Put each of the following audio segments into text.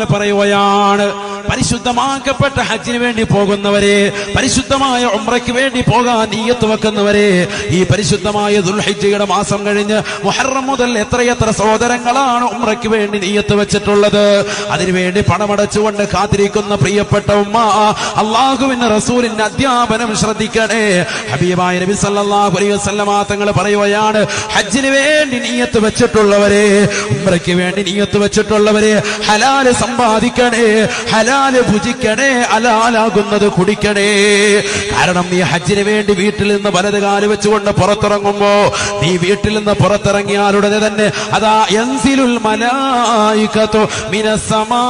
തങ്ങൾ പറയുകയാണ്, പരിശുദ്ധമാക്കപ്പെട്ട ഹജ്ജിന് വേണ്ടി പോകുന്നവരെ, പരിശുദ്ധമായ ഉംറയ്ക്ക് വേണ്ടി പോകാൻ നിയ്യത്ത് വെക്കുന്നവരെ, ഈ പരിശുദ്ധമായ ദുൽഹിജ്ജയുടെ മാസം കഴിഞ്ഞ് മുഹറം മുതൽ എത്രയെത്ര സഹോദരങ്ങളാണ് ഉംറയ്ക്ക് വേണ്ടി നിയ്യത്ത് വെച്ചിട്ടുള്ളത്. അതിനുവേണ്ടി പണമടച്ചുകൊണ്ട് കാത്തിരിക്കുന്ന പ്രിയപ്പെട്ട ഉമ്മ, അള്ളാഹുവിന്റെ റസൂലിന്റെ അധ്യാപനം ശ്രദ്ധിക്കണേ. ഹബീബായ നബി സല്ലല്ലാഹു അലൈഹി വസല്ലമ തങ്ങൾ പറയുകയാണ്, ഹജ്ജിന് വേണ്ടി നിയ്യത്ത് വെച്ചിട്ടുള്ളവരെ, ഉംറയ്ക്ക് വേണ്ടി നിയ്യത്ത് വെച്ചിട്ടുള്ളവരെ, ഹലാല് സമ്പാദിക്കണേ, ഹലാല് ഭുജിക്കണേ, ഹലാലാകുന്നത് കുടിക്കണേ. കാരണം നീ ഹജ്ജിന് വേണ്ടി വീട്ടിൽ നിന്ന് വലത് കാല് വെച്ചുകൊണ്ട് പുറത്തിറങ്ങുമ്പോ, നീ വീട്ടിൽ നിന്ന് പുറത്തിറങ്ങിയാലുടനെ തന്നെ അതാ യൻസിലുൽ മലായികതു മിനസ്സമാ,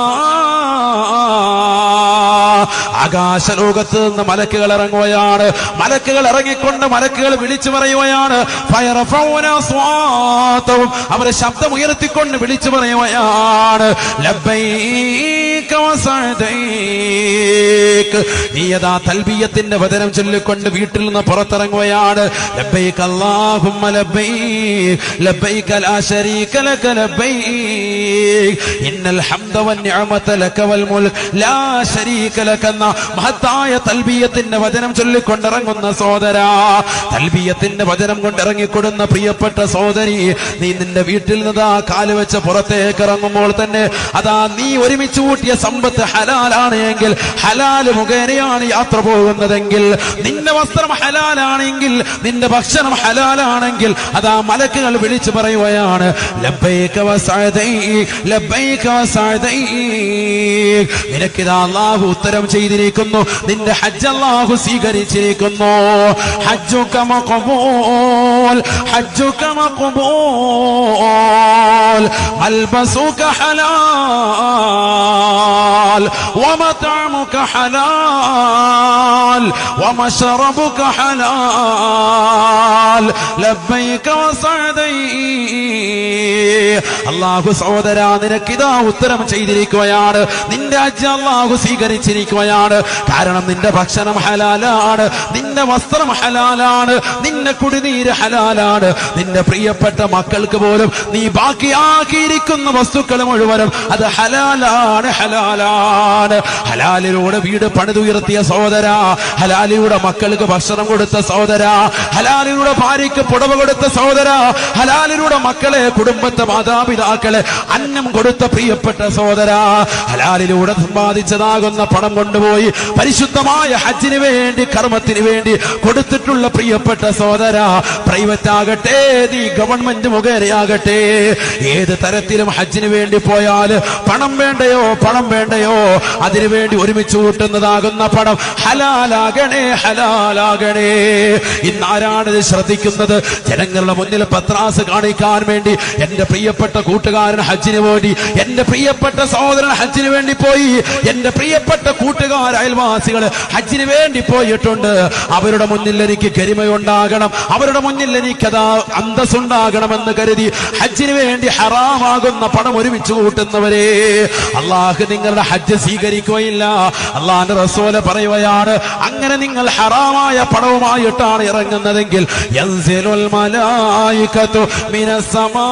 ആകാശലോകത്ത് നിന്ന് മലക്കുകൾ ഇറങ്ങുകയാണ്. മലക്കുകൾ ഇറങ്ങിക്കൊണ്ട് മലക്കുകൾ വിളിച്ചു പറയുകയാണ്, അവരെ ശബ്ദം ഉയർത്തിക്കൊണ്ട് വിളിച്ചു പറയുകയാണ്, ലബ്ബൈക വസഅദൈക. നീ യഥാ തൽബിയത്തിന്റെ വചനം ചൊല്ലിക്കൊണ്ട് വീട്ടിൽ നിന്ന് പുറത്തിറങ്ങുകയാണ്. ലബ്ബൈക അല്ലാഹുമ്മ ലബ്ബൈക ലബ്ബൈക ലാ ശരീക ലക ലബ്ബൈക ഇന്നൽ ഹംദ വന്നിഅമത ലക വൽ മുൽക് ലാ ശരീക ലക എന്ന മഹത്തായ തൽബിയത്തിന്റെ വചനം ചൊല്ലിക്കൊണ്ടിറങ്ങുന്ന സഹോദരാ, തൽബിയത്തിന്റെ വചനം കൊണ്ടിറങ്ങിക്കൊടുന്ന പ്രിയപ്പെട്ട സഹോദരി, നീ നിന്റെ വീട്ടിൽ നിന്ന് കാല് വെച്ച് പുറത്തേക്ക് ഇറങ്ങുമ്പോൾ തന്നെ അതാ നീ ഒരുമിച്ച് കൂട്ടിയ സമ്പത്ത് ഹലാലാണ് എങ്കിൽ, ഹലാല് മുഖേനയാണ് യാത്ര പോകുന്നതെങ്കിൽ, നിന്റെ വസ്ത്രം ഹലാലാണെങ്കിൽ, നിന്റെ ഭക്ഷണം ഹലാലാണെങ്കിൽ, അതാ മലക്കുകൾ വിളിച്ചു പറയുകയാണ്, ലബ്ബൈക വസഅദൈക ലബ്ബൈക വസഅദൈക. നിനക്കിതാ അല്ലാഹു ഉത്തരം ചെയ്തിരിക്കുന്നു, നിന്റെ ഹജ്ജ് അല്ലാഹു സ്വീകരിച്ചിരിക്കുന്നു. ഹജ്ജുക മഖബൂൽ ഹജ്ജുക മഖബൂൽ മൽബസുക ഹലാൽ വമതഅമുക ഹലാൽ വമശറബുക ഹലാൽ ലബ്ബൈക വസഅദൈക. അല്ലാഹു സഹോദരാ, നിനക്കിതാ ഉത്തരം ചെയ്തിരിക്കുകയാണ്, നിന്റെ ഹജ്ജ് അല്ലാഹു സ്വീകരിച്ചിരിക്കുകയാണ്. കാരണം നിന്റെ ഭക്ഷണം ഹലാലാണ്, നിന്റെ വസ്ത്രം ഹലാലാണ്, നിന്റെ കുടിനീര് ഹലാലാണ്, നിന്റെ പ്രിയപ്പെട്ട മക്കൾക്ക് പോലും നീ ബാക്കിയാക്കിയിരിക്കുന്ന വസ്തുക്കൾ മുഴുവനും അത് ഹലാലാണ്, ഹലാലാണ്. ഹലാലിലൂടെ വീട് പണിതുയർത്തിയ സഹോദരാ, ഹലാലിലൂടെ മക്കൾക്ക് ഭക്ഷണം കൊടുത്ത സഹോദരാ, ഹലാലിലൂടെ ഭാര്യയ്ക്ക് പുടവ കൊടുത്ത സഹോദരാ, ഹലാലിലൂടെ മക്കളെ, കുടുംബത്തെ, മാതാപിതാക്കളെ അന്നം കൊടുത്ത പ്രിയപ്പെട്ട സഹോദരാ, ഹലാലിലൂടെ സമ്പാദിച്ചതാകുന്ന പണം കൊണ്ടുപോയി പരിശുദ്ധമായ ഹജ്ജിന് വേണ്ടി, കർമ്മത്തിന് വേണ്ടി കൊടുത്തിട്ടുള്ള പ്രിയപ്പെട്ട സഹോദരാ, പ്രൈവറ്റ് ആകട്ടെ, നീ ഗവൺമെന്റ് മുഖേനയാകട്ടെ, ഏത് തരത്തിലും ഹജ്ജിന് വേണ്ടി പോയാൽ പണം വേണ്ടയോ, പണം വേണ്ടയോ, അതിനുവേണ്ടി ഒരുമിച്ച് കൂട്ടുന്നതാകുന്ന പണം ഹലാലാകണേ, ഹലാലാകണേ. ഇന്നാരാണിത് ശ്രദ്ധിക്കുന്നത്? ജനങ്ങളുടെ മുന്നിൽ പത്രാസ് കാണിക്കാൻ വേണ്ടി എന്റെ പ്രിയപ്പെട്ട കൂട്ടുകാരൻ ഹജ്ജിന് വേണ്ടി, എന്റെ പ്രിയപ്പെട്ട സഹോദരൻ ഹജ്ജിന് വേണ്ടി പോയി, എന്റെ പ്രിയപ്പെട്ട കൂട്ടുകാർ, അയൽവാസികൾ ഹജ്ജിന് വേണ്ടി പോയിട്ടുണ്ട്. അവരുടെ മുന്നിൽ എനിക്ക് ഗരിമയുണ്ടാകണം, അവരുടെ മുന്നിൽ എനിക്കതാ അന്തസ്സുണ്ടാകണമെന്ന് കരുതി ഹജ്ജിന് വേണ്ടി ഹറാമാകുന്ന പണം ഒരുമിച്ച് കൂട്ടുന്നവരെ, അള്ളാഹു നിങ്ങളുടെ ഹജ്ജ് സ്വീകരിക്കുകയില്ല. അള്ളാഹുവിന്റെ റസൂൽ പറയുകയാണ്, അങ്ങനെ നിങ്ങൾ ഹറാമായ പണവുമായിട്ടാണ് ഇറങ്ങുന്നതെങ്കിൽ യൻസിലുൽ മലായികതു മിനസ്സമാ,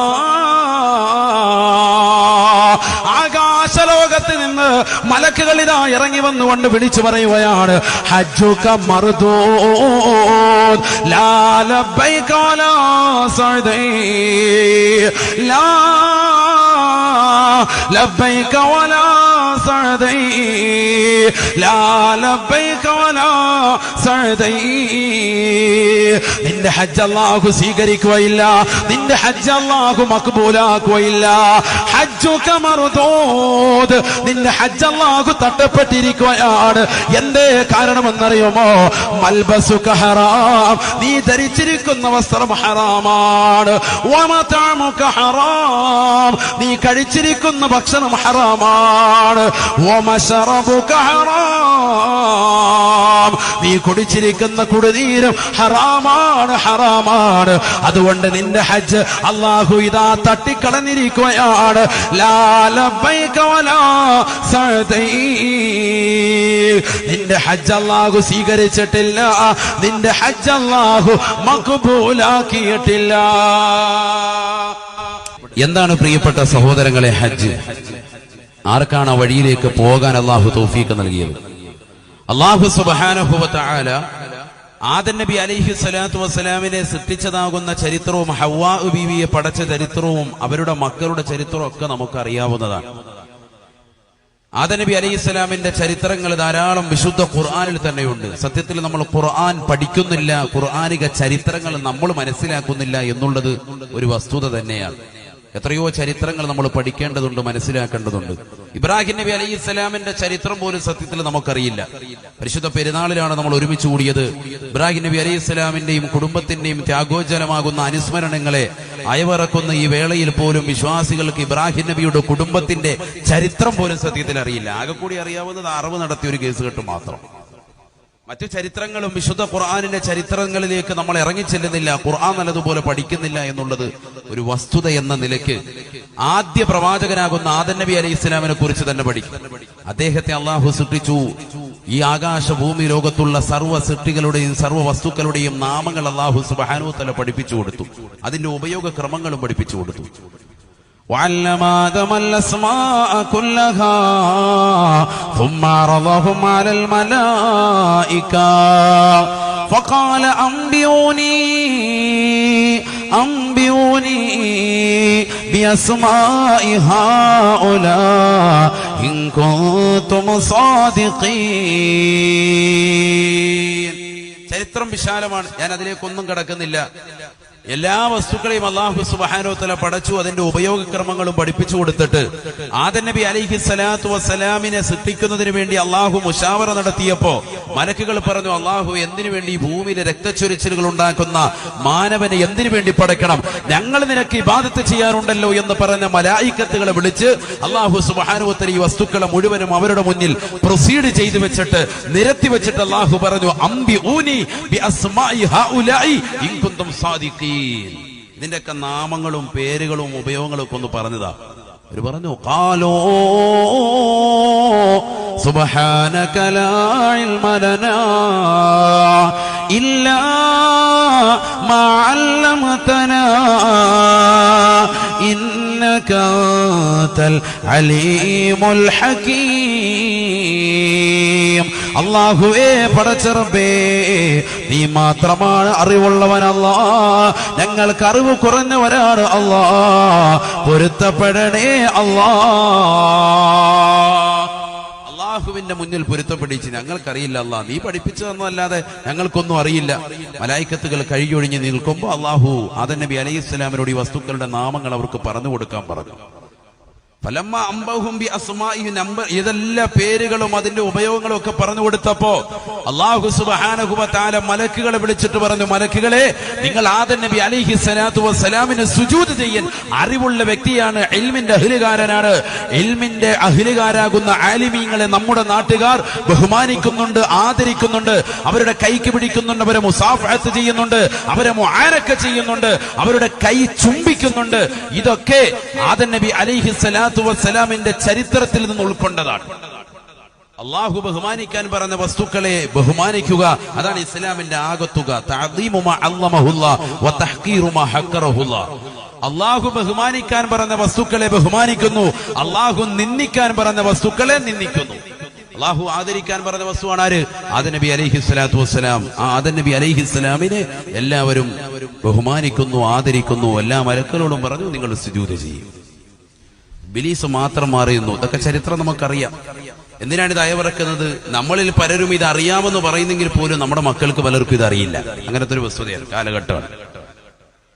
ആകാശലോകത്ത് നിന്ന് മലക്കുകൾ ഇതാ ഇറങ്ങി വന്നുകൊണ്ട് വിളിച്ചു പറയുകയാണ്, ഹജ്ജുക മർദൂദ് ലാ ലബ്ബൈക വലാ സഅദൈക ലാ ലബ്ബൈക വലാ സഅദൈക ലാ ലബ്ബൈക വലാ സഅദൈക. നിന്റെ ഹജ്ജ് അല്ലാഹു സ്വീകരിക്കുകയില്ല, നിന്റെ ഹജ്ജ് അല്ലാഹു മഖ്ബൂലാക്കുകയില്ല. ഹജ്ജുക മർദൂദ്, നിന്റെ ഹജ്ജ് അല്ലാഹു തട്ടപ്പെട്ടിരിക്കുകയാണ്. എന്തേ കാരണമെന്നറിയുമോ? മൽബസുക ഹറാം, നീ ധരിച്ചിരിക്കുന്ന വസ്ത്രം ഹറാമാണ്. വമതഅമുക ഹറാം, നീ കഴിച്ചിരിക്കുന്ന ഭക്ഷണം ഹറാമാണ്. വമശറബുക ഹറാം, നീ കുടിച്ചിരിക്കുന്ന കുടിനീരും ഹറാമാണ്, ഹറാമാണ്. അതുകൊണ്ട് നിന്റെ ഹജ്ജ് അല്ലാഹു ഇതാ തട്ടിക്കളഞ്ഞിരിക്കുകയാണ്. ലാ ലബ്ബൈക വലാ സഅദൈക. നിന്റെ ഹജ്ജ് അല്ലാഹു സ്വീകരിച്ചിട്ടില്ല, നിന്റെ ഹജ്ജ് അല്ലാഹു മഖ്ബൂലാക്കിയിട്ടില്ല. എന്താണ് പ്രിയപ്പെട്ട സഹോദരങ്ങളെ ഹജ്ജ്? ആർക്കാണ് ആ വഴിയിലേക്ക് പോകാൻ അള്ളാഹു തൗഫീഖ് നൽകിയത്? അള്ളാഹു സുബ്ഹാനഹു വ തആല ആദം നബി അലൈഹി സ്വലാത്തു വസ്സലാമിനെ സൃഷ്ടിച്ചതാകുന്ന ചരിത്രവും ഹവ്വാ ബീവിയെ പടച്ച ചരിത്രവും അവരുടെ മക്കളുടെ ചരിത്രവും ഒക്കെ നമുക്ക് അറിയാവുന്നതാണ്. ആദം നബി അലൈഹി സ്വലാമിന്റെ ചരിത്രങ്ങൾ ധാരാളം വിശുദ്ധ ഖുർആനിൽ തന്നെയുണ്ട്. സത്യത്തിൽ നമ്മൾ ഖുർആൻ പഠിക്കുന്നില്ല, ഖുർആനിക ചരിത്രങ്ങൾ നമ്മൾ മനസ്സിലാക്കുന്നില്ല എന്നുള്ളത് ഒരു വസ്തുത തന്നെയാണ്. എത്രയോ ചരിത്രങ്ങൾ നമ്മൾ പഠിക്കേണ്ടതുണ്ട്, മനസ്സിലാക്കേണ്ടതുണ്ട്. ഇബ്രാഹിം നബി അലൈഹി സ്വലാമിന്റെ ചരിത്രം പോലും സത്യത്തിൽ നമുക്കറിയില്ല. പരിശുദ്ധ പെരുന്നാളിലാണ് നമ്മൾ ഒരുമിച്ച് കൂടിയത്. ഇബ്രാഹിം നബി അലൈഹി സ്വലാമിന്റെയും കുടുംബത്തിന്റെയും ത്യാഗോജ്ജലമാകുന്ന അനുസ്മരണങ്ങളെ അയവിറക്കുന്ന ഈ വേളയിൽ പോലും വിശ്വാസികൾക്ക് ഇബ്രാഹിം നബിയുടെ കുടുംബത്തിന്റെ ചരിത്രം പോലും സത്യത്തിൽ അറിയില്ല. ആകെ കൂടി അറിയാവുന്നത് അറിവ് നടത്തിയ ഒരു കേസ് കെട്ട് മാത്രം. മറ്റു ചരിത്രങ്ങളും വിശുദ്ധ ഖുർആനിന്റെ ചരിത്രങ്ങളിലേക്ക് നമ്മൾ ഇറങ്ങിച്ചെല്ലുന്നില്ല, ഖുർആൻ നല്ലതുപോലെ പഠിക്കുന്നില്ല എന്നുള്ളത് ഒരു വസ്തുത എന്ന നിലയ്ക്ക് ആദ്യ പ്രവാചകനാകുന്ന ആദം നബി അലൈഹി ഇസ്ലാമിനെ കുറിച്ച് തന്നെ പഠിക്കും. അദ്ദേഹത്തെ അള്ളാഹു സൃഷ്ടിച്ചു. ഈ ആകാശ ഭൂമി ലോകത്തുള്ള സർവ്വ സൃഷ്ടികളുടെയും സർവ്വ വസ്തുക്കളുടെയും നാമങ്ങൾ അള്ളാഹു സുബ്ഹാനഹു വ തആല പഠിപ്പിച്ചു കൊടുത്തു. അതിന്റെ ഉപയോഗ ക്രമങ്ങളും പഠിപ്പിച്ചു കൊടുത്തു. وعلم آدم الأسماء كلها ثم عرضهم على الملائكة فقال أنبئوني بأسماء هؤلاء إن كنتم صادقين. ചരിത്രം വിശാലമാണ്, ഞാൻ അതിലേക്കൊന്നും കടക്കുന്നില്ല. എല്ലാ വസ്തുക്കളെയും അല്ലാഹു സുബ്ഹാനഹു വ തആല പടച്ചു, അതിന്റെ ഉപയോഗക്രമങ്ങളും പഠിപ്പിച്ചു കൊടുത്തിട്ട് ആദം നബി അലൈഹി സ്വലാത്തു വസ്സലാമിനെ സൃഷ്ടിക്കുന്നതിന് വേണ്ടി അല്ലാഹു മുശാവറ നടത്തിയപ്പോ മലക്കുകൾ പറഞ്ഞു, അല്ലാഹു എന്തിനു വേണ്ടി ഈ ഭൂമിയിലെ രക്തച്ചൊരിച്ചിലുകൾ ഉണ്ടാക്കുന്ന മാനവനെ എന്തിനു വേണ്ടി പടക്കണം? ഞങ്ങൾ നിനക്ക് ഇബാദത്ത് ചെയ്യാറുണ്ടല്ലോ എന്ന് പറഞ്ഞ മലായിക്കത്തുകളെ വിളിച്ച് അല്ലാഹു സുബ്ഹാനഹു വ തആല ഈ വസ്തുക്കളെ മുഴുവനും അവരുടെ മുന്നിൽ പ്രൊസീഡ് ചെയ്തു വെച്ചിട്ട് നിരത്തി വെച്ചിട്ട് അല്ലാഹു പറഞ്ഞു, അംബിഊനി ബി അസ്മാഇ ഹഉലാഇ ഇൻ കുന്തും സാദിഖീൻ. ഇതിന്റെയൊക്കെ നാമങ്ങളും പേരുകളും ഉപയോഗങ്ങളും ഒക്കെ ഒന്ന് പറഞ്ഞതാ. അവര് പറഞ്ഞു, ഖാലൂ സുബ്ഹാനക ലാ ഇൽമ ലനാ ഇല്ലാ മാ അല്ലമതനാ ഇന്നക അൻതൽ അലീമുൽ ഹകീം. അല്ലാഹുവേ, പടച്ച റബ്ബേ, നീ മാത്രമാണ് അറിവുള്ളവൻ അല്ലാ. ഞങ്ങൾക്ക് അറിവ് കുറഞ്ഞവരാണ് അല്ലാ, പൊരുത്തപ്പെടണേ അല്ലാ. അല്ലാഹുവിന്റെ മുന്നിൽ പൊരുത്തപ്പെടിച്ച് ഞങ്ങൾക്കറിയില്ല അല്ലാ, നീ പഠിപ്പിച്ചു തന്നല്ലാതെ ഞങ്ങൾക്കൊന്നും അറിയില്ല. മലായിക്കത്തുകൾ കഴിയൊഴിഞ്ഞ് നിൽക്കുമ്പോൾ അല്ലാഹു ആദം നബി അലൈഹി സ്വലാമിനോട് ഈ വസ്തുക്കളുടെ നാമങ്ങൾ അവർക്ക് പറഞ്ഞു കൊടുക്കാൻ പറഞ്ഞു. ഫലമ്മ അംബഹും ബി അസ്മാഇഹി, ഇതെല്ലാ പേരുകളും അതിന്റെ ഉപയോഗങ്ങളും ഒക്കെ പറഞ്ഞു കൊടുത്തപ്പോ അല്ലാഹു സുബ്ഹാനഹു വ തആല മലക്കുകളെ വിളിച്ചിട്ട് പറഞ്ഞു, മലക്കുകളെ, നിങ്ങൾ ആദം നബി അലൈഹി സ്വലാത്തു വസ്സലാമിന് സുജൂദ് ചെയ്യാൻ അറിവുള്ള വ്യക്തിയാണ്, ഇൽമിന്റെ അഹ്ലുകാരനാണ്. ഇൽമിന്റെ അഹ്ലുകാരാകുന്ന ആലിമീങ്ങളെ നമ്മുടെ നാട്ടുകാർ ബഹുമാനിക്കുന്നുണ്ട്, ആദരിക്കുന്നുണ്ട്, അവരുടെ കൈക്ക് പിടിക്കുന്നുണ്ട്, അവരെ മുസാഫഹത്ത് ചെയ്യുന്നുണ്ട്, അവരെ മുആനക ചെയ്യുന്നുണ്ട്, അവരുടെ കൈ ചുംബിക്കുന്നുണ്ട്. ഇതൊക്കെ ആദം നബി അലൈഹി സ്വലാത്തു വസ്സലാമിന്റെ ചരിത്രത്തിൽ നിന്ന് ഉൾക്കൊണ്ടതാണ്. അള്ളാഹു ബഹുമാനിക്കാൻ പറഞ്ഞ വസ്തുക്കളെ ബഹുമാനിക്കുക, അതാണ് ഇസ്ലാമിന്റെ ആകത്തുക. തഅദീമു മാ അല്ലമഹുല്ലാഹ് വ തഹ്ഖീറു മാ ഹഖറഹുല്ലാഹ്. അള്ളാഹു ബഹുമാനിക്കാൻ പറഞ്ഞ വസ്തുക്കളെ ബഹുമാനിക്കുന്നു, അള്ളാഹു നിന്ദിക്കാൻ പറഞ്ഞ വസ്തുക്കളെ നിന്ദിക്കുന്നു. അള്ളാഹു ആദരിക്കാൻ പറഞ്ഞ വസ്തുവാണ് ആര്? ആദം നബി അലൈഹി സ്വലാത്തു വസ്സലാം. ആ ആദം നബി അലൈഹി സ്വലാമിനെ എല്ലാവരും ബഹുമാനിക്കുന്നു, ആദരിക്കുന്നു. എല്ലാ മലക്കുകളോടും പറഞ്ഞു, നിങ്ങൾ സുജൂദ് ചെയ്യും. ഇബ്ലീസ് മാത്രം മാറിയുന്നു. ഇതൊക്കെ ചരിത്രം നമുക്കറിയാം. എന്തിനാണ് ഇത് അയവിറക്കുന്നത്? നമ്മളിൽ പലരും ഇത് അറിയാമെന്ന് പറയുന്നെങ്കിൽ പോലും നമ്മുടെ മക്കൾക്ക് പലർക്കും ഇത് അറിയില്ല. അങ്ങനത്തെ ഒരു വസ്തുതയാണ്, കാലഘട്ടമാണ്.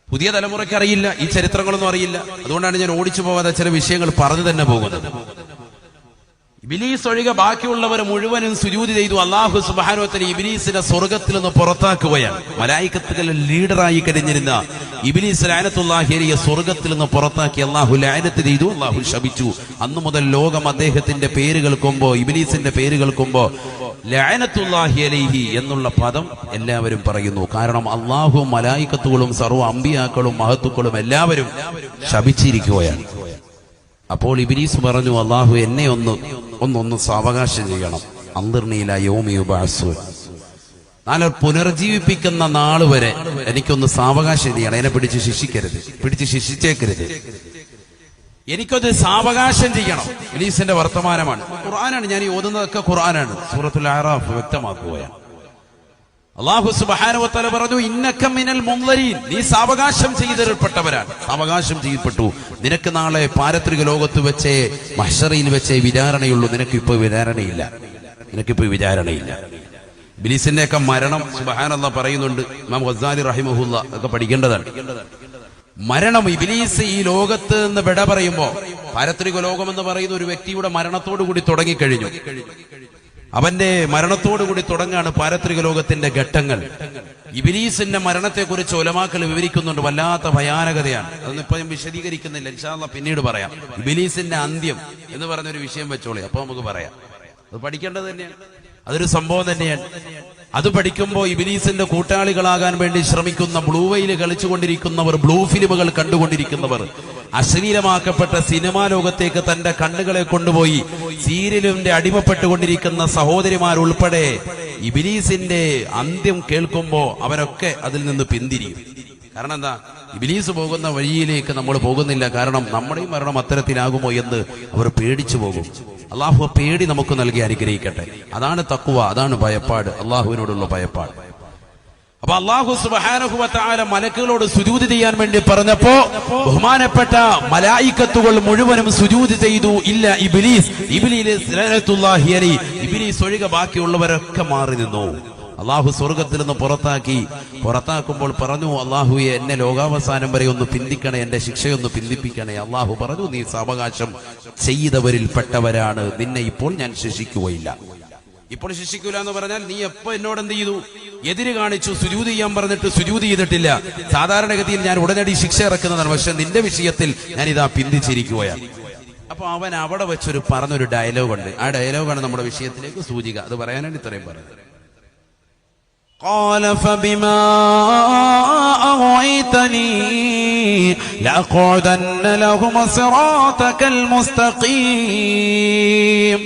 പുതിയ തലമുറയ്ക്ക് അറിയില്ല, ഈ ചരിത്രങ്ങളൊന്നും അറിയില്ല. അതുകൊണ്ടാണ് ഞാൻ ഓടിച്ചു പോകാതെ ചില വിഷയങ്ങൾ പറഞ്ഞു തന്നെ പോകുന്നത്. ഇബ്ലീസ് ഒഴികെ ബാക്കിയുള്ളവർ മുഴുവനും സുജൂദ് ചെയ്തു. അല്ലാഹു സുബ്ഹാനഹു വ തആല ഇബ്ലീസിനെ സ്വർഗ്ഗത്തിൽ നിന്ന് പുറത്താക്കുകയാണ്. മലായികത്തുകളുടെ ലീഡറായി കഴിഞ്ഞിരുന്ന ഇബ്ലീസ് ലഅനത്തുല്ലാഹി അലൈഹി സ്വർഗ്ഗത്തിൽ നിന്ന് പുറത്താക്കി അല്ലാഹു ലഅനത്ത് ചെയ്തു, അല്ലാഹു ശപിച്ചു. അന്നു മുതൽ ലോകം അദ്ദേഹത്തിന്റെ പേര് കേൾക്കുമ്പോൾ, ഇബ്ലീസിന്റെ പേര് കേൾക്കുമ്പോൾ ലഅനത്തുല്ലാഹി അലൈഹി എന്നുള്ള പദം എല്ലാവരും പറയുന്നു. കാരണം അല്ലാഹു മലായികത്തുകളും സർവ്വ അമ്പിയാക്കളും മഹത്തുക്കളും എല്ലാവരും ശപിച്ചിരിക്കുകയാണ്. അപ്പോൾ ഇബ്ലീസ് പറഞ്ഞു, അല്ലാഹു എന്നെ ഒന്ന് സാവകാശം ചെയ്യണം. അൻദിർനീ ഇലാ യൗമി യുബഅസൂൻ, നാളെ പുനർജീവിപ്പിക്കുന്ന നാൾ വരെ എനിക്കൊന്ന് സാവകാശം ചെയ്യണം. എന്നെ പിടിച്ച് ശിക്ഷിക്കരുത്, പിടിച്ച് ശിക്ഷിച്ചേക്കരുത്. എനിക്കത് സാവകാശം ചെയ്യണം. ഇബ്ലീസിന്റെ വർത്തമാനമാണ്, ഖുർആനാണ്. ഞാൻ ഈ ഓതുന്നതൊക്കെ ഖുർആനാണ്. സൂറത്തുൽ അഅറാഫ് വ്യക്തമാക്കുകയാണ്. അല്ലാഹു സുബ്ഹാനഹു വ തആല പറഞ്ഞു, ഇന്നക മിനൽ മുൻദരീൻ, നീ സാവകാശം ചെയ്തിരപ്പെട്ടവരാണ്. സാവകാശം ചെയ്യപ്പെട്ടു. നിനക്ക് നാളെ പാരത്രിക ലോകത്ത് വെച്ചേ, മഹ്ശറിൽ വെച്ചേ വിചാരണയുള്ളൂ. നിനക്കിപ്പോ വിചാരണയില്ല. ഇബ്ലീസിന്റെ ഒക്കെ മരണം സുബ്ഹാനല്ലാഹ് പറയുന്നുണ്ട്. ഇമാം ഗസ്സാലി റഹിമഹുല്ലാ ഒക്കെ പഠിക്കേണ്ടതാണ്. മരണം, ഇബ്ലീസ് ഈ ലോകത്ത് നിന്ന് വിട പറയുമ്പോ, പാരത്രിക ലോകം എന്ന് പറയുന്ന ഒരു വ്യക്തിയുടെ മരണത്തോടുകൂടി തുടങ്ങിക്കഴിഞ്ഞു. അവന്റെ മരണത്തോടുകൂടി തുടങ്ങാണ് പാരത്രിക ലോകത്തിന്റെ ഘട്ടങ്ങൾ. ഇബ്ലീസിന്റെ മരണത്തെക്കുറിച്ച് ഉലമാക്കൾ വിവരിക്കുന്നുണ്ട്. വല്ലാത്ത ഭയാനകതയാണ്. അതൊന്നും ഇപ്പൊ ഞാൻ വിശദീകരിക്കുന്നില്ല, ഇൻഷാ അല്ലാഹ് പിന്നീട് പറയാം. ഇബ്ലീസിന്റെ അന്ത്യം എന്ന് പറഞ്ഞൊരു വിഷയം വെച്ചോളി, അപ്പൊ നമുക്ക് പറയാം. അത് പഠിക്കേണ്ടത് തന്നെയാണ്, അതൊരു സംഭവം തന്നെയാണ്. അത് പഠിക്കുമ്പോൾ ഇബ്ലീസിന്റെ കൂട്ടാളികളാകാൻ വേണ്ടി ശ്രമിക്കുന്ന, ബ്ലൂ വെയിൽ കളിച്ചുകൊണ്ടിരിക്കുന്നവർ, ബ്ലൂ ഫിലിമുകൾ കണ്ടുകൊണ്ടിരിക്കുന്നവർ, അശ്ലീലമാക്കപ്പെട്ട സിനിമാ ലോകത്തേക്ക് തന്റെ കണ്ണുകളെ കൊണ്ടുപോയി സീരിയലിന്റെ അടിമപ്പെട്ടുകൊണ്ടിരിക്കുന്ന സഹോദരിമാരുൾപ്പെടെ ഇബ്ലീസിന്റെ അന്ത്യം കേൾക്കുമ്പോ അവരൊക്കെ അതിൽ നിന്ന് പിന്തിരിയും. കാരണം എന്താ? ഇബ്ലീസ് പോകുന്ന വഴിയിലേക്ക് നമ്മൾ പോകുന്നില്ല. കാരണം നമ്മുടെയും മരണം അത്തരത്തിലാകുമോ എന്ന് അവർ പേടിച്ചു പോകും. അള്ളാഹു പേടി നമുക്ക് നൽകി അനുഗ്രഹിക്കട്ടെ. അതാണ് തഖ്വ, അതാണ് ഭയപ്പാട്, അള്ളാഹുവിനോടുള്ള ഭയപ്പാട്. അപ്പൊ അല്ലാഹു സുബ്ഹാനഹു വ തആല മലക്കുകളോട് സുജൂദ് ചെയ്യാൻ വേണ്ടി പറഞ്ഞപ്പോ ബഹുമാനപ്പെട്ട മലായികത്തുകൾ മുഴുവനും സുജൂദ് ചെയ്തു. ഇല്ല ഇബ്ലീസ്. ഇബ്ലീസ് ലഅനത്തുല്ലാഹി അലൈഹി, ഇബ്ലീസ് ഒഴികെ ബാക്കിയുള്ളവരൊക്കെ മാറി നിന്നു. അള്ളാഹു സ്വർഗത്തിൽ നിന്ന് പുറത്താക്കുമ്പോൾ പറഞ്ഞു, അള്ളാഹുയെ എന്നെ ലോകാവസാനം വരെ ഒന്ന് പിന്തിക്കണേ, എന്റെ ശിക്ഷയൊന്ന് പിന്തിപ്പിക്കണേ. അള്ളാഹു പറഞ്ഞു, നീ സാവകാശം ചെയ്തവരിൽ പെട്ടവരാണ്, നിന്നെ ഇപ്പോൾ ഞാൻ ശിക്ഷിക്കുകയില്ല. ഇപ്പോൾ ശിക്ഷിക്കൂല എന്ന് പറഞ്ഞാൽ നീ എപ്പോ എന്നോട് എന്ത് ചെയ്തു? എതിര് കാണിച്ചു. സുജൂദ് ചെയ്യാൻ പറഞ്ഞിട്ട് സുജൂദ് ചെയ്തിട്ടില്ല. സാധാരണഗതിയിൽ ഞാൻ ഉടനടി ശിക്ഷ ഇറക്കുന്നതാണ്. പക്ഷെ നിന്റെ വിഷയത്തിൽ ഞാൻ ഇതാ പിന്തിച്ചിരിക്കുകയാണ്. അപ്പൊ അവൻ അവിടെ വെച്ചൊരു പറഞ്ഞൊരു ഡയലോഗ് ഉണ്ട്. ആ ഡയലോഗാണ് നമ്മുടെ വിഷയത്തിലേക്ക് സൂചിക. അത് പറയാനാണ് ഇത്രയും പറഞ്ഞത്. قال فبما أغويتني لأقعدن لهم صراطك المستقيم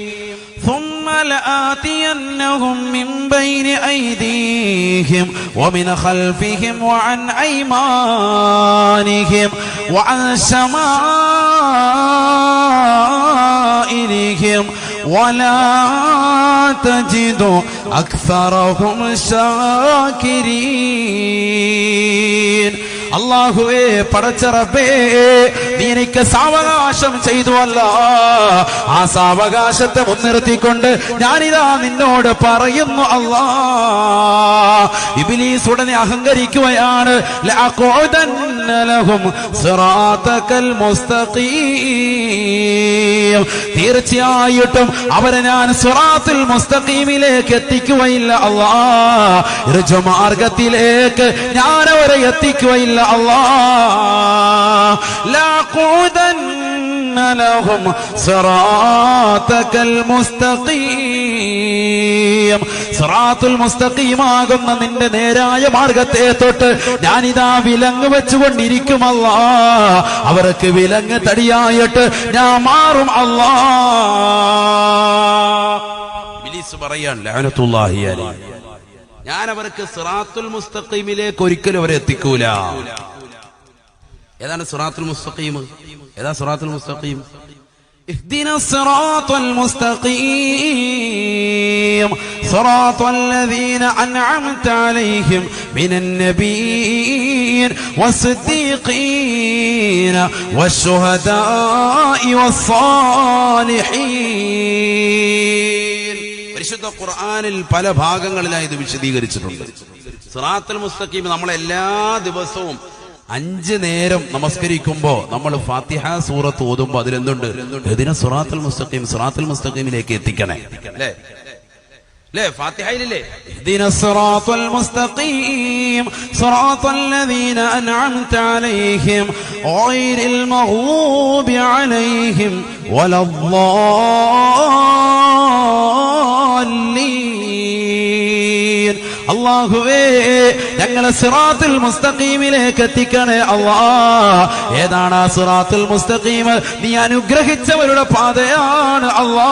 ثم لآتينهم من بين أيديهم ومن خلفهم وعن أيمانهم وعن شمائلهم ولا تجد أكثرهم شاكرين. അല്ലാഹുവേ, പടച്ച റബ്ബേ, നീ എനിക്ക് സാവകാശം ചെയ്തു അല്ല. ആ സാവകാശത്തെ മുൻനിർത്തിക്കൊണ്ട് ഞാനിതാ നിന്നോട് പറയുന്നു അല്ലാ. ഇബ്ലീസ് ഉടനെ അഹങ്കരിക്കുകയാണ്. ലഅഖുദന്ന ലഹും സിറാതകൽ മുസ്തഖീം, തീർച്ചയായിട്ടും അവരെ ഞാൻ സിറാത്തുൽ മുസ്തഖീമിലേക്ക് എത്തിക്കുകയില്ല അല്ലാ. ഋജുമാർഗത്തിലേക്ക് ഞാൻ അവരെ എത്തിക്കുകയില്ല Allah. لأقعدن لهم صراطك المستقيم, സിറാത്തുൽ മുസ്തഖീം ആകുന്ന നിന്റെ നേരായ മാർഗത്തെ തൊട്ട് ഞാനിതാ വിലങ്ങ് വെച്ചുകൊണ്ടിരിക്കും അല്ലാ. അവർക്ക് വിലങ്ങ് തടിയായിട്ട് ഞാൻ മാറും അല്ലാ. ഇബ്ലീസ് പറയാൻ ലഅനത്തുല്ലാഹി അലൈഹി, ഞാൻ അവർക്ക് സിറാത്തുൽ മുസ്തഖീമിലേക്ക് ഒരിക്കലും അവരെ എത്തിക്കൂല. ഏതാണ് സിറാത്തുൽ മുസ്തഖീം? ഏതാ സിറാത്തുൽ മുസ്തഖീം? اهدنا الصراط المستقيم صراط الذين أنعمت عليهم من النبيين والصديقين والشهداء والصالحين. പരിശുദ്ധ ഖുർആനിൽ പല ഭാഗങ്ങളിലായി ഇത് വിശദീകരിച്ചിട്ടുണ്ട്. സിറാത്തുൽ മുസ്തഖീം നമ്മൾ എല്ലാ ദിവസവും 5 നേരം നമസ്കരിക്കുമ്പോ നമ്മൾ ഫാത്തിഹ സൂറത്ത് ഓതുമ്പോ അതിലെന്തുണ്ട്? ഇതിനെ സിറാത്തുൽ മുസ്തഖീം, സിറാത്തുൽ മുസ്തഖീമിലേക്ക് എത്തിക്കണേ. അല്ലേ? ഫാത്തിഹയിലില്ലേ ഇഹ്ദിന സിറാത്തുൽ മുസ്തഖീം സിറാത്തുൽ ലദീന അൻഅംത അലൈഹിം ഗൈറിൽ മഗ്ദൂബി അലൈഹിം വലദ്ദാല്ലീൻ. അല്ലാഹുവേ, ഞങ്ങളെ സിറാത്തുൽ മുസ്തഖീമിലേക്ക് എത്തിക്കണേ അല്ലാ. ഏതാണ് ആ സിറാത്തുൽ മുസ്തഖീം? നീ അനുഗ്രഹിച്ചവരുടെ പാതയാണ് അല്ലാ.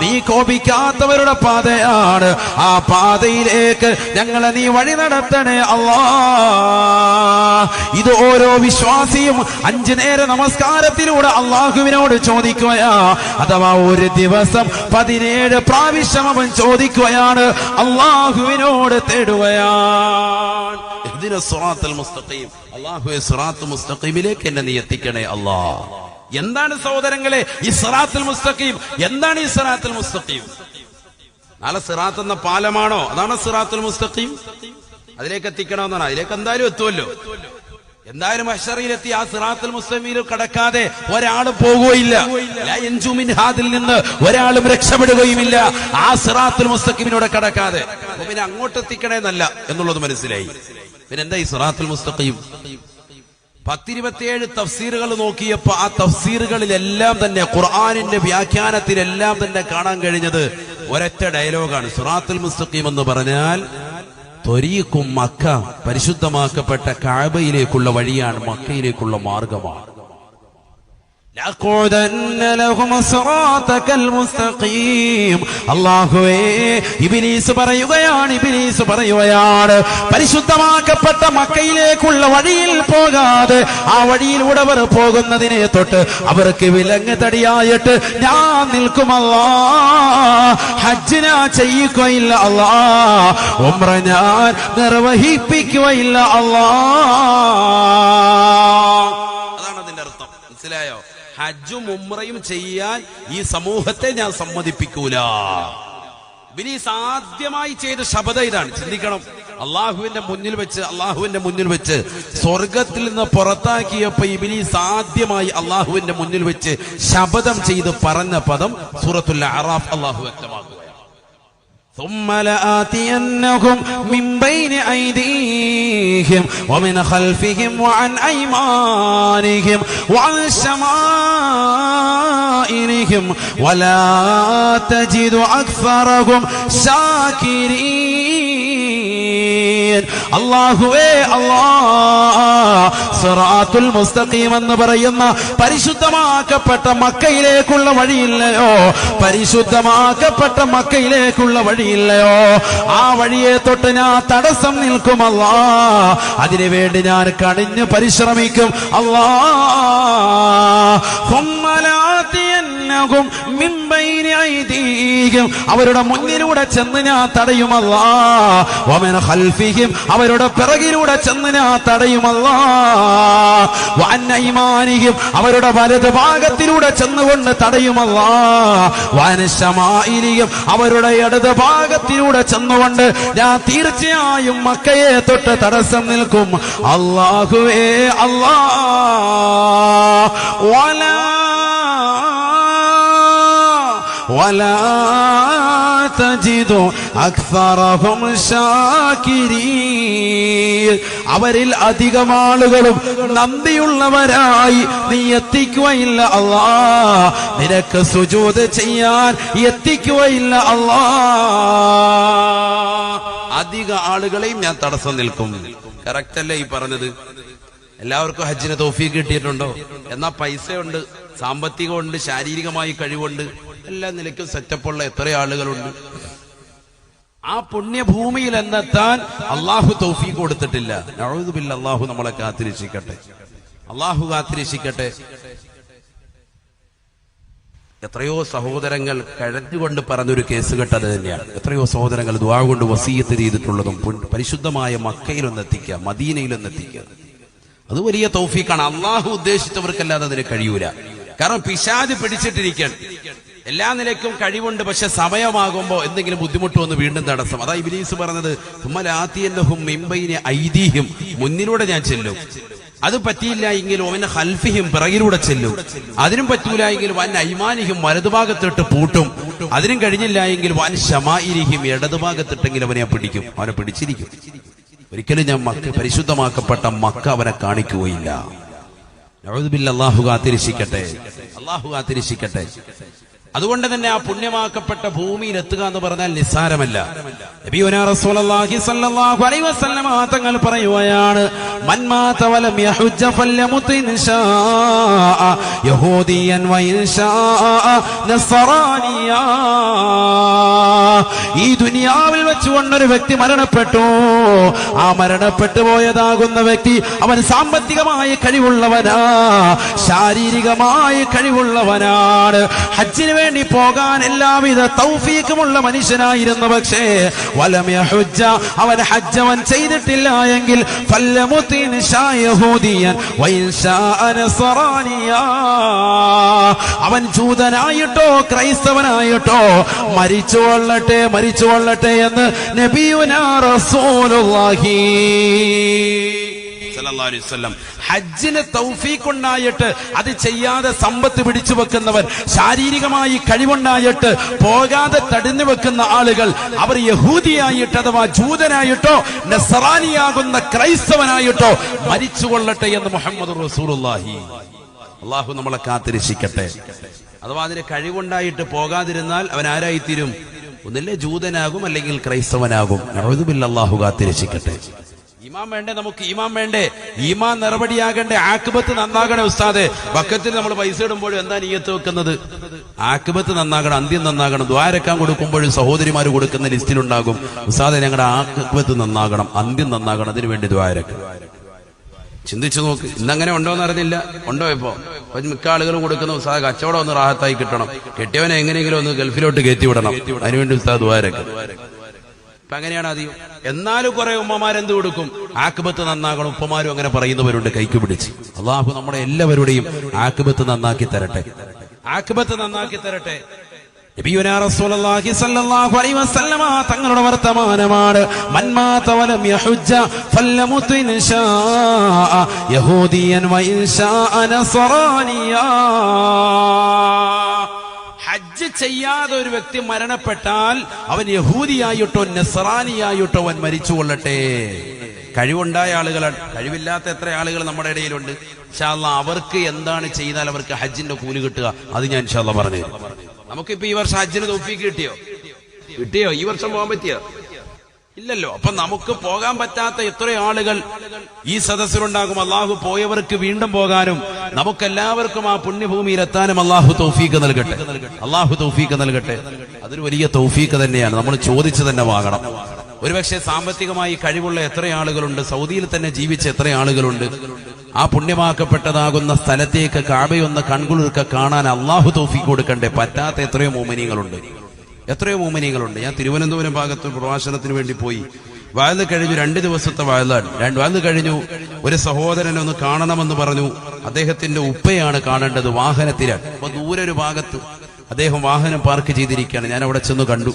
നീ കോപിക്കാത്തവരുടെ പാതയാണ്. ആ പാതയിലേക്ക് ഞങ്ങളെ നീ വഴി നടത്തണേ അല്ലാ. ഇത് ഓരോ വിശ്വാസിയും 5 നേര നമസ്കാരത്തിലൂടെ അള്ളാഹുവിനോട് ചോദിക്കുകയാ. അഥവാ ഒരു ദിവസം 17 പ്രാവശ്യം അവൻ ചോദിക്കുകയാണ്, അള്ളാഹുവിനോട് തേടുകയാണ്. ഇഹ്ദിന സിറാത്തൽ മുസ്തഖീം, അല്ലാഹുവേ സിറാത്തുൽ മുസ്തഖീമിലേക്ക് എന്നെ നീ എത്തിക്കണേ അല്ലാ. എന്താണ് സഹോദരങ്ങളെ ഈ സിറാത്തുൽ മുസ്തഖീം? എന്താണ് ഈ സിറാത്തുൽ മുസ്തഖീം? നാളെ സിറാത്ത് എന്ന പാലമാണോ? അതാണ് സിറാത്തുൽ മുസ്തഖീം. അതിലേക്ക് എത്തിക്കണമെന്നാണ്. അതിലേക്ക് എന്തായാലും എത്തുമല്ലോ. എന്തായാലും മഹ്ശറിലെത്തി ആ സിറാത്തുൽ മുസ്തഖീമിൽ കടക്കാതെ ഒരാളും പോകുകയില്ല. അതിൽ നിന്ന് ഒരാളും രക്ഷപ്പെടുകയുമില്ല ആ സിറാത്തുൽ മുസ്തഖീമിലൂടെ കടക്കാതെ. പിന്നെ അങ്ങോട്ട് എത്തിക്കണേന്നല്ല എന്നുള്ളത് മനസ്സിലായി. പിന്നെ എന്താ ഈ സിറാത്തുൽ മുസ്തഖീം? 10-27 തഫ്സീറുകൾ നോക്കിയപ്പോ ആ തഫ്സീറുകളിലെല്ലാം തന്നെ ഖുർആനിന്റെ വ്യാഖ്യാനത്തിലെല്ലാം തന്നെ കാണാൻ കഴിഞ്ഞത് ഒരൊറ്റ ഡയലോഗാണ്. സിറാത്തുൽ മുസ്തഖീം എന്ന് പറഞ്ഞാൽ ത്വരീഖും മക്ക, പരിശുദ്ധമാക്കപ്പെട്ട കഅബയിലേക്കുള്ള വഴിയാണ്, മക്കയിലേക്കുള്ള മാർഗമാണ്. അല്ലാഹുവേ, ഇബ്ലീസ് പറയുകയാണ് പരിശുദ്ധമാക്കപ്പെട്ട മക്കയിലേക്കുള്ള വഴിയിൽ പോകാതെ ആ വഴിയിലൂടെ അവർ പോകുന്നതിനെ തൊട്ട് അവർക്ക് വിലങ്ങ് തടിയായിട്ട് ഞാൻ നിൽക്കുമല്ലാ. ഹജ്ജ് ഞാൻ ചെയ്യിക്കുകയില്ല അല്ലാ, ഉംറ ഞാൻ നിർവഹിപ്പിക്കുകയില്ല അല്ലാ. അതാണ് അതിന്റെ അർത്ഥം. മനസ്സിലായോ? ഹജ്ജും ഉംറയും ചെയ്യാൻ ഈ സമൂഹത്തെ ഞാൻ സമ്മതിപ്പിക്കൂല. ഇബ്ലീസ് ആദ്യമായി ചെയ്ത ശപഥം ഇതാണ്. ചിന്തിക്കണം. അള്ളാഹുവിന്റെ മുന്നിൽ വെച്ച് സ്വർഗത്തിൽ നിന്ന് പുറത്താക്കിയപ്പോ ഇബ്ലീസ് ആദ്യമായി അള്ളാഹുവിന്റെ മുന്നിൽ വെച്ച് ശപഥം ചെയ്ത് പറഞ്ഞ പദം സൂറത്തുൽ അറാഫ് അള്ളാഹു വ്യക്തമാക്കുകയാണ്. ثم لآتينهم من بين أيديهم ومن خلفهم وعن أيمانهم وعن شمائلهم ولا تجد أكثرهم شاكرين. അല്ലാഹുവേ, സിറാത്തുൽ മുസ്തഖീം എന്ന് പറയുന്ന പരിശുദ്ധമാക്കപ്പെട്ട മക്കയിലേക്കുള്ള വഴിയില്ലയോ? പരിശുദ്ധമാക്കപ്പെട്ട മക്കയിലേക്കുള്ള വഴിയില്ലയോ? ആ വഴിയെ തൊട്ട് ഞാൻ തടസ്സം നിൽക്കും അല്ലാ. അതിനുവേണ്ടി ഞാൻ കടിഞ്ഞു പരിശ്രമിക്കും അല്ലാ. അവരുടെ മുന്നിലൂടെ ചെന്ന് ഞാൻ തടയുമല്ലാ. വമിൻ ഖൽഫിഹിം, അവരുടെ പിറകിലൂടെ ചെന്ന് ഞാൻ തടയുമല്ലാ. വഅൻ അയ്മാനിഹിം, അവരുടെ വലത് ഭാഗത്തിലൂടെ ചെന്നുകൊണ്ട് തടയുമല്ലാ. വഅൻ ശമാഇലിഹിം, അവരുടെ ഇടത് ഭാഗത്തിലൂടെ ചെന്നുകൊണ്ട് ഞാൻ തീർച്ചയായും മക്കയെ തൊട്ട് തടസ്സം നിൽക്കും. അല്ലാഹുവേ, അല്ലാ. ولا تجد أكثرهم شاكرين. അവരിൽ അധികം ആളുകളും നന്ദിയുള്ളവരായി നീ എത്തിക്കുകയില്ല അല്ലാ. നിനക്ക് സുജൂദ് ചെയ്യാൻ എത്തിക്കുകയില്ല അല്ലാ. അധിക ആളുകളെയും ഞാൻ തടസ്സം നിൽക്കും. കറക്റ്റ് അല്ലേ ഈ പറഞ്ഞത്? എല്ലാവർക്കും ഹജ്ജിന് തൗഫീഖ് കിട്ടിയിട്ടുണ്ടോ? എന്നാ പൈസയുണ്ട്, സാമ്പത്തികമുണ്ട്, ശാരീരികമായി കഴിവുണ്ട്, എല്ലാ നിലയ്ക്കും സെറ്റപ്പുള്ള എത്ര ആളുകളുണ്ട്. ആ പുണ്യഭൂമിയിൽ എന്നെത്താൻ അള്ളാഹു തൗഫീഖ് കൊടുത്തിട്ടില്ല. നഊദു ബില്ലാഹ്. അള്ളാഹു നമ്മളെ കാത്തിരക്ഷിക്കട്ടെ. അള്ളാഹു കാത്തിരക്ഷിക്കട്ടെ. എത്രയോ സഹോദരങ്ങൾ കഴഞ്ഞുകൊണ്ട് പറഞ്ഞൊരു കേസ് കെട്ടത് തന്നെയാണ്. എത്രയോ സഹോദരങ്ങൾ ദുആ കൊണ്ട് വസിയത്ത് ചെയ്തിട്ടുള്ളതും പരിശുദ്ധമായ മക്കയിലൊന്നെത്തിക്കുക, മദീനയിലൊന്നെത്തിക്കുക. അത് വലിയ തൗഫീഖാണ്. അള്ളാഹു ഉദ്ദേശിച്ചവർക്കല്ലാതെ അതിന് കഴിയൂല. കാരണം പിശാച് പിടിച്ചിട്ടിരിക്കാൻ എല്ലാ നിലയ്ക്കും കഴിവുണ്ട്. പക്ഷെ സമയമാകുമ്പോ എന്തെങ്കിലും ബുദ്ധിമുട്ട് വന്ന് വീണ്ടും തടസ്സം. അതാ ഇബ്ലീസ് പറഞ്ഞത്, തുമ്മലാത്തിയന്നഹും മിമ്പൈന ഐദീഹിം, മുന്നിലൂടെ ഞാൻ ചെല്ലും. അത് പറ്റിയില്ല എങ്കിൽ വഅൻ ഖൽഫിഹിം, പിറകിലൂടെ ചെല്ലും. അതിനും പറ്റൂല എങ്കിൽ വഅൻ അയ്മാനിഹിം, വലതുഭാഗത്തിട്ട് പൂട്ടും. അതിനും കഴിഞ്ഞില്ല എങ്കിൽ വഅൻ ശമാഇലിഹിം, ഇടതുഭാഗത്തിട്ടെങ്കിൽ അവനെ പിടിക്കും. അവനെ പിടിച്ചിരിക്കും. ഒരിക്കലും ഞാൻ പരിശുദ്ധമാക്കപ്പെട്ട മക്ക അവനെ കാണിക്കുകയില്ല. നഊദു ബില്ലാഹ്. അല്ലാഹു കാത്തിരക്ഷിക്കട്ടെ. അല്ലാഹു കാത്തിരക്ഷിക്കട്ടെ. അതുകൊണ്ട് തന്നെ ആ പുണ്യമാക്കപ്പെട്ട ഭൂമിയിൽ എത്തുക എന്ന് പറഞ്ഞാൽ നിസ്സാരമല്ല. നബിയുനാ റസൂലുള്ളാഹി സ്വല്ലല്ലാഹു അലൈഹി വസല്ലമ തങ്ങൾ പറയുകയാണ്, മൻ മാത വലം യഹുജ്ജ ഫല്യമുത് ഇൻഷാ യഹൂദിയൻ വഇൻഷാ നസ്റാനിയാ. ഈ ദുനിയാവിൽ വെച്ചുകൊണ്ടൊരു വ്യക്തി മരണപ്പെട്ടു. ആ മരണപ്പെട്ടു പോയതാകുന്ന വ്യക്തി അവൻ സാമ്പത്തികമായ കഴിവുള്ളവനാ, ശാരീരികമായ കഴിവുള്ളവനാണ്, ഹജ്ജിന് വേണ്ടി പോകാൻ എല്ലാവിധ തൗഫീഖുമുള്ള മനുഷ്യനായിരുന്നു. പക്ഷേ വലം യഹുജ്ജ, അവൻ ഹജ്ജ് അവൻ ചെയ്തിട്ടില്ല എങ്കിൽ ഫല്യമുത് ഇൻഷാ യഹൂദിയൻ വഇൻഷാ നസ്റാനിയാ, അവൻ ജൂതനായിട്ടോ ക്രൈസ്തവനായിട്ടോ മരിച്ചുകൊള്ളട്ടെ എന്ന് നബിയുനാ റസൂലുള്ളാഹി സല്ലല്ലാഹു അലൈഹി വസല്ലം. ഹജ്ജിന് തൗഫീഖ് ഉണ്ടായിട്ട് അത് ചെയ്യാതെ സമ്പത്ത് പിടിച്ചു വെക്കുന്നവർ, ശാരീരികമായി കഴിവുണ്ടായിട്ട് പോകാതെ തടഞ്ഞു വെക്കുന്ന ആളുകൾ, അവർ യഹൂദിയായിട്ട് അഥവാ ജൂതനായിട്ടോ നസ്റാനിയാകുന്ന ക്രൈസ്തവനായിട്ടോ മരിച്ചുകൊള്ളട്ടെ എന്ന് മുഹമ്മദ് റസൂലുള്ളാഹി. അള്ളാഹു നമ്മളെ കാത്തിരക്ഷിക്കട്ടെ. അഥവാ അതിന് കഴിവുണ്ടായിട്ട് പോകാതിരുന്നാൽ അവൻ ആരായിത്തീരും? ഒന്നില്ലേ ജൂതനാകും, അല്ലെങ്കിൽ ക്രൈസ്തവനാകും. നഊദു ബില്ലാഹ്, അല്ലാഹു കാത്തിരക്ഷിക്കട്ടെ. ഈമാൻ വേണ്ടേ? നമുക്ക് ഈമാൻ വേണ്ടേ? ഈമാൻ നിറപടിയാകണ്ടേ? ആഖിബത്ത് നന്നാകണേ ഉസ്താദെ. ബക്കത്തിൽ നമ്മൾ പൈസ ഇടുമ്പോഴും എന്താ നിയ്യത്ത് വെക്കുന്നത്? ആഖിബത്ത് നന്നാകണം, അന്ത്യം നന്നാകണം. ദ്വാരക്കാൻ കൊടുക്കുമ്പോഴും സഹോദരിമാർ കൊടുക്കുന്ന ലിസ്റ്റിലുണ്ടാകും, ഉസ്താദെ ഞങ്ങളുടെ ആഖിബത്ത് നന്നാകണം, അന്ത്യം നന്നാകണം, അതിനു വേണ്ടി ദ്വാരക്കും. ചിന്തിച്ചു നോക്ക്. ഇന്നങ്ങനെ ഉണ്ടോന്ന് അറിഞ്ഞില്ല. ഉണ്ടോ? ഇപ്പൊ മിക്ക ആളുകളും കൊടുക്കുന്ന ഉസ്താദ് കച്ചവടം ഒന്ന് റാഹത്തായി കിട്ടണം, കെട്ടിയവനെ എങ്ങനെയെങ്കിലും ഒന്ന് ഗൾഫിലോട്ട് കയറ്റി വിടണം, അതിനുവേണ്ടി ഉസ്താദ് ദ്വാരക്കും. ഇപ്പൊ അങ്ങനെയാണ് അധികം. എന്നാലും കുറെ ഉമ്മമാരെന്ത് കൊടുക്കും? ആഖിബത്ത് നന്നാകണം. ഉപ്പമാരും അങ്ങനെ പറയുന്നവരുണ്ട് കൈക്ക് പിടിച്ച്. അള്ളാഹു നമ്മുടെ എല്ലാവരുടെയും ആഖിബത്ത് നന്നാക്കി തരട്ടെ, ആഖിബത്ത് നന്നാക്കി തരട്ടെ. നബിയുനാ റസൂലുള്ളാഹി സ്വല്ലല്ലാഹു അലൈഹി വസല്ലമ തങ്ങളുടെ വർത്തമാനമാണ്, മൻ മാത വലം യഹുജ്ജ ഫല്യമുത് ഇൻഷാ യഹൂദിയൻ വഇൻഷാ നസ്റാനിയാ. ഹജ്ജ് ചെയ്യാതെ ഒരു വ്യക്തി മരണപ്പെട്ടാൽ അവൻ യഹൂദിയായിട്ടോ നസ്റാനിയായിട്ടോ അവൻ മരിച്ചുകൊള്ളട്ടെ. കഴിവുണ്ടായ ആളുകളാണ്, കഴിവില്ലാത്ത എത്ര ആളുകൾ നമ്മുടെ ഇടയിലുണ്ട്. ഇൻഷാ അല്ലാഹ് അവർക്ക് എന്താണ് ചെയ്താൽ അവർക്ക് ഹജ്ജിന്റെ കൂലി കിട്ടുക, അത് ഞാൻ ഇൻഷാ അല്ലാഹ് പറഞ്ഞു തരും. നമുക്കിപ്പോ ഈ വർഷം ഹജ്ജിന് തൗഫീഖ് കിട്ടിയോ? ഈ വർഷം പോകാൻ പറ്റിയോ? ഇല്ലല്ലോ. അപ്പൊ നമുക്ക് പോകാൻ പറ്റാത്ത എത്രയോ ആളുകൾ ഈ സദസ്സിലുണ്ടാകും. അള്ളാഹു പോയവർക്ക് വീണ്ടും പോകാനും നമുക്കെല്ലാവർക്കും ആ പുണ്യഭൂമിയിൽ എത്താനും അള്ളാഹു തൗഫീഖ് നൽകട്ടെ, അള്ളാഹു തൗഫീഖ് നൽകട്ടെ. അതൊരു വലിയ തൗഫീഖ് തന്നെയാണ്, നമ്മൾ ചോദിച്ചു തന്നെ വാങ്ങണം. ഒരുപക്ഷെ സാമ്പത്തികമായി കഴിവുള്ള എത്ര ആളുകളുണ്ട്, സൗദിയിൽ തന്നെ ജീവിച്ച എത്ര ആളുകളുണ്ട്. ആ പുണ്യമാക്കപ്പെട്ടതാകുന്ന സ്ഥലത്തേക്ക് കാബയൊന്ന് കൺകുളിർക്ക കാണാൻ അള്ളാഹു തൗഫീഖ് കൊടുക്കണ്ടേ? പറ്റാത്ത എത്രയോ മോമിനീങ്ങളുണ്ട്, എത്രയോ മോമിനീങ്ങളുണ്ട്. ഞാൻ തിരുവനന്തപുരം ഭാഗത്ത് പ്രഭാഷണത്തിന് വേണ്ടി പോയി. വയല് കഴിഞ്ഞു, 2 ദിവസത്തെ വയലാണ്. വയല് കഴിഞ്ഞു, ഒരു സഹോദരനെ ഒന്ന് കാണണമെന്ന് പറഞ്ഞു. അദ്ദേഹത്തിന്റെ ഉപ്പയാണ് കാണേണ്ടത്, വാഹനത്തിലാണ്. അപ്പൊ ദൂരെ ഒരു ഭാഗത്ത് അദ്ദേഹം വാഹനം പാർക്ക് ചെയ്തിരിക്കുകയാണ്. ഞാൻ അവിടെ ചെന്ന് കണ്ടു.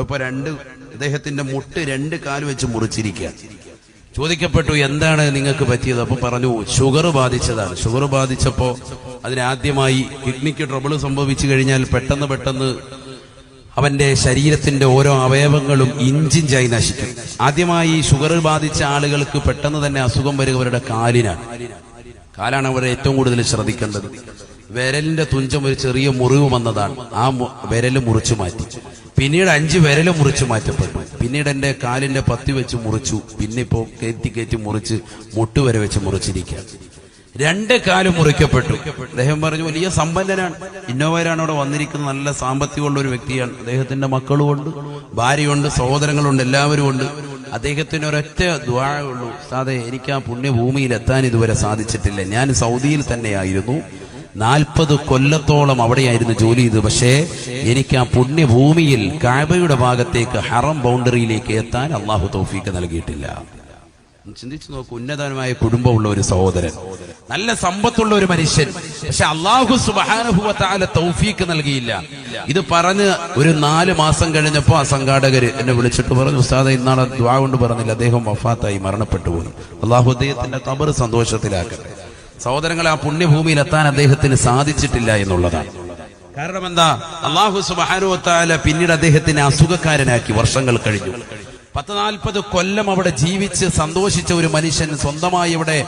ഇപ്പൊ അദ്ദേഹത്തിന്റെ മുട്ട് 2 കാല് വെച്ച് മുറിച്ചിരിക്കുക. ചോദിക്കപ്പെട്ടു, എന്താണ് നിങ്ങൾക്ക് പറ്റിയത്? അപ്പൊ പറഞ്ഞു, ഷുഗർ ബാധിച്ചതാണ്. ഷുഗർ ബാധിച്ചപ്പോ അതിനാദ്യമായി കിഡ്നിക്ക് ട്രബിൾ സംഭവിച്ചു കഴിഞ്ഞാൽ പെട്ടെന്ന് അവന്റെ ശരീരത്തിന്റെ ഓരോ അവയവങ്ങളും ഇഞ്ചിഞ്ചായി നശിക്കും. ആദ്യമായി ഷുഗർ ബാധിച്ച ആളുകൾക്ക് പെട്ടെന്ന് തന്നെ അസുഖം വരിക അവരുടെ കാലാണ് അവരെ ഏറ്റവും കൂടുതൽ ശ്രദ്ധിക്കേണ്ടത്. വിരലിന്റെ തുഞ്ചം ഒരു ചെറിയ മുറിവ് വന്നതാണ്. ആ വിരല് മുറിച്ചു മാറ്റി. പിന്നീട് 5 വിരല് മുറിച്ചു മാറ്റപ്പെട്ടു. പിന്നീട് എന്റെ കാലിന്റെ പത്തി വെച്ച് മുറിച്ചു. പിന്നെ ഇപ്പോ കയറ്റി മുറിച്ച് മുട്ടുവരെ വെച്ച് മുറിച്ചിരിക്കുക. 2 കാലും മുറിക്കപ്പെട്ടു. അദ്ദേഹം പറഞ്ഞു, വലിയ സമ്പന്നനാണ്, ഇന്നോവയിലാണ് അവിടെ വന്നിരിക്കുന്നത്, നല്ല സാമ്പത്തികമുള്ള ഒരു വ്യക്തിയാണ്. അദ്ദേഹത്തിന്റെ മക്കളുമുണ്ട്, ഭാര്യയുണ്ട്, സഹോദരങ്ങളുണ്ട്, എല്ലാവരും ഉണ്ട്. അദ്ദേഹത്തിന് ഒരൊറ്റ ദുആ ഉള്ളൂ, ഉസ്താദേ എനിക്ക് ആ പുണ്യഭൂമിയിൽ എത്താൻ ഇതുവരെ സാധിച്ചിട്ടില്ല. ഞാൻ സൗദിയിൽ തന്നെയായിരുന്നു, 40 കൊല്ലത്തോളം അവിടെയായിരുന്നു ജോലി ചെയ്ത്. പക്ഷേ എനിക്ക് ആ പുണ്യഭൂമിയിൽ കഅബയുടെ ഭാഗത്തേക്ക് ഹറം ബൗണ്ടറിയിലേക്ക് എത്താൻ അള്ളാഹു തൗഫീഖ് നൽകിയിട്ടില്ല. ചിന്തിച്ചു നോക്കൂ, ഉന്നതമായ കുടുംബമുള്ള ഒരു സഹോദരൻ, നല്ല സമ്പത്തുള്ള ഒരു മനുഷ്യൻ, പക്ഷെ അള്ളാഹു സുബ്ഹാനഹു വ തആല തൗഫീഖ് നൽകിയില്ല. ഇത് പറഞ്ഞ് ഒരു 4 മാസം കഴിഞ്ഞപ്പോ ആ സംഘാടകര് എന്നെ വിളിച്ചിട്ട് പറഞ്ഞു, ഉസ്താദേ ഇന്നാളെ ദുആ കൊണ്ട് പറഞ്ഞില്ല, അദ്ദേഹം വഫാത്തായി, മരണപ്പെട്ടു പോയി. അള്ളാഹു അദ്ദേഹത്തിന്റെ ഖബർ സന്തോഷത്തിലാക്കട്ടെ. സഹോദരങ്ങളെ, ആ പുണ്യഭൂമിയിൽ എത്താൻ അദ്ദേഹത്തിന് സാധിച്ചിട്ടില്ല എന്നുള്ളതാണ്. കാരണം എന്താ? അള്ളാഹു സുബ്ഹാനഹു വ തആല പിന്നീട് അദ്ദേഹത്തിനെ അസുഖക്കാരനാക്കി. വർഷങ്ങൾ കഴിഞ്ഞു, 10-40 കൊല്ലം അവിടെ ജീവിച്ച് സന്തോഷിച്ച ഒരു മനുഷ്യൻ, സ്വന്തമായി ഇവിടെ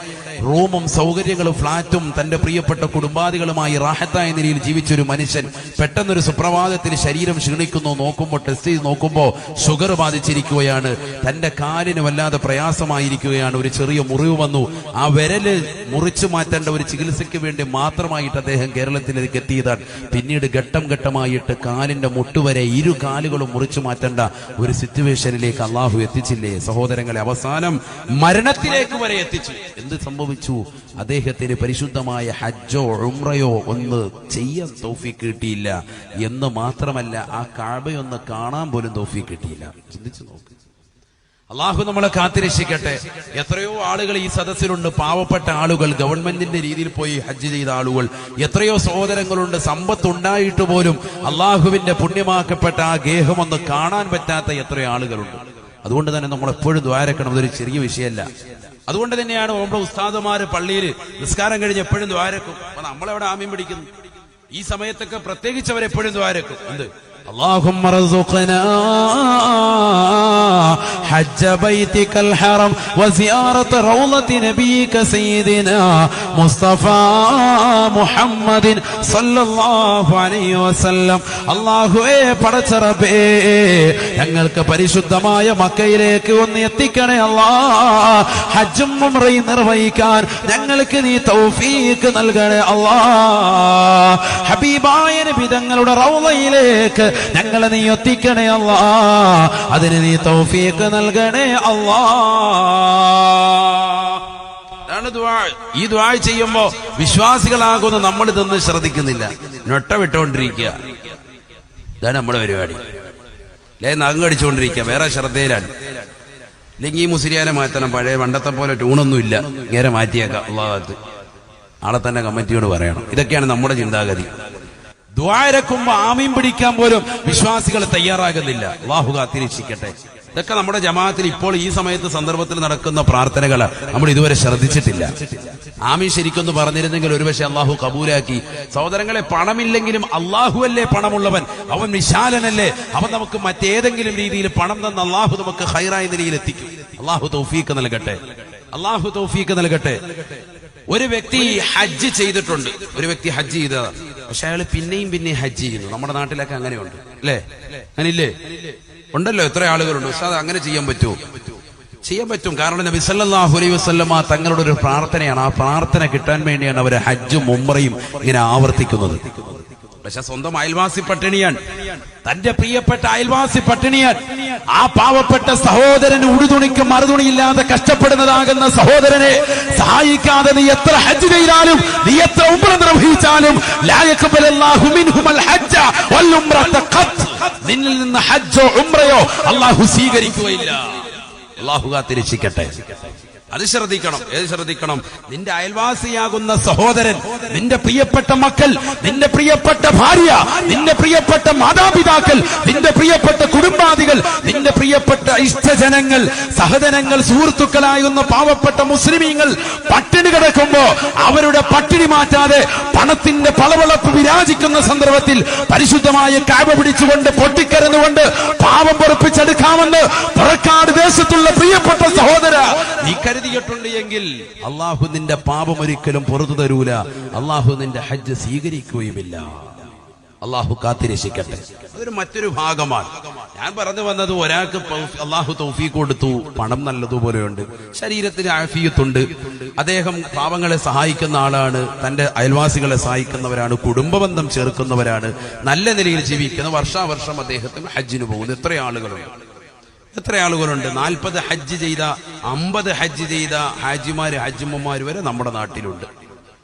റൂമും സൗകര്യങ്ങളും ഫ്ളാറ്റും തന്റെ പ്രിയപ്പെട്ട കുടുംബാദികളുമായി റാഹത്തായ നിലയിൽ ജീവിച്ച ഒരു മനുഷ്യൻ പെട്ടെന്നൊരു സുപ്രഭാതത്തിൽ ശരീരം ക്ഷീണിക്കുന്നു. നോക്കുമ്പോൾ ടെസ്റ്റ് ചെയ്ത് നോക്കുമ്പോൾ ഷുഗർ ബാധിച്ചിരിക്കുകയാണ്. തന്റെ കാലിന് വല്ലാതെ പ്രയാസമായിരിക്കുകയാണ്. ഒരു ചെറിയ മുറിവ് വന്നു. ആ വിരല് മുറിച്ചു മാറ്റേണ്ട ഒരു ചികിത്സയ്ക്ക് വേണ്ടി മാത്രമായിട്ട് അദ്ദേഹം കേരളത്തിലേക്ക് എത്തിയതാണ്. പിന്നീട് ഘട്ടം ഘട്ടമായിട്ട് കാലിന്റെ മുട്ടുവരെ 2 കാലുകളും മുറിച്ചു മാറ്റേണ്ട ഒരു സിറ്റുവേഷനിലേക്ക് അള്ളാഹു എത്തിച്ചില്ലേ സഹോദരങ്ങളെ? അവസാനം മരണത്തിലേക്ക് വരെ എത്തിച്ചു. എന്ത് സംഭവിച്ചു? അദ്ദേഹത്തിന് പരിശുദ്ധമായ ഹജ്ജോ ഉംറയോ ഒന്ന് ചെയ്യാൻ തൗഫീഖ് കിട്ടിയില്ല എന്ന് മാത്രമല്ല, ആ കഅബയൊന്ന് കാണാൻ പോലും തൗഫീഖ് കിട്ടിയില്ല. ചിന്തിച്ചു നോക്ക്. അള്ളാഹു നമ്മളെ കാത്തിരക്ഷിക്കട്ടെ. എത്രയോ ആളുകൾ ഈ സദസ്സിലുണ്ട്, പാവപ്പെട്ട ആളുകൾ, ഗവൺമെന്റിന്റെ രീതിയിൽ പോയി ഹജ്ജ് ചെയ്ത ആളുകൾ, എത്രയോ സഹോദരങ്ങളുണ്ട്. സമ്പത്തുണ്ടായിട്ട് പോലും അള്ളാഹുവിന്റെ പുണ്യമാക്കപ്പെട്ട ആ ഗേഹം ഒന്ന് കാണാൻ പറ്റാത്ത എത്രയോ ആളുകളുണ്ട്. അതുകൊണ്ട് തന്നെ നമ്മൾ എപ്പോഴും ദ്വാരക്കണം. അതൊരു ചെറിയ വിഷയമല്ല. അതുകൊണ്ട് തന്നെയാണ് നമ്മുടെ ഉസ്താദുമാര് പള്ളിയിൽ നിസ്കാരം കഴിഞ്ഞ് എപ്പോഴും ദ്വാരക്കും. അപ്പൊ നമ്മളെവിടെ ആമീൻ പിടിക്കുന്നു? ഈ സമയത്തൊക്കെ പ്രത്യേകിച്ച് അവരെപ്പോഴും ദ്വാരക്കും. എന്ത്? اللهم ارزقنا حج بيتك الحرم وزيارة روضة نبيك سيدنا مصطفى محمد صلى الله عليه وسلم. അല്ലാഹുവേ പടച്ച റബ്ബേ, ഞങ്ങൾക്ക് പരിശുദ്ധമായ മക്കയിലേക്ക് ഒന്ന് എത്തിക്കണേ അല്ലാഹ്. ഹജ്ജും ഉംറയും നിർവഹിക്കാൻ ഞങ്ങൾക്ക് നീ തൗഫീഖ് നൽകണേ അല്ലാഹ്. ഹബീബായ നബി തങ്ങളുടെ റൗളയിലേക്ക് ഞങ്ങളെ നീ എത്തിക്കണേ അല്ലാഹ്. അതിന് നീ തൗഫീഖ് നൽകണേ അല്ലാഹ്. ഈ ദുആ ചെയ്യുമ്പോ വിശ്വാസികളാകുന്ന നമ്മൾ ഇതൊന്നും ശ്രദ്ധിക്കുന്നില്ല, നൊട്ട വിട്ടുകൊണ്ടിരിക്കുക. ഇതാണ് നമ്മുടെ പരിപാടി. അല്ലെ നഖം കടിച്ചുകൊണ്ടിരിക്കുക, വേറെ ശ്രദ്ധയിലാണ്. അല്ലെങ്കിൽ ഈ മുസ്ലിയാരെ മാറ്റണം, പഴയ പണ്ടത്തെ പോലെ ട്യൂണൊന്നും ഇല്ല, ഇങ്ങനെ മാറ്റിയേക്കാം. അള്ളാഹത്ത് ആളെ തന്നെ കമ്മിറ്റിയോട് പറയണം. ഇതൊക്കെയാണ് നമ്മുടെ ചിന്താഗതി. ദ്വാരക്കുമ്പോ ആമീൻ പിടിക്കാൻ പോലും വിശ്വാസികൾ തയ്യാറാകുന്നില്ല. അല്ലാഹു കാത്തിരക്ഷിക്കട്ടെ. ഇതൊക്കെ നമ്മുടെ ജമാഅത്തിൽ ഇപ്പോൾ ഈ സമയത്ത് സന്ദർഭത്തിൽ നടക്കുന്ന പ്രാർത്ഥനകൾ നമ്മൾ ഇതുവരെ ശ്രദ്ധിച്ചിട്ടില്ല. ആമീൻ ശരിക്കൊന്ന് പറഞ്ഞിരുന്നെങ്കിൽ ഒരുപക്ഷെ അള്ളാഹു കബൂലാക്കി. സഹോദരങ്ങളെ, പണമില്ലെങ്കിലും അള്ളാഹുവല്ലേ പണമുള്ളവൻ, അവൻ വിശാലനല്ലേ. അവൻ നമുക്ക് മറ്റേതെങ്കിലും രീതിയിൽ പണം തന്ന അള്ളാഹു നമുക്ക് ഖൈറായ നിലയിൽ എത്തിക്കും. അള്ളാഹു തൗഫീഖ് നൽകട്ടെ. അള്ളാഹു തൗഫീഖ് നൽകട്ടെ. ഒരു വ്യക്തി ഹജ്ജ് ചെയ്തിട്ടുണ്ട്. ഒരു വ്യക്തി ഹജ്ജ് ചെയ്തതാണ്. പക്ഷെ അയാൾ പിന്നെയും ഹജ്ജ് ചെയ്യുന്നു. നമ്മുടെ നാട്ടിലൊക്കെ അങ്ങനെയുണ്ട്, അല്ലേ? അങ്ങനില്ലേ? ഉണ്ടല്ലോ, എത്ര ആളുകളുണ്ട്. പക്ഷെ അത് അങ്ങനെ ചെയ്യാൻ പറ്റുമോ? ചെയ്യാൻ പറ്റും. കാരണം നബി സല്ലല്ലാഹു അലൈഹി വസല്ലമ തങ്ങളുടെ ഒരു പ്രാർത്ഥനയാണ്. ആ പ്രാർത്ഥന കിട്ടാൻ വേണ്ടിയാണ് അവർ ഹജ്ജും ഉംറയും ഇങ്ങനെ ആവർത്തിക്കുന്നത്. പക്ഷെ സ്വന്തം അയൽവാസി പട്ടിണിയാണ്, തന്റെ പ്രിയപ്പെട്ട അയൽവാസി പട്ടിണിയാണ്. ആ പാവപ്പെട്ട സഹോദരന് ഉടുതുണിക്ക് മറുതുണിയില്ലാതെ കഷ്ടപ്പെടുന്നതാകുന്ന സഹോദരനെ സഹായിക്കാതെ നീ എത്ര ഹജ്ജ് ചെയ്താലും, നീ എത്ര ഉംറ നിർവഹിച്ചാലും, ലാ യഖ്ബലല്ലാഹു മിൻഹുൽ ഹജ്ജ വൽ ഉംറത ഖത്ത്, നിന്നിൽ നിന്ന് ഹജ്ജോ ഉംറയോ അല്ലാഹു സ്വീകരിക്കുകയില്ല. അല്ലാഹു കാത്തിരക്ഷിക്കട്ടെ. അത് ശ്രദ്ധിക്കണം. ഏത് ശ്രദ്ധിക്കണം? നിന്റെ അയൽവാസിയാകുന്ന സഹോദരൻ, നിന്റെ പ്രിയപ്പെട്ട മക്കൾ, നിന്റെ പ്രിയപ്പെട്ട ഭാര്യ, നിന്റെ പ്രിയപ്പെട്ട മാതാപിതാക്കൾ, നിന്റെ പ്രിയപ്പെട്ട കുടുംബാദികൾ, നിന്റെ പ്രിയപ്പെട്ട ഇഷ്ടജനങ്ങൾ, സഹജനങ്ങൾ, സുഹൃത്തുക്കളാകുന്ന പാവപ്പെട്ട മുസ്ലിമീങ്ങൾ പട്ടിണി കിടക്കുമ്പോ അവരുടെ പട്ടിണി മാറ്റാതെ പണത്തിന്റെ പളവളപ്പ് വിരാജിക്കുന്ന സന്ദർഭത്തിൽ പരിശുദ്ധമായ കഅബ പിടിച്ചുകൊണ്ട് പൊട്ടിക്കരന്നുകൊണ്ട് പാവം പൊറപ്പിച്ചെടുക്കാമെന്ന് പുറക്കാട് ദേശത്തുള്ള പ്രിയപ്പെട്ട സഹോദര നീ കരുതിയിട്ടുണ്ട് എങ്കിൽ അള്ളാഹു നിന്റെ പാപം ഒരിക്കലും പുറത്തു തരൂല. അള്ളാഹു നിന്റെ ഹജ്ജ് സ്വീകരിക്കുകയുമില്ല. അള്ളാഹു കാത്തിരക്ഷിക്കട്ടെ. അതൊരു മറ്റൊരു ഭാഗമാണ്. ഞാൻ പറഞ്ഞു വന്നത്, ഒരാൾക്ക് അള്ളാഹു തൗഫീഖ് കൊടുത്തു, പണം നല്ലതുപോലെയുണ്ട്, ശരീരത്തിന് ആഫിയത്തുണ്ട്, അദ്ദേഹം പാവങ്ങളെ സഹായിക്കുന്ന ആളാണ്, തന്റെ അയൽവാസികളെ സഹായിക്കുന്നവരാണ്, കുടുംബബന്ധം ചേർക്കുന്നവരാണ്, നല്ല നിലയിൽ ജീവിക്കുന്ന, വർഷാവർഷം അദ്ദേഹത്തിന് ഹജ്ജിന് പോകുന്നു. എത്ര ആളുകളുണ്ട്? 40 ഹജ്ജ് ചെയ്ത, 50 ഹജ്ജ് ചെയ്ത ഹാജിമാര്, ഹജ്ജുമ്മമാര് വരെ നമ്മുടെ നാട്ടിലുണ്ട്.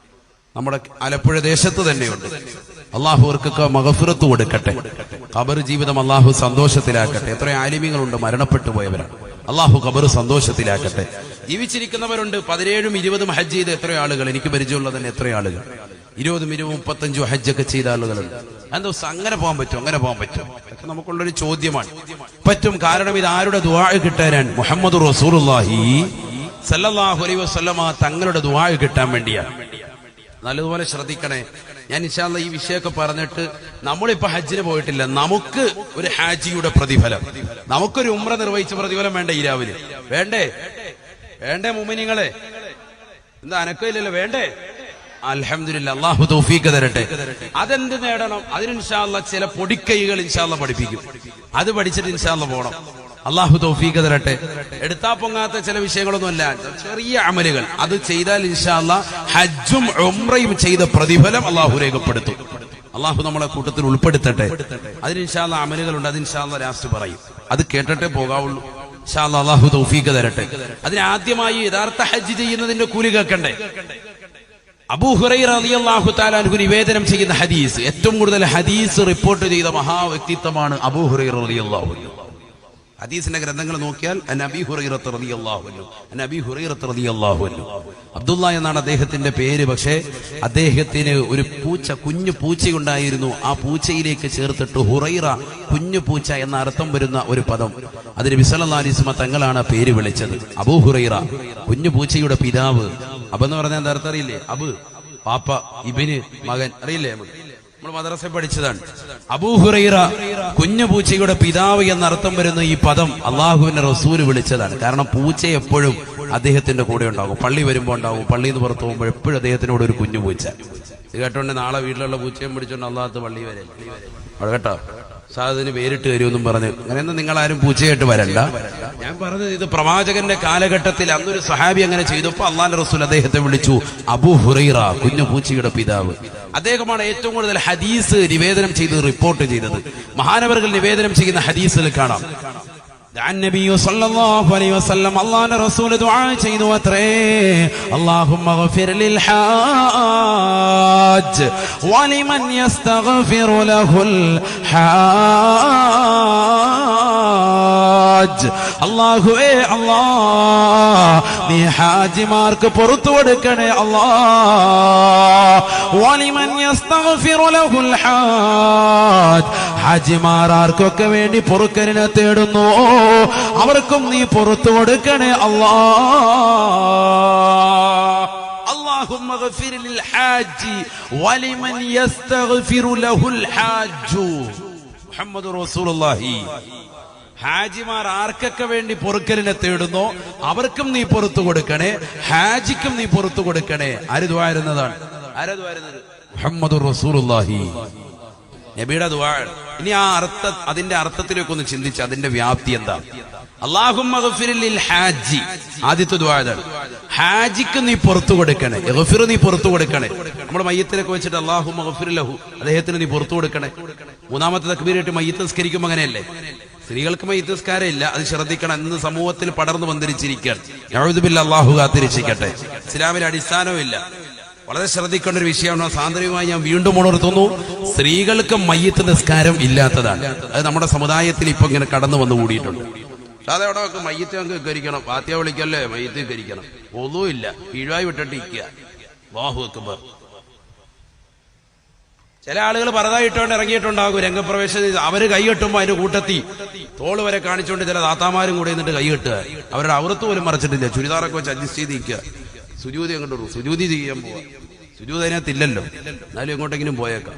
നമ്മുടെ ആലപ്പുഴ ദേശത്ത് തന്നെയുണ്ട്. അള്ളാഹു അവർക്കൊക്കെ മഗ്ഫിറത്ത് കൊടുക്കട്ടെ. ഖബർ ജീവിതം അള്ളാഹു സന്തോഷത്തിലാക്കട്ടെ. എത്ര ആലിമീങ്ങളുണ്ട് മരണപ്പെട്ടു പോയവരാണ്. അള്ളാഹു ഖബർ സന്തോഷത്തിലാക്കട്ടെ. ജീവിച്ചിരിക്കുന്നവരുണ്ട്. 17ഉം 20ഉം ഹജ്ജ് ചെയ്ത എത്ര ആളുകൾ, എനിക്ക് പരിചയമുള്ള തന്നെ എത്ര ആളുകൾ 20ഉം 20ഉം 35ഉം ഹജ്ജൊക്കെ ചെയ്ത ആളുകളുണ്ട്. എന്താ അങ്ങനെ പോകാൻ പറ്റും? അങ്ങനെ പോകാൻ പറ്റും? അതൊക്കെ നമുക്കുള്ളൊരു ചോദ്യമാണ്. പറ്റും. കാരണം ഇത് ആരുടെ ദുആ കിട്ടാനാണ്? മുഹമ്മദ് റസൂലുള്ളാഹി സല്ലല്ലാഹു അലൈഹി വസല്ലമ തങ്ങളുടെ ദുആ കിട്ടാൻ വേണ്ടിയാണ്. നല്ലതുപോലെ ശ്രദ്ധിക്കണേ. ഞാൻ ഇൻഷാ അല്ലാഹ് ഈ വിഷയമൊക്കെ പറഞ്ഞിട്ട്, നമ്മളിപ്പോ ഹജ്ജിന് പോയിട്ടില്ല, നമുക്ക് ഒരു ഹാജിയുടെ പ്രതിഫലം, നമുക്കൊരു ഉംറ നിർവഹിച്ച പ്രതിഫലം വേണ്ടേ ഈ രാവിലെ? വേണ്ടേ? വേണ്ടേ മുഅ്മിനീങ്ങളെ? എന്താ അനക്കമില്ലല്ലോ? വേണ്ടേ? അൽഹംദുലില്ലാഹ്, അല്ലാഹു തൗഫീഖ് തരട്ടെ. അതെന്ത് നേടണം? അതിന് ഇൻഷാ അല്ലാഹ് ചില പൊടിക്കൈകൾ ഇൻഷാ അല്ലാഹ് പഠിപ്പിക്കും. അത് പഠിച്ചിട്ട് ഇൻഷാ അല്ലാഹ് പോണം. അല്ലാഹു തൗഫീഖ് തരട്ടെ. എടുത്താ പൊങ്ങാത്ത ചില വിഷയങ്ങളൊന്നുമല്ല, ചെറിയ അമലുകൾ, അത് ചെയ്താൽ ഇൻഷാ അല്ലാഹ് ഹജ്ജും ഉംറയും ചെയ്ത പ്രതിഫലം അല്ലാഹു രേഖപ്പെടുത്തും. അല്ലാഹു നമ്മളെ കൂട്ടത്തിൽ ഉൾപ്പെടുത്തട്ടെ. അതിന് ഇൻഷാ അല്ലാഹ് അമലുകളുണ്ട്, അത് ഇൻഷാ അല്ലാഹ് ലാസ്റ്റ് പറയും. അത് കേട്ടിട്ടേ പോകാവുള്ളൂ. ഇൻഷാ അല്ലാഹ് അല്ലാഹു തൗഫീഖ് തരട്ടെ. അതിന് ആദ്യമായി യഥാർത്ഥ ഹജ്ജ് ചെയ്യുന്നതിന്റെ കൂലി കേൾക്കണ്ടേ? അബൂ ഹുറൈറ റളിയല്ലാഹു തആല അൻഹു നിവേദനം ചെയ്യുന്ന ഹദീസ്, ഏറ്റവും കൂടുതൽ ഹദീസ് റിപ്പോർട്ട് ചെയ്ത മഹാവ്യക്തിത്വമാണ് അബൂ ഹുറൈറ റളിയല്ലാഹു അൻഹു. ഹദീസിന്റെ ഗ്രന്ഥങ്ങൾ നോക്കിയാൽ നബി ഹുറൈറ റളിയല്ലാഹു അൻഹു, നബി ഹുറൈറ റളിയല്ലാഹു അൻഹു. അബ്ദുള്ള എന്നാണ് അദ്ദേഹത്തിന്റെ പേര്. പക്ഷേ അദ്ദേഹത്തിന് ഒരു പൂച്ച, കുഞ്ഞു പൂച്ചയുണ്ടായിരുന്നു. ആ പൂച്ചയിലേക്ക് ചേർത്തിട്ട് ഹുറൈറ, കുഞ്ഞു പൂച്ച എന്ന അർത്ഥം വരുന്ന ഒരു പദം, അതിന് നബി സല്ലല്ലാഹു അലൈഹി വസല്ലം തങ്ങളാണ് പേര് വിളിച്ചത്. അബൂ ഹുറൈറ, കുഞ്ഞു പൂച്ചയുടെ പിതാവ്. അബെന്ന് പറഞ്ഞാൽ എന്താ അർത്ഥം അറിയില്ലേ? അബ് പാപ്പ, ഇബ്ന് മകൻ, അറിയില്ലേ? നമ്മൾ മദ്രസയിൽ പഠിച്ചതാണ്. അബൂ ഹുറൈറ, കുഞ്ഞു പൂച്ചയുടെ പിതാവ് എന്നർത്ഥം വരുന്ന ഈ പദം അള്ളാഹുവിന്റെ റസൂല് വിളിച്ചതാണ്. കാരണം പൂച്ച എപ്പോഴും അദ്ദേഹത്തിന്റെ കൂടെ ഉണ്ടാകും. പള്ളി വരുമ്പോ ഉണ്ടാവും, പള്ളിയിൽ നിന്ന് പുറത്തു പോകുമ്പോൾ എപ്പോഴും അദ്ദേഹത്തിനോട് ഒരു കുഞ്ഞു പൂച്ച. ഇത് കേട്ടോണ്ട് നാളെ വീട്ടിലുള്ള പൂച്ചയും പിടിച്ചോണ്ട് അള്ളാഹത്ത് പള്ളി വരെ അവിടെ കേട്ടോ, സാധന പേരിട്ട് തരുമെന്നും പറഞ്ഞ് അങ്ങനെയൊന്നും നിങ്ങൾ ആരും പൂച്ചയായിട്ട് വരണ്ട. ഞാൻ പറഞ്ഞത് ഇത് പ്രവാചകന്റെ കാലഘട്ടത്തിൽ അന്നൊരു സഹാബി അങ്ങനെ ചെയ്തപ്പോ അള്ളാന്റെ റസൂൽ അദ്ദേഹത്തെ വിളിച്ചു അബൂ ഹുറൈറ, കുഞ്ഞു പൂച്ചയുടെ പിതാവ്. അദ്ദേഹമാണ് ഏറ്റവും കൂടുതൽ ഹദീസ് നിവേദനം ചെയ്ത് റിപ്പോർട്ട് ചെയ്തത്. മഹാനവറുകൾ നിവേദനം ചെയ്യുന്ന ഹദീസിൽ കാണാം, നബി സല്ലല്ലാഹു അലൈഹി വസല്ലം അല്ലാഹുവിന്റെ റസൂൽ ദുആ ചെയ്തു അത്രേ, അല്ലാഹുമ്മ ഗഫിർ ലിൽ ഹാജ് വലിമൻ യസ്തഗ്ഫിറു ലഹുൽ ഹാജ്. അല്ലാഹുവേ, അല്ലാഹ് നീ ഹാജിമാർക്ക് പുറത്തു കൊടുക്കണേ അല്ലാഹ്. വലിമൻ യസ്തഗ്ഫിറു ലഹുൽ ഹാജ്, ഹാജിമാർ ആർക്കൊക്കെ വേണ്ടി പൊറുക്കലിനെ തേടുന്നു അവർക്കും നീ പുറത്തു കൊടുക്കണേ അല്ലാഹ്. അല്ലാഹുമ്മ ഗഫിർ ലിൽ ഹാജി വലിമൻ യസ്തഗ്ഫിറു ലഹുൽ ഹാജു. മുഹമ്മദുർ റസൂലുള്ളാഹി. ഹാജിമാർ ആർക്കൊക്കെ വേണ്ടി പൊറുക്കലിനെ തേടുന്നോ അവർക്കും നീ പുറത്തു കൊടുക്കണേ, ഹാജിക്കും നീ പുറത്തു കൊടുക്കണേ. ആര് ദുആ ചെയ്യുന്നതാണ്? ആരാ ദുആ ചെയ്യുന്നത്? മുഹമ്മദുർ റസൂലുള്ളാഹി, നബിയുടെ ദുആ. ഇനി ആ അർത്ഥം, അതിന്റെ അർത്ഥത്തിലേക്ക് ഒന്ന് ചിന്തിച്ച് അതിന്റെ വ്യാപ്തി എന്താ? അല്ലാഹുമ്മ ഗഫിർ ലിൽ ഹാജി, ആദ്യത്തെ ദുആ ഇതാണ്. ഹാജിക്ക് നീ പുറത്തു കൊടുക്കണേ, ഗഫിർ നീ പുറത്തു കൊടുക്കണേ. നമ്മൾ മയ്യത്തിലൊക്കെ വെച്ചിട്ട് അല്ലാഹുമ്മ ഗഫിർ ലഹു, അദ്ദേഹത്തിന് നീ പുറത്തു കൊടുക്കണേ. മൂന്നാമത്തെ തക്ബീറിട്ട് മയ്യത്ത് നിസ്കരിക്കുമ്പോൾ അങ്ങനെയല്ലേ? സ്ത്രീകൾക്ക് മയ്യത്ത് നിസ്കാരം ഇല്ല, അത് ശ്രദ്ധിക്കണം. ഇന്ന് സമൂഹത്തിൽ പടർന്നു വന്നിരിച്ചിരിക്കുകയാണ്. നഊദു ബില്ലാഹ്, അല്ലാഹു കാത്തിരക്ഷിക്കട്ടെ. ഇസ്ലാമിൽ അടിസ്ഥാനമില്ല. വളരെ ശ്രദ്ധിക്കേണ്ട ഒരു വിഷയമാണ്. സാന്ദർഭികമായി ഞാൻ വീണ്ടും ഉണർത്തുന്നു, സ്ത്രീകൾക്ക് മയ്യത്ത് നിസ്കാരം ഇല്ലാത്തതാണ്. അത് നമ്മുടെ സമുദായത്തിൽ ഇപ്പൊ ഇങ്ങനെ കടന്നു വന്നു കൂടിയിട്ടുണ്ട്. അതെ, അവിടെ ഒക്കെ മയ്യത്ത് ഞങ്ങൾക്ക് കരിക്കണം, ഫാത്തിഹ വിളിക്കല്ലേ, മയ്യത്ത് കരിക്കണം, ഒന്നുമില്ല, കീഴായി വിട്ടിട്ട് ഇരിക്കുക. അല്ലാഹു അക്ബർ. ചില ആളുകൾ പറതായിട്ടോണ്ട് ഇറങ്ങിയിട്ടുണ്ടാകും രംഗപ്രവേശം. അവര് കൈകെട്ടുമ്പോ അതിന്റെ കൂട്ടത്തി തോള് വരെ കാണിച്ചുകൊണ്ട് ചില താത്താമാരും കൂടെ എന്നിട്ട് കൈകെട്ടുക. അവരുടെ ഔറത്ത് പോലും മറച്ചിട്ടില്ല, ചുരിദാറൊക്കെ വെച്ച് അഡ്ജസ്റ്റ് ചെയ്ത് നിൽക്കുക. സുജൂദി അങ്ങോട്ട് സുജൂദി ചെയ്യാൻ പോവാ. സുജൂദ് അതിനകത്തില്ലല്ലോ, എന്നാലും എങ്ങോട്ടെങ്കിലും പോയേക്കാം.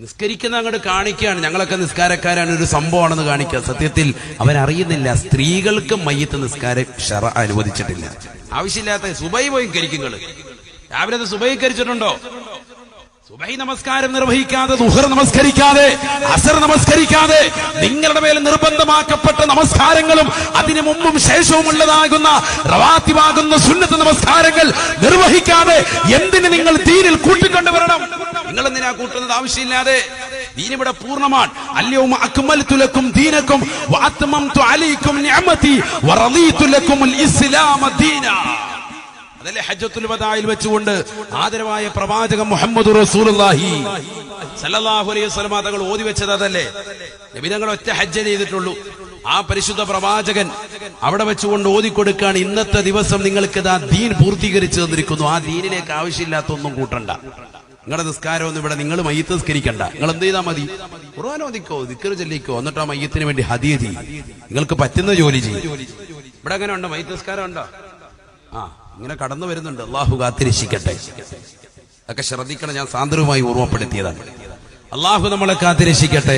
നിസ്കരിക്കുന്ന അങ്ങോട്ട് കാണിക്കുകയാണ്, ഞങ്ങളൊക്കെ നിസ്കാരക്കാരാണ്, ഒരു സംഭവമാണെന്ന് കാണിക്കുക. സത്യത്തിൽ അവരറിയുന്നില്ല സ്ത്രീകൾക്ക് മയ്യത്ത് നിസ്കാരം ശറഅ അനുവദിച്ചിട്ടില്ല. ആവശ്യമില്ലാത്ത സുബൈ പോയി കരിക്കുങ്ങള്. രാവിലെ സുബൈ കരിച്ചിട്ടുണ്ടോ? സുബഹി നമസ്കാരം നിർവഹിക്കാതെ, ദുഹർ നമസ്കരിക്കാതെ, അസർ നമസ്കരിക്കാതെ, നിങ്ങളുടെ മേൽ നിർബന്ധമാക്കപ്പെട്ട നമസ്കാരങ്ങളും അതിനു മുമ്പും ശേഷവും ഉള്ളതാകുന്ന റവാത്തിബാകുന്ന സുന്നത്ത് നമസ്കാരങ്ങൾ നിർവഹിക്കാതെ എന്തിന് നിങ്ങൾ ദീനിൽ കൂട്ടിക്കൊണ്ടുവരണം? നിങ്ങൾ എന്തിനാ കൂട്ടുന്നത്? ആവശ്യമില്ലാതെ. ദീൻ ഇവിടെ പൂർണ്ണമാണ്. അൽയൗമ അക്മൽതു ലക്കും ദീനക്കും വഅത്മംതു അലൈക്കും നിഅമതി വറദീതു ലക്കുമുൽ ഇസ്ലാമ ദീനാ. അതല്ലേ ഹജ്ജത്തുൽ വദായിൽ വെച്ചുകൊണ്ട് ആദരവായ പ്രവാചകൻ മുഹമ്മദ് റസൂലുള്ളാഹി സല്ലല്ലാഹു അലൈഹി വസല്ലം തങ്ങൾ ഓതി വെച്ചത് അതല്ലേ? നബി തങ്ങൾ ഒറ്റ ഹജ്ജ് ചെയ്തിട്ടുള്ളൂ. ആ പരിശുദ്ധ പ്രവാചകൻ അവിടെ വെച്ചുകൊണ്ട് ഓതിക്കൊടുക്കാണ്, ഇന്നത്തെ ദിവസം നിങ്ങൾക്ക് ഇതാ ദീൻ പൂർത്തീകരിച്ചു തന്നിരിക്കുന്നു. ആ ദീനിലേക്ക് ആവശ്യമില്ലാത്ത ഒന്നും കൂട്ടണ്ട. നിങ്ങളുടെ നിസ്കാരം ഒന്നും ഇവിടെ നിങ്ങൾ മയ്യത്ത് നിസ്കരിക്കണ്ട. നിങ്ങൾ എന്ത് ചെയ്താൽ മതി? ഖുർആൻ ഓതിക്കോ, ദിക്ർ ചൊല്ലിക്കോ, എന്നിട്ട് ആ മയ്യത്തിന് വേണ്ടി ഹദിയ ചെയ്യും. നിങ്ങൾക്ക് പറ്റുന്ന ജോലി ചെയ്യും. ഇവിടെ അങ്ങനെ ഉണ്ടോ? മയ്യത്ത് നിസ്കാരം ഉണ്ടോ? ആ, ഇങ്ങനെ കടന്നു വരുന്നുണ്ട്. അല്ലാഹു കാത്തിരക്ഷിക്കട്ടെ. ഒക്കെ ശ്രദ്ധിക്കണം, ഞാൻ സാന്ദർഭമായി ഓർമ്മപ്പെടുത്തിയതാണ്. അള്ളാഹു നമ്മളെ കാത്തിരക്ഷിക്കട്ടെ.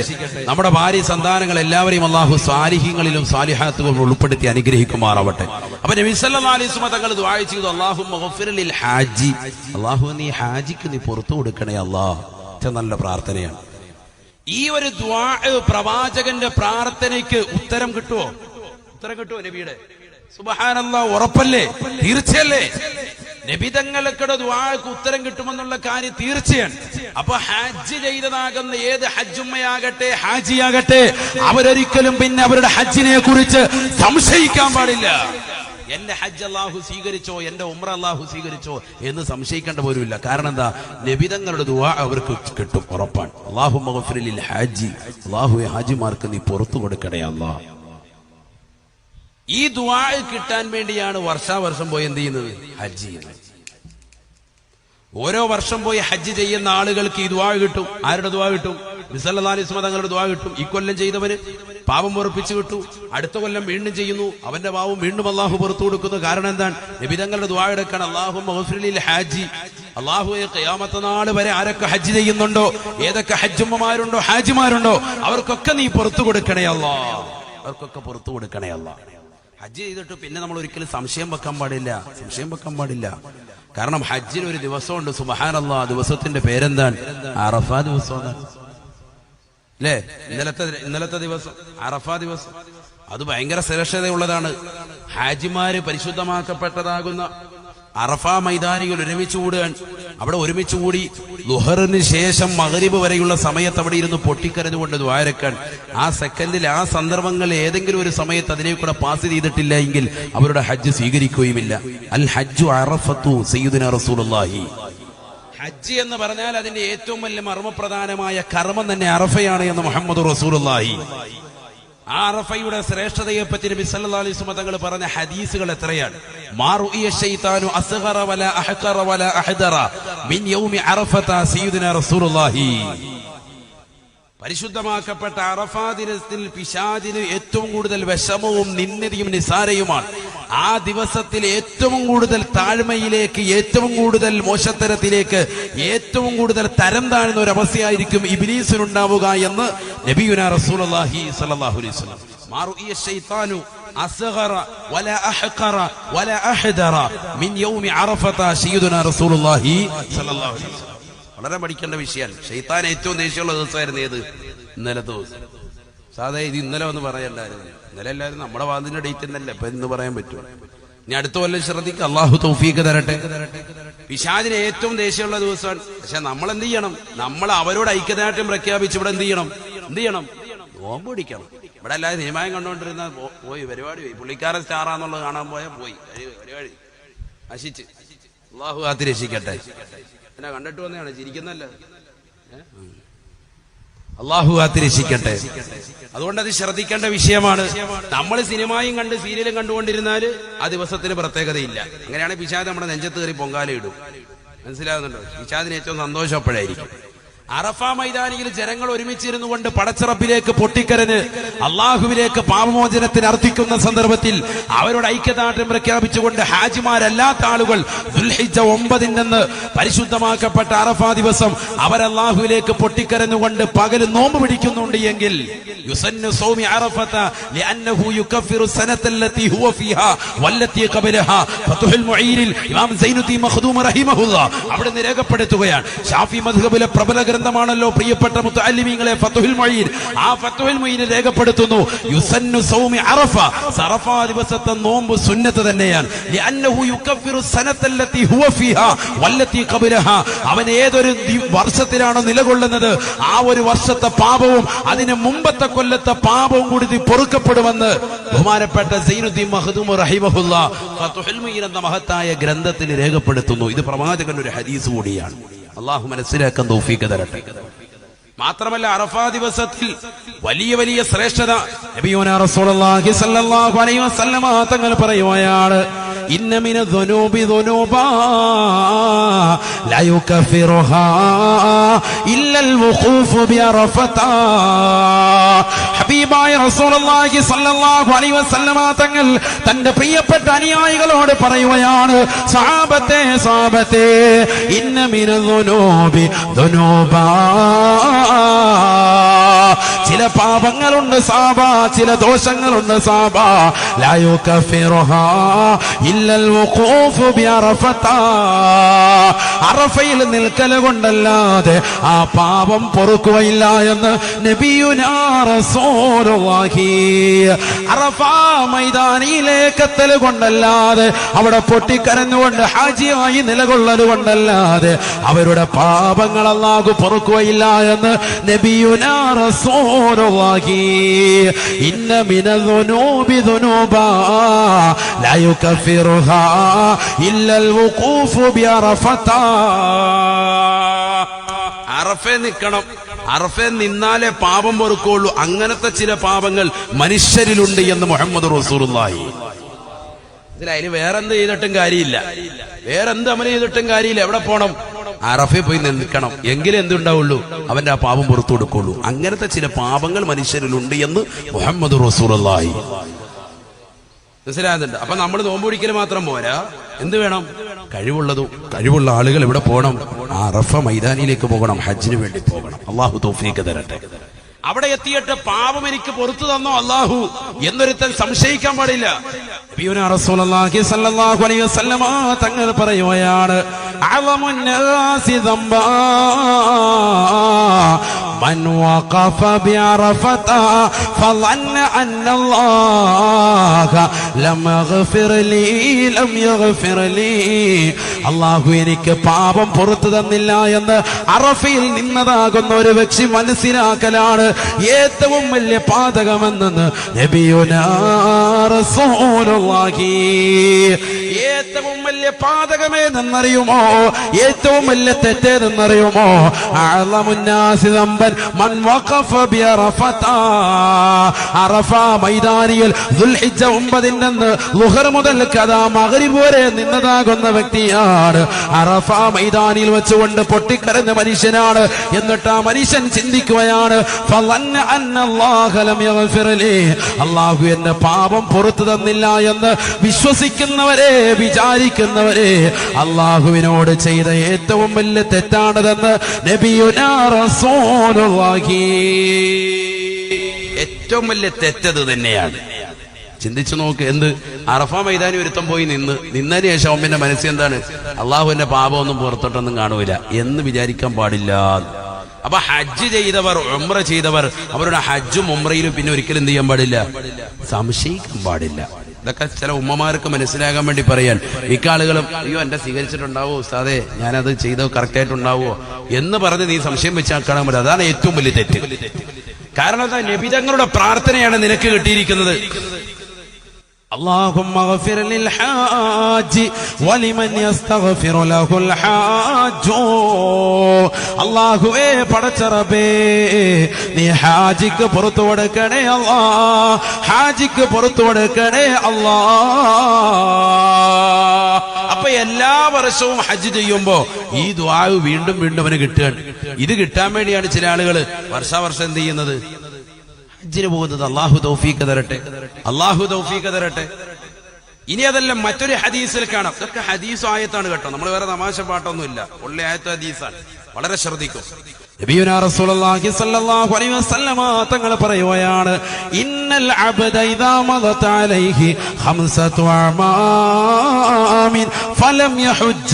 നമ്മുടെ ഭാര്യ സന്താനങ്ങൾ എല്ലാവരെയും അള്ളാഹു സാലിഹ്യങ്ങളിലും സാലിഹാത്തുകളും ഉൾപ്പെടുത്തി അനുഗ്രഹിക്കുമാറാവട്ടെ. അപ്പൊ നബി സല്ലല്ലാഹു അലൈഹി വസല്ലം തങ്ങൾ ദുആ ചെയ്തു, അല്ലാഹുമ്മ ഗഫിർ ലിൽ ഹാജി, അള്ളാഹു നീ ഹാജിക്ക് നീ പുറത്തു കൊടുക്കണേ അല്ലാഹ്. നല്ല പ്രാർത്ഥനയാണ്. ഈ ഒരു ദുആ പ്രവാചകന്റെ പ്രാർത്ഥനയ്ക്ക് ഉത്തരം കിട്ടുമോ? ഉത്തരം കിട്ടുമോ നബിയുടെ? സുബ്ഹാനല്ലാഹ്, ഉറപ്പല്ലേ? തീർച്ചയല്ലേ? നബി തങ്ങളുടെ ദുആക്ക് ഉത്തരം കിട്ടുമെന്നുള്ള കാര്യം തീർച്ചയാണ്. അപ്പൊ ഹജ്ജ് ചെയ്തതാകുന്ന ഏത് ഹജ്ജുമ്മയാകട്ടെ ഹാജിയാകട്ടെ അവരൊരിക്കലും പിന്നെ അവരുടെ ഹജ്ജിനെ കുറിച്ച് സംശയിക്കാൻ പാടില്ല. എന്റെ ഹജ്ജ് അല്ലാഹു സ്വീകരിച്ചോ, എന്റെ ഉംറ അല്ലാഹു സ്വീകരിച്ചോ എന്ന് സംശയിക്കേണ്ട പോലുമില്ല. കാരണം എന്താ? നബി തങ്ങളുടെ ദുആ അവർക്ക് കിട്ടും, ഉറപ്പാണ്. അല്ലാഹുമ്മ ഗഫിർ ലിൽ ഹാജി, അല്ലാഹുവേ ഹാജിമാർക്ക് നീ പുറത്തു കൊടുക്കണേ അല്ലാഹ്. ഈ ദുആ കിട്ടാൻ വേണ്ടിയാണ് വർഷാവർഷം പോയി എന്ത് ചെയ്യുന്നത്? ഹജ്ജ് ചെയ്യുന്നത്. ഓരോ വർഷം പോയി ഹജ്ജ് ചെയ്യുന്ന ആളുകൾക്ക് ഈ ദുആ കിട്ടും. ആരുടെ ദുആ കിട്ടും? നബി സല്ലല്ലാഹു അലൈഹി വസല്ലം തങ്ങളുടെ ദുആ കിട്ടും. ഈ കൊല്ലം ചെയ്തവന് പാപം പൊറുപ്പിച്ചു കിട്ടും. അടുത്ത കൊല്ലം വീണ്ടും ചെയ്യുന്നു, അവന്റെ പാവം വീണ്ടും അള്ളാഹു പുറത്തു കൊടുക്കുന്നു. കാരണം എന്താണ്? നബി തങ്ങളുടെ ദുആ എടുക്കാൻ അല്ലാഹുമ്മ ഗഫിർ ലിൽ ഹാജി, അല്ലാഹുവേ ഖിയാമത്ത് നാൾ വരെ ആരൊക്കെ ഹജ്ജ് ചെയ്യുന്നുണ്ടോ, ഏതൊക്കെ ഹജ്ജുമ്മമാരുണ്ടോ ഹാജിമാരുണ്ടോ അവർക്കൊക്കെ നീ പുറത്തു കൊടുക്കണേ അല്ലാഹ്. അവർക്കൊക്കെ പുറത്തു കൊടുക്കണേ അല്ലാഹ്. ഹജ്ജ് ചെയ്തിട്ട് പിന്നെ നമ്മൾ ഒരിക്കലും സംശയം വെക്കാൻ പാടില്ല. കാരണം ഹജ്ജിന് ഒരു ദിവസമുണ്ട്, സുബ്ഹാനല്ലാഹ്. ദിവസത്തിന്റെ പേരെന്താണ്? അറഫാ ദിവസം അല്ലേ? ഇന്നലത്തെ ദിവസം അറഫാ ദിവസം. അത് ഭയങ്കര ശ്രേഷ്ഠതയുള്ളതാണ്. ഹാജിമാര് പരിശുദ്ധമാക്കപ്പെട്ടതാകുന്ന അറഫാ മൈതാനികൾ ഒരുമിച്ച് കൂടുകയാണ്. അവിടെ ഒരുമിച്ച് കൂടി ളുഹറിന് ശേഷം മഗ്രിബ് വരെയുള്ള സമയത്ത് അവിടെ ഇരുന്ന് പൊട്ടിക്കരഞ്ഞുകൊണ്ട് ദ്വാരക്കാൻ. ആ സെക്കൻഡിൽ, ആ സന്ദർഭങ്ങളിൽ ഏതെങ്കിലും ഒരു സമയത്ത് അതിനെക്കൂടെ പാസ് ചെയ്തിട്ടില്ല എങ്കിൽ അവരുടെ ഹജ്ജ് സ്വീകരിക്കുകയുമില്ല. അൽ ഹജ്ജു അറഫത്തു സയ്യിദുനാ റസൂലുള്ളാഹി. ഹജ്ജ് എന്ന് പറഞ്ഞാൽ അതിന്റെ ഏറ്റവും വലിയ മർമ്മപ്രധാനമായ കർമ്മം തന്നെ അറഫയാണ് എന്ന് മുഹമ്മദ് റസൂലുള്ളാഹി. ആ അറഫയുടെ ശ്രേഷ്ഠതയെ പറ്റി നബി സല്ലല്ലാഹു അലൈഹി വസല്ലം തങ്ങൾ പറഞ്ഞ ഹദീസുകൾ എത്രയാണ്? മാറുഇയ ശൈത്താനു അസ്ഗറ വലാ അഹ്ഖറ വലാ അഹ്ദറ മിൻ യൗമി അറഫത സയ്യിദുനാ റസൂലുള്ളാഹി. പരിശുദ്ധമാക്കപ്പെട്ട അറഫാ ദിനത്തിൽ പിശാചിന് ഏറ്റവും കൂടുതൽ വിഷമവും നിന്ദയും നിസാരയുമാണ്. ആ ദിവസത്തിൽ ഏറ്റവും കൂടുതൽ താഴ്മയിലേക്ക്, ഏറ്റവും കൂടുതൽ മോശത്തരത്തിലേക്ക്, ഏറ്റവും കൂടുതൽ തരം താഴ്ന്ന ഒരു അവസ്ഥയായിരിക്കും ഇബ്ലീസിനുണ്ടാവുക എന്ന് നബിയുനാ റസൂലുള്ളാഹി സ്വല്ലല്ലാഹു അലൈഹി വസല്ലം. മാറുഇയ ശൈത്താനു അസ്ഗറ വലാ അഹ്ഖറ വലാ അഹ്ദറ മിൻ യൗമി അറഫത സയ്യിദുനാ റസൂലുള്ളാഹി സ്വല്ലല്ലാഹു അലൈഹി വസല്ലം. വളരെ പഠിക്കേണ്ട വിഷയമാണ്. ശൈത്താൻ ഏറ്റവും ദേഷ്യമുള്ള ദിവസമായിരുന്നു ഏത്? ഇന്നലത്തെ ദിവസം. സാധാ ഇത് ഇന്നലെ ഒന്ന് പറയണ്ടായിരുന്നു. ഇന്നലെ എല്ലാവരും നമ്മുടെ വാദിന്റെ ഡേറ്റ് തന്നെയല്ലേ, ഇപ്പൊ ഇന്ന് പറയാൻ പറ്റുമോ? ഇനി അടുത്ത കൊല്ലം ശ്രദ്ധിക്കുക. അള്ളാഹു തൗഫീഖ് തരട്ടെ. പിശാചിന് ഏറ്റവും ദേഷ്യമുള്ള ദിവസമാണ്. പക്ഷെ നമ്മൾ എന്ത് ചെയ്യണം? നമ്മൾ അവരോട് ഐക്യദാർഢ്യം പ്രഖ്യാപിച്ച് ഇവിടെ എന്ത് ചെയ്യണം? നോമ്പ് പിടിക്കണം. ഇവിടെ എല്ലാവരും നിയമം കണ്ടുകൊണ്ടിരുന്ന പോയി പരിപാടി പോയി. പുള്ളിക്കാരൻ സ്റ്റാറാന്നുള്ളത് കാണാൻ പോയാൽ പോയി പരിപാടി നശിച്ച്. അള്ളാഹു കാത്തിരക്ഷിക്കട്ടെ. എന്നെ കണ്ടിട്ട് വന്നതാണ്, ചിരിക്കുന്നല്ല. അള്ളാഹു കാത്തിരക്ഷിക്കട്ടെ. അതുകൊണ്ട് അത് ശ്രദ്ധിക്കേണ്ട വിഷയമാണ്. നമ്മൾ സിനിമയും കണ്ട് സീരിയലും കണ്ടുകൊണ്ടിരുന്നാല് ആ ദിവസത്തിന് പ്രത്യേകതയില്ല. അങ്ങനെയാണ് പിശാച് നമ്മുടെ നെഞ്ചത്ത് കയറി പൊങ്കാലയിടും. മനസ്സിലാകുന്നുണ്ടോ? പിശാചിന് ഏറ്റവും സന്തോഷം അപ്പോഴായിരിക്കും. അറഫാ മൈതാനിയിൽ ജനങ്ങൾ ഒരുമിച്ചിരുന്നു കൊണ്ട് പടച്ചിറപ്പിലേക്ക് പൊട്ടിക്കരഞ്ഞ് അള്ളാഹുവിലേക്ക് പാപമോചനത്തിന് അർത്ഥിക്കുന്ന സന്ദർഭത്തിൽ അവരുടെ ഐക്യദാർഢ്യം പ്രഖ്യാപിച്ചുകൊണ്ട് ഹാജിമാരല്ലാത്ത ആളുകൾ ദുൽഹിജ്ജ 9 പരിശുദ്ധമാക്കപ്പെട്ട അറഫാ ദിവസം അവരല്ലാഹുവിലേക്ക് പൊട്ടിക്കരഞ്ഞുകൊണ്ട് പകല് നോമ്പ് പിടിക്കുന്നുണ്ട് എങ്കിൽ യുസന്നു സൗമി അറഫത ലിഅന്നഹു യുകഫിറു സനതല്ലതി ഹുവ ഫീഹാ വല്ലതി ഖബലഹാ ഫതുഹുൽ മുഈനിൽ ഇമാം സൈനുദ്ദീൻ മഖ്ദൂം റഹിമഹുല്ലാഹ് അവിടെ രേഖപ്പെടുത്തുകയാണ്. ഷാഫി മദ്ഹബിലെ പ്രബല ഗ്രന്ഥമാണല്ലോ പ്രിയപ്പെട്ട മുത്തഅല്ലിമീങ്ങളെ ഫതുഹുൽ മുഈൻ. ആ ഫതുഹുൽ മുഈൻ രേഖപ്പെടുത്തുന്നു യുസന്നു സൗമി അറഫ, അറഫാ ദിവസത്തെ നോമ്പ് സുന്നത്ത് തന്നെയാണ്. ലിഅന്നഹു യുകഫിറു സനതല്ലതി ഹുവ ഫീഹാ വല്ലതി ഖബലഹാ. അവൻ ഏതൊരു വർഷത്തിലാണോ നിലകൊള്ളുന്നത് ആ ഒരു വർഷത്തെ പാപവും അതിന് മുമ്പത്തെ കൊല്ലത്തെ പാപവും കൂടി പൊറുക്കപ്പെടുമെന്ന് ബഹുമാനപ്പെട്ട സൈനുദ്ദീൻ മഖ്ദൂം റഹിമഹുല്ലാഹ് ഫതുഹുൽ മുഈൻ എന്ന മഹത്തായ ഗ്രന്ഥത്തിൽ രേഖപ്പെടുത്തുന്നു. ഇത് പ്രവാചകന്റെ ഒരു ഹദീസ് കൂടിയാണ്. അള്ളാഹു മനസ്സിലാക്കാൻ തൗഫീഖ് തരട്ടെ. മാത്രമല്ല അറഫാ ദിവസത്തിൽ വലിയ വലിയ ശ്രേഷ്ഠത നബിയുനാ റസൂലുള്ളാഹി സ്വല്ലല്ലാഹു അലൈഹി വസല്ലം തങ്ങൾ പറയുകയാണ്. ഇന്ന മിന ദുനൂബി ദുനൂബാ ലാ യുകഫിറുഹാ ഇല്ലൽ വഖൂഫു ബിഅറഫതാ. ഹബീബായ റസൂലുള്ളാഹി സ്വല്ലല്ലാഹു അലൈഹി വസല്ലമ തങ്ങൾ തന്റെ പ്രിയപ്പെട്ട അനുയായികളോട് പറയുകയാണ്, സഹാബത്തെ സഹാബത്തെ ഇന്ന മിന ദുനൂബി ദുനൂബാ, ചില പാപങ്ങളുണ്ട് സാബ, ചില ദോഷങ്ങളുണ്ട് സാബ, ലാ യുകഫിറുഹാ ഇല്ലൽ വഖൂഫു ബിഅറഫതാ, അറഫയിൽ നിൽക്കൽ കൊണ്ടല്ലാതെ ആ പാപം പൊറുക്കുകയില്ല എന്ന് നബിയുനാ റസൂലുള്ളാഹി. അറഫ മൈതാനിയിലേക്ക് എത്തൽ കൊണ്ടല്ലാതെ, അവിടെ പൊട്ടിക്കരഞ്ഞുകൊണ്ട് ഹാജിയായി നിലകൊള്ളൽ കൊണ്ടല്ലാതെ അവരുടെ പാപങ്ങൾ അല്ലാഹു പൊറുക്കുകയില്ല എന്ന് നബിയുനാ റസൂലുള്ളാഹി. ഇന്ന മിനൽ ദുനൂബി ദുനൂബാ ലാ യുകഫിറുഹാ ഇല്ലൽ വഖൂഫു ബിഅറഫതാ. അറഫേ നിൽക്കണം, അറഫേ നിന്നാലേ പാപം പൊറുക്കുള്ളൂ. അങ്ങനത്തെ ചില പാപങ്ങൾ മനുഷ്യരിലുണ്ട് എന്ന് മുഹമ്മദ് റസൂലുള്ളാഹി. അതിന് വേറെന്ത് ചെയ്തിട്ടും കാര്യമില്ല, വേറെന്ത് അമൽ ചെയ്തിട്ടും കാര്യമില്ല. എവിടെ പോണം? അറഫേ പോയി നിൽക്കണം. എങ്കിലും എന്തുണ്ടാവുള്ളൂ? അവന്റെ ആ പാപം പുറത്തു കൊടുക്കുള്ളൂ. അങ്ങനത്തെ ചില പാപങ്ങൾ മനുഷ്യരിലുണ്ട് എന്ന് മുഹമ്മദ് റസൂലുള്ളാഹി. മനസ്സിലാകുന്നുണ്ട്? അപ്പൊ നമ്മൾ നോമ്പ് പിടിക്കൽ മാത്രം പോരാ, എന്ത് വേണം? കഴിവുള്ള ആളുകൾ എവിടെ പോകണം? അറഫ മൈതാനിയിലേക്ക് പോകണം, ഹജ്ജിന് വേണ്ടി പോകണം. അള്ളാഹു തൗഫീഖ് തരട്ടെ. അവിടെ എത്തിയിട്ട് പാപം എനിക്ക് പുറത്തു തന്നോ അള്ളാഹു എന്നൊരുത്തൻ സംശയിക്കാൻ പാടില്ല. നബിയുനാ റസൂലുള്ളാഹി സ്വല്ലല്ലാഹു അലൈഹി വസല്ലമ തങ്ങൾ പറയുകയാണ്, അഅ്ളമുൻ നാസി ദംബാ മൻ വഖഫ ബിഅറഫത ഫളന്ന അന്നല്ലാഹ ലം യഗ്ഫിർ ലീ. അല്ലാഹു എനിക്ക് പാപം പുറത്തു തന്നില്ല എന്ന് അറഫയിൽ നിന്നതാകുന്ന ഒരു വ്യക്തി മനസ്സിലാക്കലാണ് ഏറ്റവും വലിയ പാതകമെന്ന് നബിയുനാ റസൂലുള്ളാഹി. ഏറ്റവും വലിയ പാതകമേതെന്നറിയുമോ? ഏറ്റവും വലിയ തെറ്റേതെന്നറിയുമോ? അഅ്ളമുന്നാസി ദംബൻ മൻ വഖഫ ബിഅറഫത. അറഫ മൈതാനിയിൽ ദുൽഹിജ്ജ 9 അന്ന് ളുഹർ മുതൽ കദാ മഗ്രിബ് വരെ നിന്നതാകുന്ന വ്യക്തിയാണ്. അറഫ മൈതാനിയിൽ വെച്ചുകൊണ്ട് പൊട്ടിക്കരഞ്ഞ മനുഷ്യനാണ്. എന്നിട്ട് ആ മനുഷ്യൻ ചിന്തിക്കുകയാണ്, ഫളന്ന അന്നല്ലാഹ ലം യഗ്ഫിർ ലീ, അല്ലാഹു എന്നെ പാപം പുറത്തു തന്നില്ല എന്ന് വിശ്വസിക്കുന്നവരെ, വിചാരിക്കുന്നവരെ അല്ലാഹുവിനോട് ചെയ്ത ഏറ്റവും വലിയ തെറ്റാണതെന്ന് നബിയുനാ റസൂലുള്ളാഹി. ഏറ്റവും വലിയ തെറ്റത് തന്നെയാണ്. ചിന്തിച്ചു നോക്ക്. എന്ത്? അറഫ മൈതാനി ഒരുത്തം പോയി നിന്നതിന് ശേഷം അവന്റെ മനസ്സിൽ എന്താണ്? അള്ളാഹു എന്റെ പാപമൊന്നും പുറത്തോട്ടൊന്നും കാണൂല എന്ന് വിചാരിക്കാൻ പാടില്ല. അപ്പൊ ഹജ്ജ് ചെയ്തവർ, ഉംറ ചെയ്തവർ അവരുടെ ഹജ്ജും ഉംറയിലും പിന്നെ ഒരിക്കലും എന്ത് ചെയ്യാൻ പാടില്ല? സംശയിക്കാൻ പാടില്ല. ഇതൊക്കെ ചില ഉമ്മമാർക്ക് മനസ്സിലാകാൻ വേണ്ടി പറയാൻ. ഇക്കാളുകളും അയ്യോ എന്റെ സ്വീകരിച്ചിട്ടുണ്ടാവോ ഉസ്താദേ, ഞാനത് ചെയ്തത് കറക്റ്റ് ആയിട്ടുണ്ടാവോ എന്ന് പറഞ്ഞ് നീ സംശയം വെച്ചാക്കാൻ പറ്റും. അതാണ് ഏറ്റവും വലിയ തെറ്റ്. കാരണം എന്താ? നബി തങ്ങളുടെ പ്രാർത്ഥനയാണ് നിനക്ക് കിട്ടിയിരിക്കുന്നത്. اللهم اغفر للحاج ولمن يستغفر له الحاج. അല്ലാഹുവേ പടച്ച റബ്ബേ, നീ ഹാജിക്ക് പുറത്തു കൊടുക്കണേ അല്ലാ, ഹാജിക്ക് പുറത്തു കൊടുക്കണേ അല്ലാ. അപ്പൊ എല്ലാ വർഷവും ഹജ്ജ് ചെയ്യുമ്പോ ഈ ദുആ വീണ്ടും വീണ്ടും അവന് കിട്ടുകയാണ്. ഇത് കിട്ടാൻ വേണ്ടിയാണ് ചില ആളുകൾ വർഷാവർഷം എന്ത് ചെയ്യുന്നത്? ഹജ്ജിന് പോകുന്നത്. അല്ലാഹു തൗഫീഖ് തരട്ടെ, അല്ലാഹു തൗഫീഖ് തരട്ടെ. ഇനി അതെല്ലാം മറ്റൊരു ഹദീസിൽ കാണാം. ഇതൊക്കെ ഹദീസ് ആയത്താണ് കേട്ടോ, നമ്മൾ വേറെ തമാശ പാട്ടൊന്നുമില്ല, ഉള്ള ആയത്ത് ഹദീസാണ്. വളരെ ശ്രദ്ധിക്കും. നബിയുനാ റസൂലുള്ളാഹി സ്വല്ലല്ലാഹു അലൈഹി വസല്ലമ തങ്ങൾ പറയുകയാണ്, ഇന്നൽ അബ്ദ ഇദാ മദത അലൈഹി ഖംസതു അമാമിൻ ഫലം യഹുജ്ജ.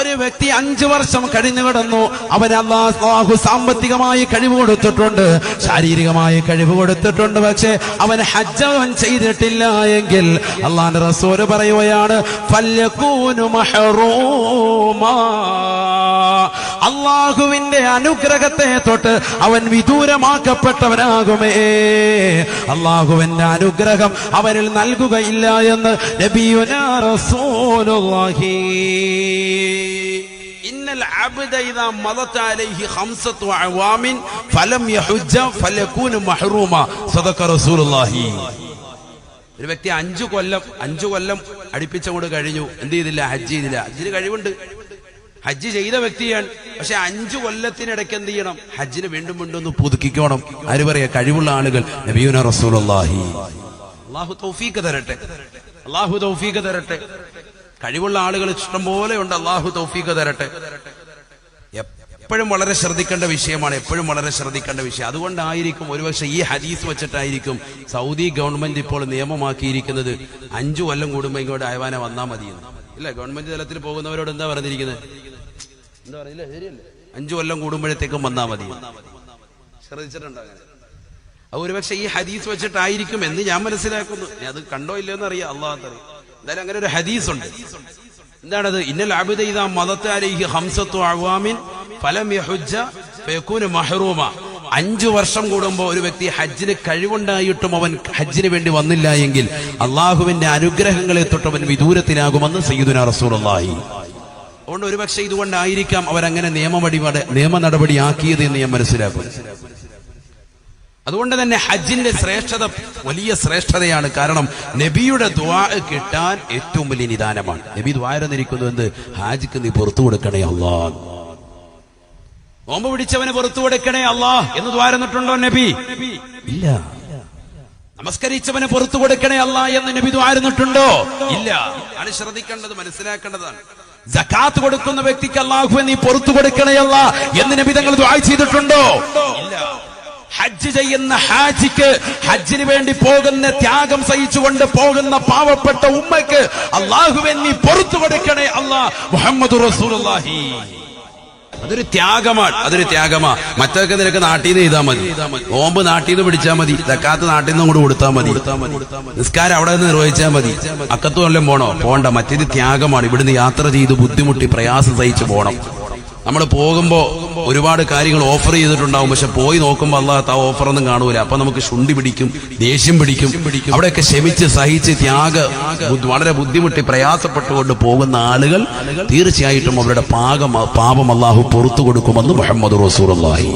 ഒരു വ്യക്തി 5 വർഷം കഴിഞ്ഞു കിടന്നു, അവൻ അല്ലാഹു സാമ്പത്തികമായി കഴിവ് കൊടുത്തിട്ടുണ്ട്, ശാരീരികമായി കഴിവ് കൊടുത്തിട്ടുണ്ട്, പക്ഷെ അവൻ ഹജ്ജ് അവൻ ചെയ്തിട്ടില്ല എങ്കിൽ അല്ലാഹുവിന്റെ റസൂൽ പറയുകയാണ്, ഫല്യകൂനു മഹ്റൂമാ. അല്ലാഹുവിന്റെ അനുഗ്രഹത്തെ തൊട്ട് അവൻ വിദൂരമാക്കപ്പെട്ടവനാകുമേ. അല്ലാഹുവിന്റെ അനുഗ്രഹം അവനിൽ നൽകുകയില്ല എന്ന് നബിയുനാ റസൂലുള്ളാഹി. ഇന്നൽ അബ്ദ ഇദാ മദത അലൈഹി ഖംസതു അവാമിൻ ഫലം യഹുജ്ജ ഫലകൂന മഹ്റൂമ. സദഖ റസൂലുള്ളാഹി. ഒരു വ്യക്തി 5 കൊല്ലം അടുപ്പിച്ചങ്ങോട്ട് കഴിഞ്ഞു, എന്ത് ചെയ്തില്ല? ഹജ്ജ് ചെയ്തില്ല. ഹജ്ജിന് കഴിവുണ്ട്, ഹജ്ജ് ചെയ്ത വ്യക്തിയാണ്. പക്ഷെ 5 കൊല്ലത്തിനിടയ്ക്ക് എന്ത് ചെയ്യണം? ഹജ്ജിന് വീണ്ടും വീണ്ടും ഒന്ന് പുതുക്കിക്കോണം. ആര് പറയാ? കഴിവുള്ള ആളുകൾ. നബിയുനാ റസൂലുള്ളാഹി. അല്ലാഹു തൗഫീഖ് തരട്ടെ, അല്ലാഹു തൗഫീഖ് തരട്ടെ. കഴിവുള്ള ആളുകൾ ഇഷ്ടം പോലെ ഉണ്ട്. അല്ലാഹു തൗഫീഖ് തരട്ടെ. എപ്പോഴും വളരെ ശ്രദ്ധിക്കേണ്ട വിഷയമാണ്, എപ്പോഴും വളരെ ശ്രദ്ധിക്കേണ്ട വിഷയം. അതുകൊണ്ടായിരിക്കും ഒരുപക്ഷെ ഈ ഹദീസ് വെച്ചിട്ടായിരിക്കും സൗദി ഗവൺമെന്റ് ഇപ്പോൾ നിയമമാക്കിയിരിക്കുന്നത് 5 കൊല്ലം കൂടുമ്പോൾ ഇങ്ങോട്ട് അയവാന വന്നാൽ മതിയെന്ന്. ഇല്ല, ഗവൺമെന്റ് തലത്തിൽ പോകുന്നവരോട് എന്താ പറഞ്ഞിരിക്കുന്നത്? എന്താ പറയില്ല, ശരിയല്ലേ? 5 കൊല്ലം കൂടുമ്പോഴത്തേക്കും വന്നാൽ മതി. ശ്രദ്ധിച്ചിട്ടുണ്ടോ അങ്ങനെ? അത് ഒരുപക്ഷെ ഈ ഹദീസ് വെച്ചിട്ടായിരിക്കും എന്ന് ഞാൻ മനസ്സിലാക്കുന്നു. അത് കണ്ടോ ഇല്ലയെന്ന് അറിയാം, അള്ളാഹു അറിയാം. എന്തായാലും അങ്ങനെ ഒരു ഹദീസ് ഉണ്ട്. എന്താണത്? ഇന്നൽ അബ്ദ ഇദാ മദത അലൈഹി 5 അഅ്വാമിൻ ഫലം യഹുജ്ജ ഫയകൂന മഹ്റൂമ. 5 വർഷം കൂടുമ്പോൾ ഒരു വ്യക്തി ഹജ്ജിന് കഴിവുണ്ടായിട്ടും അവൻ ഹജ്ജിന് വേണ്ടി വന്നില്ല എങ്കിൽ അള്ളാഹുവിന്റെ അനുഗ്രഹങ്ങളെ തൊട്ടവൻ വിദൂരത്തിലാകുമെന്ന് സയ്യിദുനാ റസൂലുള്ളാഹി. അതുകൊണ്ട് ഒരുപക്ഷെ ഇതുകൊണ്ടായിരിക്കാം അവരങ്ങനെ നിയമ നടപടി ആക്കിയത് എന്ന് ഞാൻ മനസ്സിലാക്കുന്നു. അതുകൊണ്ട് തന്നെ ഹജ്ജിന്റെ ശ്രേഷ്ഠത വലിയ ശ്രേഷ്ഠതയാണ്. കാരണം നബിയുടെ ദുആ കിട്ടാൻ ഏറ്റവും വലിയ നിദാനമാണ്. നബി ദുആ ഇരുന്നിരിക്കുന്നു, എന്ത്? ഹാജിക്ക് നീ പുറത്തു കൊടുക്കണേ അല്ലാഹ്, നോമ്പ് പിടിച്ചവന് പുറത്തു കൊടുക്കണേ അല്ലാഹ് എന്ന് ദുആ ഇരുന്നിട്ടുണ്ടോ നബി? ഇല്ല. നമസ്കരിച്ചവന് പുറത്തു കൊടുക്കണേ അല്ലാഹ് എന്ന് നബി ദുആ ഇരുന്നിട്ടുണ്ടോ? ഇല്ല. ആണ് ശ്രദ്ധിക്കേണ്ടത്, മനസ്സിലാക്കേണ്ടതാണ്. സകാത്ത് കൊടുക്കുന്ന വ്യക്തിക്ക് അല്ലാഹുവേ നീ പുറത്തു കൊടുക്കണേ അല്ലാഹ് എന്ന് നബി തങ്ങൾ ദുആ ചെയ്തിട്ടുണ്ടോ? ഇല്ല. ഹജ്ജ് ചെയ്യുന്ന ഹാജിക്ക്, ഹജ്ജിന് വേണ്ടി പോകുന്ന, ത്യാഗം സഹിച്ചുകൊണ്ട് പോകുന്ന പാവപ്പെട്ട ഉമ്മയ്ക്ക് അല്ലാഹുവേ നീ പുറത്തു കൊടുക്കണേ അല്ലാഹ് മുഹമ്മദുർ റസൂലുള്ളാഹി. അതൊരു ത്യാഗമാണ്, അതൊരു ത്യാഗമാ. മറ്റൊക്കെ നിനക്ക് നാട്ടിൽ നിന്ന് ചെയ്താൽ മതി, നോമ്പ് നാട്ടിൽ നിന്ന് പിടിച്ചാൽ മതി, സക്കാത്ത് നാട്ടിൽ നിന്നും കൂടെ കൊടുത്താൽ മതി, നിസ്കാരം അവിടെ നിന്ന് നിർവഹിച്ചാൽ മതി. അക്കത്തു വല്ലതും പോണോ? പോണ്ട. മറ്റേത് ത്യാഗമാണ്. ഇവിടുന്ന് യാത്ര ചെയ്ത് ബുദ്ധിമുട്ടി പ്രയാസം സഹിച്ചു പോകണം. നമ്മൾ പോകുമ്പോ ഒരുപാട് കാര്യങ്ങൾ ഓഫർ ചെയ്തിട്ടുണ്ടാവും, പക്ഷെ പോയി നോക്കുമ്പോ അല്ലാഹ് ആ ഓഫറൊന്നും കാണൂല. അപ്പൊ നമുക്ക് ശുണ്ടി പിടിക്കും, ദേഷ്യം പിടിക്കും. അവിടെയൊക്കെ ക്ഷമിച്ച് സഹിച്ച് വളരെ ബുദ്ധിമുട്ടി പ്രയാസപ്പെട്ടുകൊണ്ട് പോകുന്ന ആളുകൾ തീർച്ചയായിട്ടും അവരുടെ പാപം അല്ലാഹു പുറത്തു കൊടുക്കുമെന്ന് മുഹമ്മദ് റസൂലുള്ളാഹി.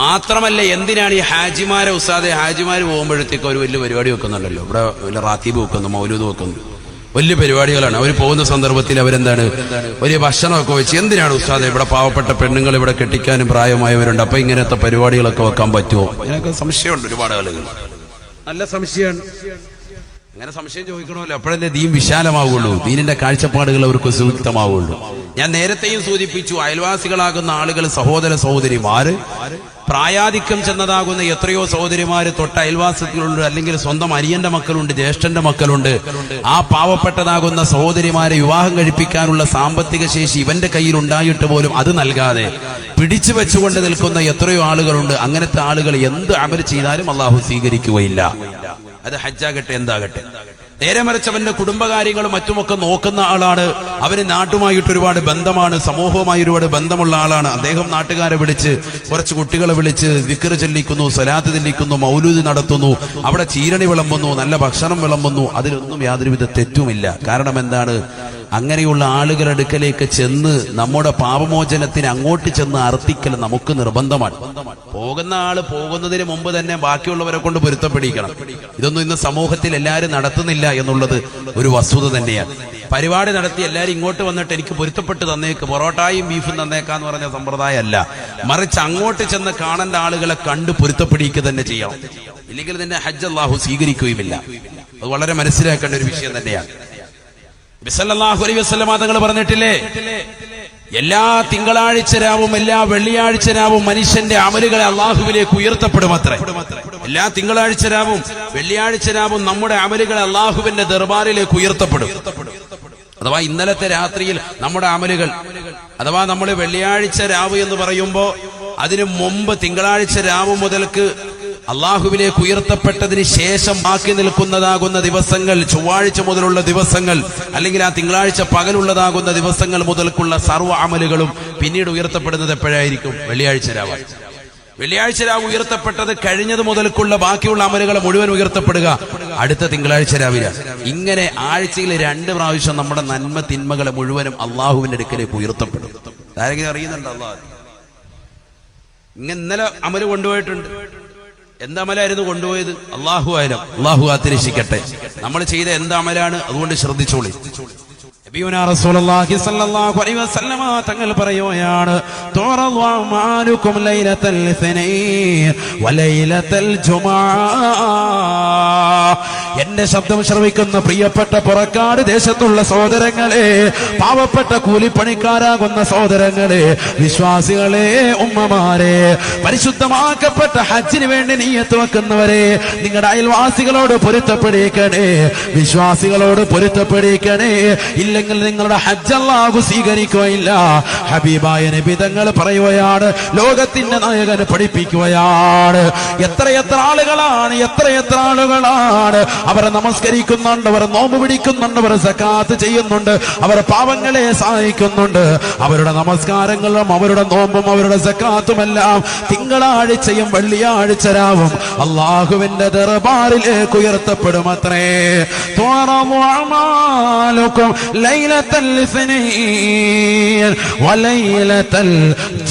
മാത്രമല്ല, എന്തിനാണ് ഈ ഹാജിമാരെ ഹാജിമാര് പോകുമ്പോഴത്തേക്ക് ഒരു വലിയ പരിപാടി വെക്കുന്നുണ്ടല്ലോ. ഇവിടെ വലിയ റാത്തീബ് വെക്കുന്നു, മൗലൂദ് വെക്കുന്നു, വലിയ പരിപാടികളാണ്. അവർ പോകുന്ന സന്ദർഭത്തിൽ അവരെന്താണ് വലിയ ഭക്ഷണമൊക്കെ വെച്ച്, എന്തിനാണ് ഉസ്താദെ ഇവിടെ പാവപ്പെട്ട പെണ്ണുങ്ങൾ ഇവിടെ കെട്ടിക്കാനും പ്രായമായവരുണ്ട്, അപ്പൊ ഇങ്ങനത്തെ പരിപാടികളൊക്കെ വെക്കാൻ പറ്റുമോ? ഇതിനൊക്കെ സംശയമുണ്ട് ഒരുപാട് ആളുകൾ. നല്ല സംശയമാണ്. അങ്ങനെ സംശയം ചോദിക്കണമല്ലോ, അപ്പോഴല്ലേ ദീൻ വിശാലമാവുള്ളൂ, ദീനിന്റെ കാഴ്ചപ്പാടുകൾ അവർക്ക് സുയുക്തമാവുള്ളൂ. ഞാൻ നേരത്തെയും സൂചിപ്പിച്ചു, അയൽവാസികളാകുന്ന ആളുകൾ, സഹോദര സഹോദരിമാര്, പ്രായാധിക്യം ചെന്നതാകുന്ന എത്രയോ സഹോദരിമാര് തൊട്ട അയൽവാസികളുണ്ട്, അല്ലെങ്കിൽ സ്വന്തം അരിയന്റെ മക്കളുണ്ട്, ജ്യേഷ്ഠന്റെ മക്കളുണ്ട്. ആ പാവപ്പെട്ടതാകുന്ന സഹോദരിമാരെ വിവാഹം കഴിപ്പിക്കാനുള്ള സാമ്പത്തിക ശേഷി ഇവന്റെ കയ്യിൽ ഉണ്ടായിട്ട് പോലും അത് നൽകാതെ പിടിച്ചു വെച്ചുകൊണ്ട് നിൽക്കുന്ന എത്രയോ ആളുകളുണ്ട്. അങ്ങനത്തെ ആളുകൾ എന്ത് അമൽ ചെയ്താലും അല്ലാഹു സ്വീകരിക്കുകയില്ല. അത് ഹജ്ജാകട്ടെ, എന്താകട്ടെ. നേരെ മറിച്ച് അവന്റെ കുടുംബകാര്യങ്ങളും മറ്റുമൊക്കെ നോക്കുന്ന ആളാണ്. അവന് നാട്ടുമായിട്ട് ഒരുപാട് ബന്ധമാണ്, സമൂഹവുമായി ഒരുപാട് ബന്ധമുള്ള ആളാണ്. അദ്ദേഹം നാട്ടുകാരെ വിളിച്ച്, കുറച്ച് കുട്ടികളെ വിളിച്ച് ദിക്ർ ചൊല്ലിക്കുന്നു, സ്വലാത്ത് ചൊല്ലിക്കുന്നു, മൗലൂദ് നടത്തുന്നു, അവിടെ ചീരണി വിളമ്പുന്നു, നല്ല ഭക്ഷണം വിളമ്പുന്നു. അതിലൊന്നും യാതൊരുവിധ തെറ്റുമില്ല. കാരണം എന്താണ്? അങ്ങനെയുള്ള ആളുകളുടെ അടുക്കലേക്ക് ചെന്ന് നമ്മുടെ പാപമോചനത്തിന് അങ്ങോട്ട് ചെന്ന് അർത്ഥിക്കൽ നമുക്ക് നിർബന്ധമാണ്. പോകുന്ന ആള് പോകുന്നതിന് മുമ്പ് തന്നെ ബാക്കിയുള്ളവരെ കൊണ്ട് പൊരുത്തപ്പെടിക്കണം. ഇതൊന്നും ഇന്ന് സമൂഹത്തിൽ എല്ലാവരും നടത്തുന്നില്ല എന്നുള്ളത് ഒരു വസ്തുത തന്നെയാണ്. പരിപാടി നടത്തി എല്ലാവരും ഇങ്ങോട്ട് വന്നിട്ട് എനിക്ക് പൊരുത്തപ്പെട്ട് തന്നേക്ക്, പൊറോട്ടായും ബീഫും തന്നേക്കാന്ന് പറഞ്ഞ സമ്പ്രദായമല്ല. മറിച്ച് അങ്ങോട്ട് ചെന്ന് കാണേണ്ട ആളുകളെ കണ്ട് പൊരുത്തപ്പെടിക്കുക തന്നെ ചെയ്യണം. ഇല്ലെങ്കിൽ നിന്റെ ഹജ്ജ് അല്ലാഹു സ്വീകരിക്കുകയുമില്ല. അത് വളരെ മനസ്സിലാക്കേണ്ട ഒരു വിഷയം തന്നെയാണ്. സല്ലല്ലാഹു അലൈഹി വസല്ലം തങ്ങൾ പറഞ്ഞിട്ടില്ലേ, എല്ലാ തിങ്കളാഴ്ച രാവും എല്ലാ വെള്ളിയാഴ്ച രാവും മനുഷ്യന്റെ അമലുകളെ അള്ളാഹുവിലേക്ക് ഉയർത്തപ്പെടുമത്രേ. എല്ലാ തിങ്കളാഴ്ച രാവും വെള്ളിയാഴ്ച രാവും നമ്മുടെ അമലുകളെ അള്ളാഹുവിന്റെ ദർബാറിലേക്ക് ഉയർത്തപ്പെടും. അഥവാ ഇന്നലത്തെ രാത്രിയിൽ നമ്മുടെ അമലുകൾ, അഥവാ നമ്മൾ വെള്ളിയാഴ്ച രാവ് എന്ന് പറയുമ്പോ അതിനു മുമ്പ് തിങ്കളാഴ്ച രാവ് മുതൽക്ക് അള്ളാഹുവിലേക്ക് ഉയർത്തപ്പെട്ടതിന് ശേഷം ബാക്കി നിൽക്കുന്നതാകുന്ന ദിവസങ്ങൾ, ചൊവ്വാഴ്ച മുതലുള്ള ദിവസങ്ങൾ, അല്ലെങ്കിൽ ആ തിങ്കളാഴ്ച പകലുള്ളതാകുന്ന ദിവസങ്ങൾ മുതൽക്കുള്ള സർവ്വ അമലുകളും പിന്നീട് ഉയർത്തപ്പെടുന്നത് എപ്പോഴായിരിക്കും? വെള്ളിയാഴ്ച രാവ്. വെള്ളിയാഴ്ച രാവ് ഉയർത്തപ്പെട്ടത് കഴിഞ്ഞത് മുതൽക്കുള്ള ബാക്കിയുള്ള അമലുകൾ മുഴുവൻ ഉയർത്തപ്പെടുക അടുത്ത തിങ്കളാഴ്ച രാവിലെ. ഇങ്ങനെ ആഴ്ചയിൽ 2 പ്രാവശ്യം നമ്മുടെ നന്മ തിന്മകളെ മുഴുവനും അള്ളാഹുവിന്റെ അടുക്കലേക്ക് ഉയർത്തപ്പെടും. ആരെങ്കിലും അറിയുന്നുണ്ടോ? അള്ളാഹ് ഇന്നലെ അമല് കൊണ്ടുപോയിട്ടുണ്ട്, എന്തമലായിരുന്നു കൊണ്ടുപോയത്? അല്ലാഹു അലം, അല്ലാഹു കാത്തിരക്ഷിക്കട്ടെ. നമ്മൾ ചെയ്ത എന്തമലാണ്? അതുകൊണ്ട് ശ്രദ്ധിച്ചോളി. നബിയുനാ റസൂലുള്ളാഹി സ്വല്ലല്ലാഹു അലൈഹി വസല്ലമ തങ്ങൾ പറയുകയാണ്, തുറദു അമാലുകും ലൈലത്തൽ ഇസ്നൈൻ വലൈലത്തൽ ജുമുഅ. എന്റെ ശബ്ദം ശ്രവിക്കുന്ന പ്രിയപ്പെട്ട പുറക്കാട് ദേശത്തുള്ള സഹോദരങ്ങളെ, പാവപ്പെട്ട കൂലിപ്പണിക്കാരാകുന്ന സഹോദരങ്ങളെ, വിശ്വാസികളെ, ഉമ്മമാരെ, പരിശുദ്ധമാക്കപ്പെട്ട ഹജ്ജിന് വേണ്ടി നിയ്യത്ത് വെക്കുന്നവരെ, നിങ്ങളുടെ അയൽവാസികളോട് പൊരുത്തപ്പെടിക്കണേ, വിശ്വാസികളോട് പൊരുത്തപ്പെടിക്കണേ. ഇല്ലെങ്കിൽ നിങ്ങളുടെ ഹജ്ജ് അല്ലാഹു സ്വീകരിക്കുകയില്ല. ഹബീബായ നബി തങ്ങൾ പറയുകയാണ്, ലോകത്തിന്റെ നായകൻ പഠിപ്പിക്കുകയാണ്. എത്രയെത്ര ആളുകളാണ് അവർ നമസ്കരിക്കുന്നുണ്ട്, അവർ നോമ്പ് പിടിക്കുന്നുണ്ട്, അവർ സക്കാത്ത് ചെയ്യുന്നുണ്ട്, അവർ പാവങ്ങളെ സഹായിക്കുന്നുണ്ട്. അവരുടെ നമസ്കാരങ്ങളും അവരുടെ നോമ്പും അവരുടെ സക്കാത്തുമെല്ലാം തിങ്കളാഴ്ചയും വെള്ളിയാഴ്ച രാവും അല്ലാഹുവിന്റെ ദർബാറിലേക്ക് ഉയർത്തപ്പെടുമത്രേ. ലൈലത്തൽ ഇസ്നൈൻ വലൈലത്തൽ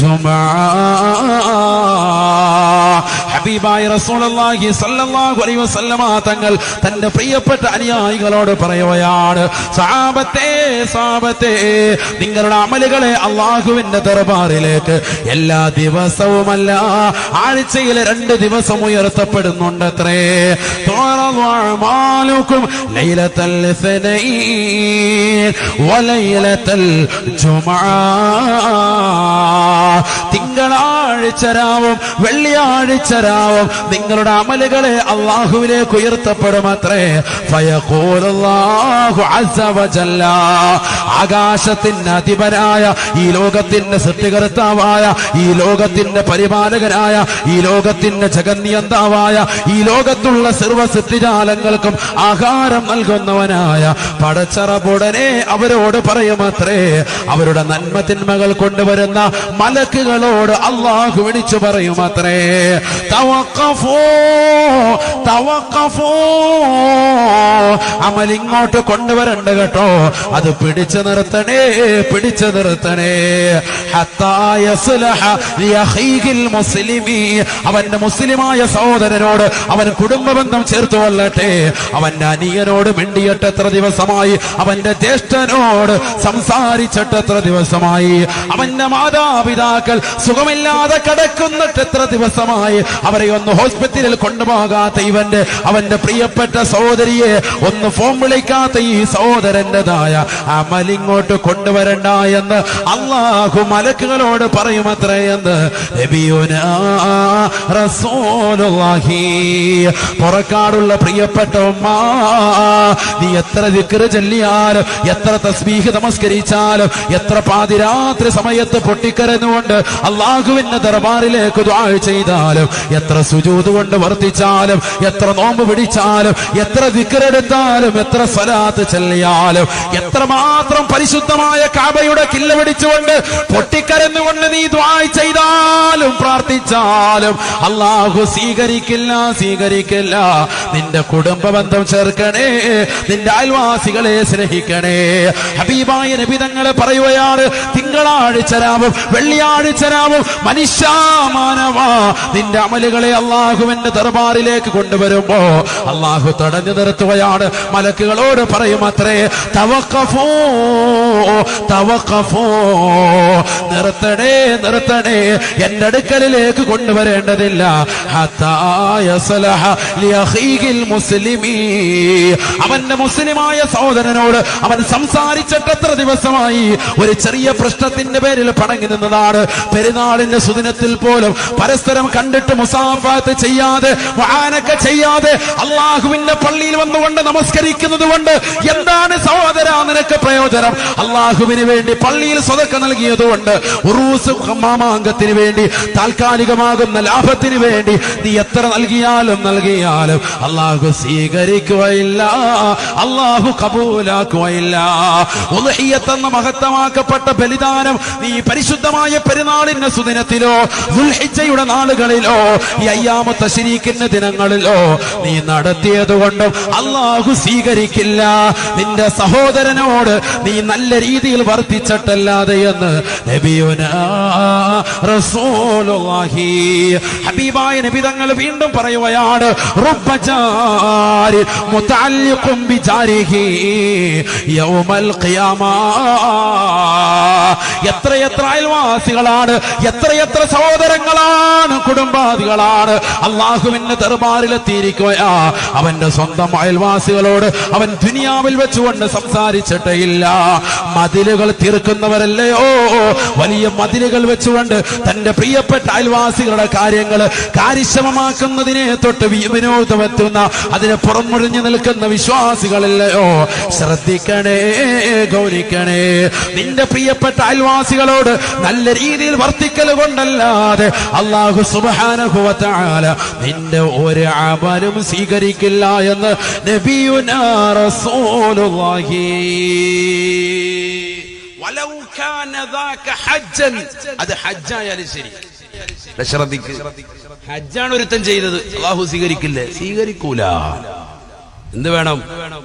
ജുമുഅ. ഹബീബായ റസൂലുള്ളാഹി സ്വല്ലല്ലാഹു അലൈഹി വസല്ലമ തങ്ങൾ തന്റെ പ്രിയപ്പെട്ട അനുയായികളോട് പറയുകയാണ്, സഹാബത്തെ, നിങ്ങളുടെ അമലുകളെ അല്ലാഹുവിന്റെ ദർബാറിലേക്ക് എല്ലാ ദിവസവുമല്ല, ആഴ്ചയിൽ 2 ദിവസം ഉയർത്തപ്പെടുന്നുണ്ടത്രേ. ലൈലത്തൽ ഇസ്നൈൻ വലൈലത്തൽ ജുമുഅ. തിങ്കളാഴ്ച രാവും വെള്ളിയാഴ്ച രാവും നിങ്ങളുടെ അമലുകളെ അല്ലാഹുവിലേക്ക് ഉയർത്തപ്പെടുമത്രേ. ഫയഖൂലുല്ലാഹു അസ്സ വജല്ല. ആകാശത്തിന്റെ അധിപനായ, ഈ ലോകത്തിന്റെ സൃഷ്ടികർത്താവായ, ഈ ലോകത്തിന്റെ പരിപാലകനായ, ഈ ലോകത്തിന്റെ ജഗന്നിയന്താവായ, ഈ ലോകത്തുള്ള സർവ്വ സൃഷ്ടിജാലങ്ങൾക്കും ആഹാരം നൽകുന്നവനായ പടച്ചറബുടനെ അവരോട് പറയുമത്രേ, അവരുടെ നന്മ തിന്മകൾ കൊണ്ടുവരുന്ന മലക്കുകളോട് അല്ലാഹു വിളിച്ചു പറയുമത്രേ, തവഖഫൂ തവഖഫൂ, അമൽ ഇങ്ങോട്ട് കൊണ്ടുവരണ്ട കേട്ടോ, അത് പിടിച്ചു നിർത്തണേ, പിടിച്ചു നിർത്തണേ. ഹത്താ യസ്ലഹ ലിഅഖീഹിൽ മുസ്ലിമി, അവന്റെ മുസ്ലിമായ സഹോദരനോട് അവൻ കുടുംബബന്ധം ചേർത്തു കൊള്ളട്ടെ. അവന്റെ അനിയനോട് മിണ്ടിയിട്ട് എത്ര ദിവസമായി, അവന്റെ ജ്യേഷ്ഠനോട് സംസാരിച്ചിട്ട് എത്ര ദിവസമായി, അവന്റെ മാതാപിതാക്കൾ സുഖമില്ലാതെ കിടക്കുന്നിട്ട് എത്ര ദിവസമായി, അവരെ ഒന്ന് ഹോസ്പിറ്റലിൽ കൊണ്ടുപോകാത്ത അവന്റെ പ്രിയപ്പെട്ട സഹോദരിയെ ഒന്ന് ഫോൺ വിളിക്കാത്ത ഈ സഹോദരന്റേതായ അമലിങ്ങോട്ട് കൊണ്ടുവരണ്ട എന്ന് അല്ലാഹു മലക്കുകളോട് പറയുമത്രേ എന്ന് നബിയുനാ റസൂലുള്ളാഹി. പുറക്കാടുള്ള പ്രിയപ്പെട്ട ഉമ്മ, നീ എത്ര ദിക്ർ ചൊല്ലിയാലും, എത്ര തസ്ബീഹ് നമസ്കരിച്ചാലും, എത്ര പാതിരാത്രി സമയത്ത് പൊട്ടിക്കരന്നുകൊണ്ട് അല്ലാഹുവിന്റെ ദർബാറിലേക്ക് ദുആ ചെയ്താലും, എത്ര സുജൂദ് കൊണ്ട് വർത്തിച്ചാലും, എത്ര നോമ്പ് പിടിച്ചാലും, എത്ര ദിക്ർ എടുത്താലും, എത്ര സ്വലാത്ത് ചൊല്ലിയാലും, എത്രമാത്രം പരിശുദ്ധമായ കഅബയുടെ കില്ല പിടിച്ചുകൊണ്ട് പൊട്ടിക്കരന്നുകൊണ്ട് നീ ദുആ ചെയ്താലും പ്രാർത്ഥിച്ചാലും അല്ലാഹു സ്വീകരിക്കില്ല. നിന്റെ കുടുംബ ബന്ധം ചേർക്കണേ, നിന്റെ അയൽവാസികളെ സ്നേഹിക്കണേ. ഹബീബായ നബി തങ്ങൾ പറയുകയാണ്, തിങ്കളാഴ്ച രാവും വെള്ളിയാഴ്ച രാവും മനുഷ്യാമാനവ നിന്റെ അമലുകളെ അല്ലാഹുവിന്റെ ദർബാറിലേക്ക് കൊണ്ടുവരുമ്പോ അല്ലാഹു തടഞ്ഞു നിർത്തുകയാണ്. മലക്കുകളോട് പറയുമത്രേ, തവഖഫൂ തവഖഫൂ, നിർത്തണേ നിർത്തണേ, എന്റെ അടുക്കലിലേക്ക് കൊണ്ടുവരേണ്ടതില്ല. ഹത്താ യസ്ലഹ ലിഅഖീഹിൽ മുസ്ലിമി, അവന്റെ മുസ്ലിമായ സഹോദരനോട് അവൻ സംസാരിച്ചിട്ട് എത്ര ദിവസമായി, ഒരു ചെറിയ പ്രശ്നത്തിന്റെ പേരിൽ പണങ്ങി നിന്നതാണ്. പെരുന്നാളിന്റെ സുദിനത്തിൽ പോലും പരസ്പരം കണ്ടിട്ട് മുസാഫത്ത് ചെയ്യാതെ, മുആനക ചെയ്യാതെ, അല്ലാഹുവിന്റെ പള്ളിയിൽ വന്നുകൊണ്ട് നമസ്കരിക്കുന്നത് കൊണ്ട് എന്താണ് സഹോദരാ നിനക്ക് പ്രയോജനം? അല്ലാഹുവിന് വേണ്ടി പള്ളിയിൽ സ്വതക്ക നൽകിയതുകൊണ്ട്, ഉറൂസ് മാമാങ്കത്തിന് വേണ്ടി, താൽക്കാലികമാകുന്ന ലാഭത്തിന് വേണ്ടി നീ എത്ര നൽകിയാലും അല്ലാഹു സ്വീകരിക്കുകയില്ല, അല്ലാഹു കബൂലാക്കുകയില്ല. ഉദ്ഹിയ്യത്ത് എന്ന മഹത്തമാക്കപ്പെട്ട ബലിദാനം നീ പരിശുദ്ധമായ പെരുന്നാളിന്റെ സുദിനത്തിലോ ദുൽഹിജ്ജയുടെ നാളുകളിലോ ഈ അയ്യാമു തശ്രീഖിന്റെ ദിനങ്ങളിലോ നീ നടത്തിയതുകൊണ്ടും അല്ലാഹു സ്വീകരിക്കില്ല. നിന്റെ സഹോദരനോട് നീ നല്ല രീതിയിൽ വർത്തിച്ചിട്ടല്ലാതെ എന്ന് നബിയുനാ റസൂലുള്ളാഹി റസൂലുള്ളാഹി. ഹബീബായ നബി തങ്ങൾ വീണ്ടും പറയുകയാണ്, റബ്ബ ജാരി മുതഅല്ലിഖും ബിജാരിഹി യൗമൽ ഖിയാമ. എത്രയെത്ര അയൽവാസികളാണ്, എത്രയെത്ര സഹോദരങ്ങളാണ്, കുടുംബാദികളാണ് അള്ളാഹുവിന്റെ ദർബാറിലെത്തിയിരിക്കുകയാ. അവന്റെ സ്വന്തം അയൽവാസികളോട് അവൻ ദുനിയാവിൽ വെച്ചുകൊണ്ട് സംസാരിച്ചിട്ടേ ഇല്ല. മതിലുകൾ തീർക്കുന്നവരല്ലയോ, വലിയ മതിലുകൾ വെച്ചുകൊണ്ട് തന്റെ പ്രിയപ്പെട്ട അയൽവാസികളുടെ കാര്യങ്ങൾ കാര്യക്ഷമമാക്കുന്നതിനെ തൊട്ട് വിനോദമെത്തുന്ന, അതിനെ പുറമൊഴിഞ്ഞു നിൽക്കുന്ന വിശ്വാസികളല്ലയോ. ശ്രദ്ധിക്കണേ, ഗൗനിക്കണേ. നിന്റെ പ്രിയപ്പെട്ട അയൽവാസികളോട് നല്ല രീതിയിൽ വർത്തിക്കൽ കൊണ്ടല്ലാതെ അല്ലാഹു സുബ്ഹാനഹു വ തആല നിന്റെ ഒരു അമലും സ്വീകരിക്കില്ല എന്ന് നബിയുനാ റസൂലുള്ളാഹി. വലൗ കാന ദാക ഹജ്ജൻ, അത് ഹജ്ജായാലും ശരി. ശ്രദ്ധിക്ക്, ഹജ്ജാണ് ഒരുത്തൻ ചെയ്തത്, അല്ലാഹു സ്വീകരിക്കില്ലേ? സ്വീകരിക്കൂല. എന്ത് വേണം?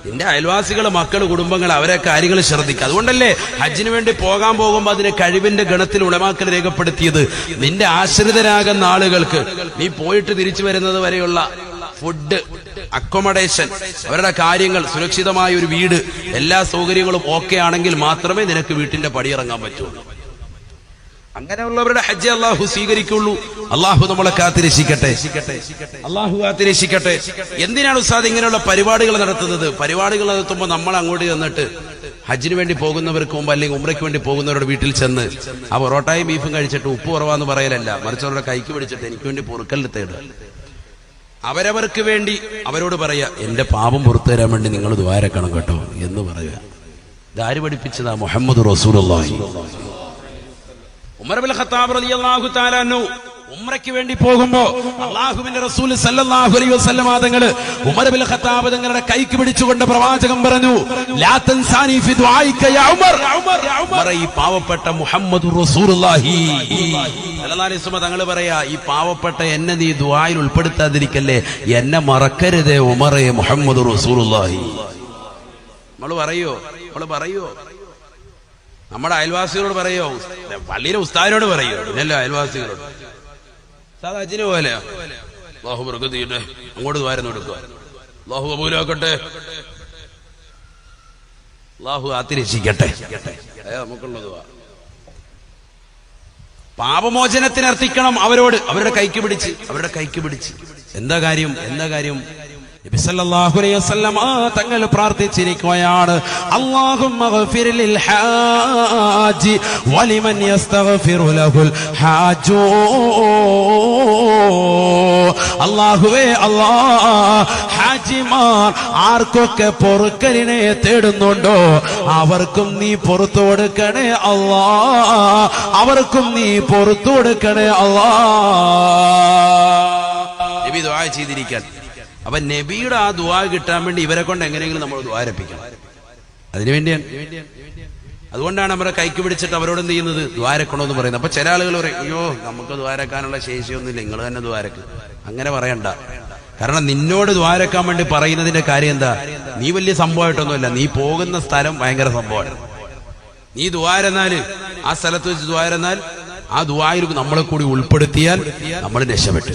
നിന്റെ അയൽവാസികള്, മക്കള്, കുടുംബങ്ങൾ, അവരെ കാര്യങ്ങൾ ശ്രദ്ധിക്കുക. അതുകൊണ്ടല്ലേ ഹജ്ജിന് വേണ്ടി പോകാൻ പോകുമ്പോ അതിന് കഴിവിന്റെ ഗണത്തിൽ ഉലമാക്കൾ രേഖപ്പെടുത്തിയത്. നിന്റെ ആശ്രിതരാകുന്ന ആളുകൾക്ക് നീ പോയിട്ട് തിരിച്ചു വരുന്നത് വരെയുള്ള ഫുഡ്, അക്കോമഡേഷൻ, അവരുടെ കാര്യങ്ങൾ, സുരക്ഷിതമായ ഒരു വീട്, എല്ലാ സൗകര്യങ്ങളും ഓക്കെ ആണെങ്കിൽ മാത്രമേ നിനക്ക് വീട്ടിന്റെ പടിയിറങ്ങാൻ പറ്റുള്ളൂ. അങ്ങനെയുള്ളവരുടെ ഹജ്ജ് അള്ളാഹു സ്വീകരിക്കുള്ളൂ. അള്ളാഹു നമ്മളെ കാത്തിരക്ഷിക്കട്ടെ, അള്ളാഹു കാത്തിരക്ഷിക്കട്ടെ. എന്തിനാണ് ഉസ്താദ് ഇങ്ങനെയുള്ള പരിപാടികൾ നടത്തുന്നത്? പരിപാടികൾ നടത്തുമ്പോൾ നമ്മൾ അങ്ങോട്ട് ചെന്നിട്ട് ഹജ്ജിന് വേണ്ടി പോകുന്നവർക്ക് മുമ്പ് അല്ലെങ്കിൽ ഉംറയ്ക്ക് വേണ്ടി പോകുന്നവരുടെ വീട്ടിൽ ചെന്ന് ആ പൊറോട്ടയും ബീഫും കഴിച്ചിട്ട് ഉപ്പ് കുറവാന്ന് പറയലല്ല, മറിച്ച് അവരുടെ കൈക്ക് പിടിച്ചിട്ട് എനിക്ക് വേണ്ടി പൊറുക്കലിന് തേടുക. അവരവർക്ക് വേണ്ടി അവരോട് പറയാ, എന്റെ പാപം പുറത്തു തരാൻ വേണ്ടി നിങ്ങൾ ദ്വാരക്കണം കേട്ടോ എന്ന് പറയുക. ഇതാര് പഠിപ്പിച്ചതാ? മുഹമ്മദ് റസൂലുള്ളാഹി. ഉമർ ഇബ്നുൽ ഖത്താബ് റളിയല്ലാഹു തആല അൻഹു ഉംറയ്ക്ക് വേണ്ടി പോകുമ്പോ അല്ലാഹുവിന്റെ റസൂൽ സല്ലല്ലാഹു അലൈഹി വസല്ലം തങ്ങള് ഉമർ ഇബ്നുൽ ഖത്താബ് തങ്ങളുടെ കൈക്ക് പിടിച്ചുകൊണ്ട് പ്രവാചകൻ പറഞ്ഞു, ലാ തൻസാനി ഫി ദുആഇക യാ ഉമർ. ഉമർ, ഈ പാവപ്പെട്ട മുഹമ്മദുർ റസൂലുള്ളാഹി സല്ലല്ലാഹു അലൈഹി വസല്ലം തങ്ങൾ പറയാ, ഈ പാവപ്പെട്ട എന്നെ നീ ദുആയിൽ ഉൾപ്പെടുത്താതിരിക്കല്ലേ, എന്നെ മറക്കരുതേ ഉമറേ മുഹമ്മദുർ റസൂലുള്ളാഹി. നമ്മൾ പറയോ? നമ്മുടെ അയൽവാസികളോട് പറയോ? പള്ളിയിലെ ഉസ്താദിനോട് പറയോ? ഇല്ലല്ലോ, അയൽവാസികളോട്. സാധാ അജിന് പോലെ അല്ലാഹു ബർക്കത്ത് ചെയ്യട്ടെ, അങ്ങോട്ട് ദ്വാരം കൊടുക്കുക, അല്ലാഹു കബൂലാക്കട്ടെ, അല്ലാഹു ആത്തിരക്ഷിക്കട്ടെ. നമുക്കുള്ള ദുആ പാപമോചനത്തിന് അർത്ഥിക്കണം അവരോട്, അവരുടെ കൈക്ക് പിടിച്ച്. എന്താ കാര്യം? നബി സല്ലല്ലാഹു അലൈഹി വസല്ലം തങ്ങൾ പ്രാർത്ഥിച്ചിരിക്കുകയാണ്, അല്ലാഹുമ്മ ഗഫിർ ലിൽ ഹാജി വലിമൻ യസ്തഗ്ഫിറു ലഹുൽ ഹാജു. അല്ലാഹുവേ, ഹാജിമാർ ആർക്കൊക്കെ പൊറുക്കലിനെ തേടുന്നുണ്ടോ അവർക്കും നീ പുറത്തു കൊടുക്കണേ അല്ലാ, അവർക്കും നീ പുറത്തു കൊടുക്കണേ അല്ലാ. നബി ദുആ ചെയ്തിരിക്കാൻ. അപ്പൊ നബിയുടെ ആ ദുആ കിട്ടാൻ വേണ്ടി ഇവരെ കൊണ്ട് എങ്ങനെയെങ്കിലും നമ്മൾ ദ്വാരപ്പിക്കണം. അതിനുവേണ്ടിയാണ്. അതുകൊണ്ടാണ് നമ്മുടെ കൈക്ക് പിടിച്ചിട്ട് അവരോട് എന്ത് ചെയ്യുന്നത്? ദ്വാരക്കണമെന്ന് പറയുന്നത്. അപ്പൊ ചില ആളുകൾ പറയും, അയ്യോ നമുക്ക് ദ്വാരക്കാനുള്ള ശേഷിയൊന്നുമില്ല, നിങ്ങൾ തന്നെ ദ്വാരക്ക്. അങ്ങനെ പറയണ്ട. കാരണം നിന്നോട് ദ്വാരക്കാൻ വേണ്ടി പറയുന്നതിന്റെ കാര്യം എന്താ? നീ വലിയ സംഭവമായിട്ടൊന്നുമില്ല, നീ പോകുന്ന സ്ഥലം ഭയങ്കര സംഭവമാണ്. നീ ദ്വാരന്നാല്, ആ സ്ഥലത്ത് വെച്ച് ദ്വാരന്നാൽ ആ ദ്വായിൽ നമ്മളെ കൂടി ഉൾപ്പെടുത്തിയാൽ നമ്മൾ രക്ഷപ്പെട്ടു.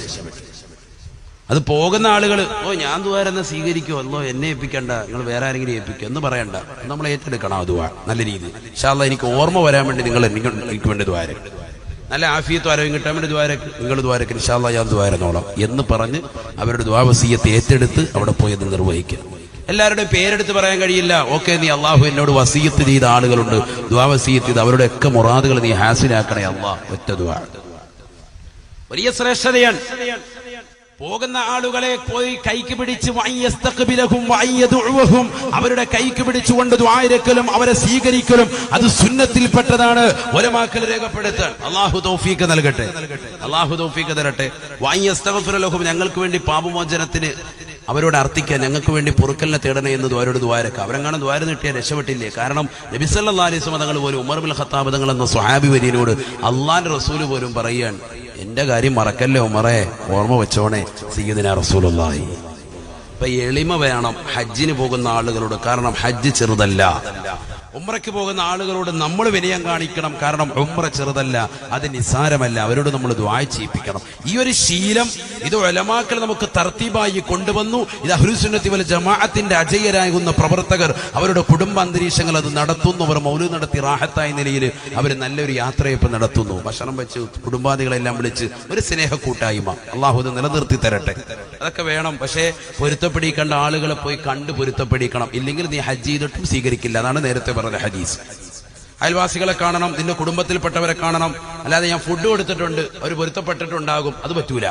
അത് പോകുന്ന ആളുകൾ, ഞാൻ ദ്വാരെന്ന സ്വീകരിക്കുമോ, അല്ലോ എന്നെ ഏൽപ്പിക്കണ്ട, നിങ്ങൾ വേറെ ആരെങ്കിലും ഏൽപ്പിക്കുക എന്ന് പറയണ്ട. നമ്മൾ ഏറ്റെടുക്കണം ആ ദ്വാ നല്ല രീതിയിൽ. ഇൻഷാ അല്ലാഹ് എനിക്ക് ഓർമ്മ വരാൻ വേണ്ടി നിങ്ങൾ എനിക്ക് വേണ്ടി ദ്വാരം, നല്ല ആഫിയത്തും ആരോഗ്യം കിട്ടാൻ വേണ്ടി ദ്വാരക്ക്, നിങ്ങൾ ദ്വാരക്ക്, ഇൻഷാ അല്ലാഹ് ഞാൻ ദ്വാരന്നോളാം എന്ന് പറഞ്ഞ് അവരുടെ ദ്വാവസീയത്തെ ഏറ്റെടുത്ത് അവിടെ പോയി അത് നിർവഹിക്കുക. എല്ലാവരുടെയും പേരെടുത്ത് പറയാൻ കഴിയില്ല. ഓക്കെ, നീ അള്ളാഹു എന്നോട് വസീയത്ത് ചെയ്ത ആളുകളുണ്ട്, ദ്വാവസീയത്ത് ചെയ്ത് അവരുടെ ഒക്കെ മുറാദുകൾ നീ ഹാസിലാക്കണേ അള്ളാഹ്. ഒറ്റ ദ്വാ വലിയ ശ്രേഷ്ഠതയാണ്. പോകുന്ന ആളുകളെ പോയി കൈക്ക് പിടിച്ച് അവരുടെ കൈക്ക് പിടിച്ചുകൊണ്ട് ദുആയിരക്കലും അവരെ സ്വീകരിക്കലും അത് സുന്നത്തിൽപ്പെട്ടതാണ്. ഉലമാക്കൾ രേഖപ്പെടുത്താൻ. അല്ലാഹു തൗഫീഖ് നൽകട്ടെ, അല്ലാഹു തൗഫീഖ് തരട്ടെ. വഅയ്യസ്തഗ്ഫിറ ലഹും, ഞങ്ങൾക്ക് വേണ്ടി പാപമോചനത്തിന് അവരോട് അർത്ഥിക്കാൻ, ഞങ്ങൾക്ക് വേണ്ടി പൊറുക്കലിനെ തേടണേ എന്ന് അവരോട് ദ്വാരക്ക. അവരെങ്ങാനും ദ്വാരം നീട്ടിയാൽ രക്ഷപ്പെട്ടില്ലേ? കാരണം നബി സല്ലല്ലാഹു അലൈഹി വസല്ലം തങ്ങൾ പോലും ഉമർ ഇബ്നുൽ ഖത്താബ് തങ്ങൾ എന്ന സ്വഹാബി വര്യനോട് അള്ളാന്റെ റസൂൽ പോലും പറയാൻ, എന്റെ കാര്യം മറക്കല്ലേ ഉമറേ, ഓർമ്മ വെച്ചോണേ സയ്യിദുനാ റസൂലുള്ളാഹി. അപ്പൊ എളിമ വേണം ഹജ്ജിന് പോകുന്ന ആളുകളോട്. കാരണം ഹജ്ജ് ചെറുതല്ല. ഉംറയ്ക്ക് പോകുന്ന ആളുകളോട് നമ്മൾ വിനയം കാണിക്കണം. കാരണം ഉംറ ചെറുതല്ല, അത് നിസ്സാരമല്ല. അവരോട് നമ്മൾ ദുആ ചെയ്യിപ്പിക്കണം. ഈ ഒരു ശീലം ഇത് ഉലമാക്കൾ നമുക്ക് തർത്തീബായി കൊണ്ടുവന്നു. ഇത് അഹ്ലുസുന്നത്തി വൽ ജമാഅത്തിന്റെ അജയ്യരാകുന്ന പ്രവർത്തകർ അവരുടെ കുടുംബ അന്തരീക്ഷങ്ങൾ അത് നടത്തുന്നു. അവർ മൗലൂദ് നടത്തി റാഹത്തായ നിലയിൽ അവർ നല്ലൊരു യാത്രയപ്പ് നടത്തുന്നു. ഭക്ഷണം വെച്ച് കുടുംബാദികളെല്ലാം വിളിച്ച് ഒരു സ്നേഹക്കൂട്ടായ്മ അള്ളാഹു ഇത് നിലനിർത്തി തരട്ടെ. അതൊക്കെ വേണം. പക്ഷേ പൊരുത്തപ്പെടിക്കേണ്ട ആളുകളെ പോയി കണ്ട് പൊരുത്തപ്പെടിക്കണം. ഇല്ലെങ്കിൽ നീ ഹജ്ജ് ചെയ്തിട്ടും സ്വീകരിക്കില്ല. അതാണ് നേരത്തെ പറഞ്ഞ ഹദീസ്. അയൽവാസികളെ കാണണം, നിന്റെ കുടുംബത്തിൽപ്പെട്ടവരെ കാണണം. അല്ലാതെ ഞാൻ ഫുഡ് കൊടുത്തിട്ടുണ്ട് അവർ പൊരുത്തപ്പെട്ടിട്ടുണ്ടാകും, അത് പറ്റൂല.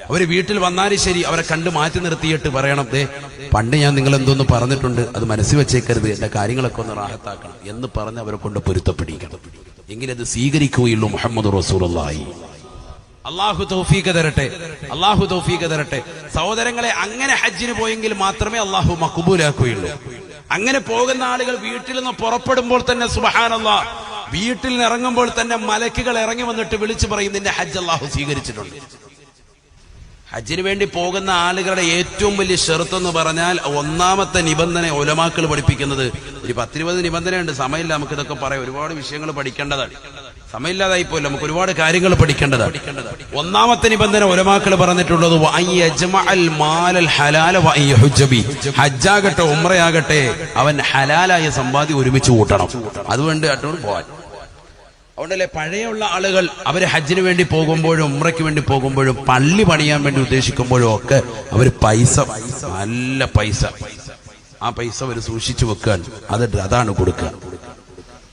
അവര് വീട്ടിൽ വന്നാലും ശരി അവരെ കണ്ട് മാറ്റി നിർത്തിയിട്ട് പറയണം, ദേ പണ്ട് ഞാൻ നിങ്ങൾ എന്തോന്ന് പറഞ്ഞിട്ടുണ്ട്, അത് മനസ്സിൽ വെച്ചേക്കരുത്, എന്റെ കാര്യങ്ങളൊക്കെ ഒന്ന് റാഹത്താക്കണം എന്ന് പറഞ്ഞ് അവരെ കൊണ്ട് പൊരുത്തപ്പെടിക്കണം. എങ്കിലത് സ്വീകരിക്കുകയുള്ളൂ. മുഹമ്മദ് റസൂലുള്ളാഹി. അള്ളാഹു തൗഫീഖ് തരട്ടെ, അള്ളാഹു തൗഫീഖ് തരട്ടെ. സഹോദരങ്ങളെ, അങ്ങനെ ഹജ്ജിന് പോയെങ്കിൽ മാത്രമേ അള്ളാഹു മഖ്ബൂലാക്കുകയുള്ളൂ. അങ്ങനെ പോകുന്ന ആളുകൾ വീട്ടിൽ നിന്ന് പുറപ്പെടുമ്പോൾ തന്നെ സുബ്ഹാനല്ലാഹ്, വീട്ടിൽ നിന്ന് ഇറങ്ങുമ്പോൾ തന്നെ മലക്കുകൾ ഇറങ്ങി വന്നിട്ട് വിളിച്ചു പറയും, നിന്റെ ഹജ്ജ് അള്ളാഹു സ്വീകരിച്ചിട്ടുണ്ട്. ഹജ്ജിന് വേണ്ടി പോകുന്ന ആളുകളുടെ ഏറ്റവും വലിയ ഷർത്ത് എന്ന് പറഞ്ഞാൽ, ഒന്നാമത്തെ നിബന്ധന ഉലമാക്കൾ പഠിപ്പിക്കുന്നത്, ഒരു 10-20 നിബന്ധനയുണ്ട്. സമയമില്ല നമുക്കിതൊക്കെ പറയാം, ഒരുപാട് വിഷയങ്ങൾ പഠിക്കേണ്ടതാണ്. സമയമില്ലാതായി പോലും നമുക്ക് ഒരുപാട് കാര്യങ്ങൾ പഠിക്കേണ്ടതാണ്. ഒന്നാമത്തെ നിബന്ധന ഉലമാക്കൾ പറഞ്ഞിട്ടുള്ളത്, ഹജ്ജാകട്ടെ ഉംറയാകട്ടെ അവൻ ഹലാലായ സമ്പാദ്യം ഒരുമിച്ച് കൂട്ടണം. അതുകൊണ്ട് പോവാൻ. അതുകൊണ്ടല്ലേ പഴയുള്ള ആളുകൾ അവര് ഹജ്ജിന് വേണ്ടി പോകുമ്പോഴും ഉംറയ്ക്ക് വേണ്ടി പോകുമ്പോഴും പള്ളി പണിയാൻ വേണ്ടി ഉദ്ദേശിക്കുമ്പോഴും ഒക്കെ അവര് പൈസ, നല്ല പൈസ, ആ പൈസ അവർ സൂക്ഷിച്ചു വെക്കാൻ, അതാണ് കൊടുക്കുക.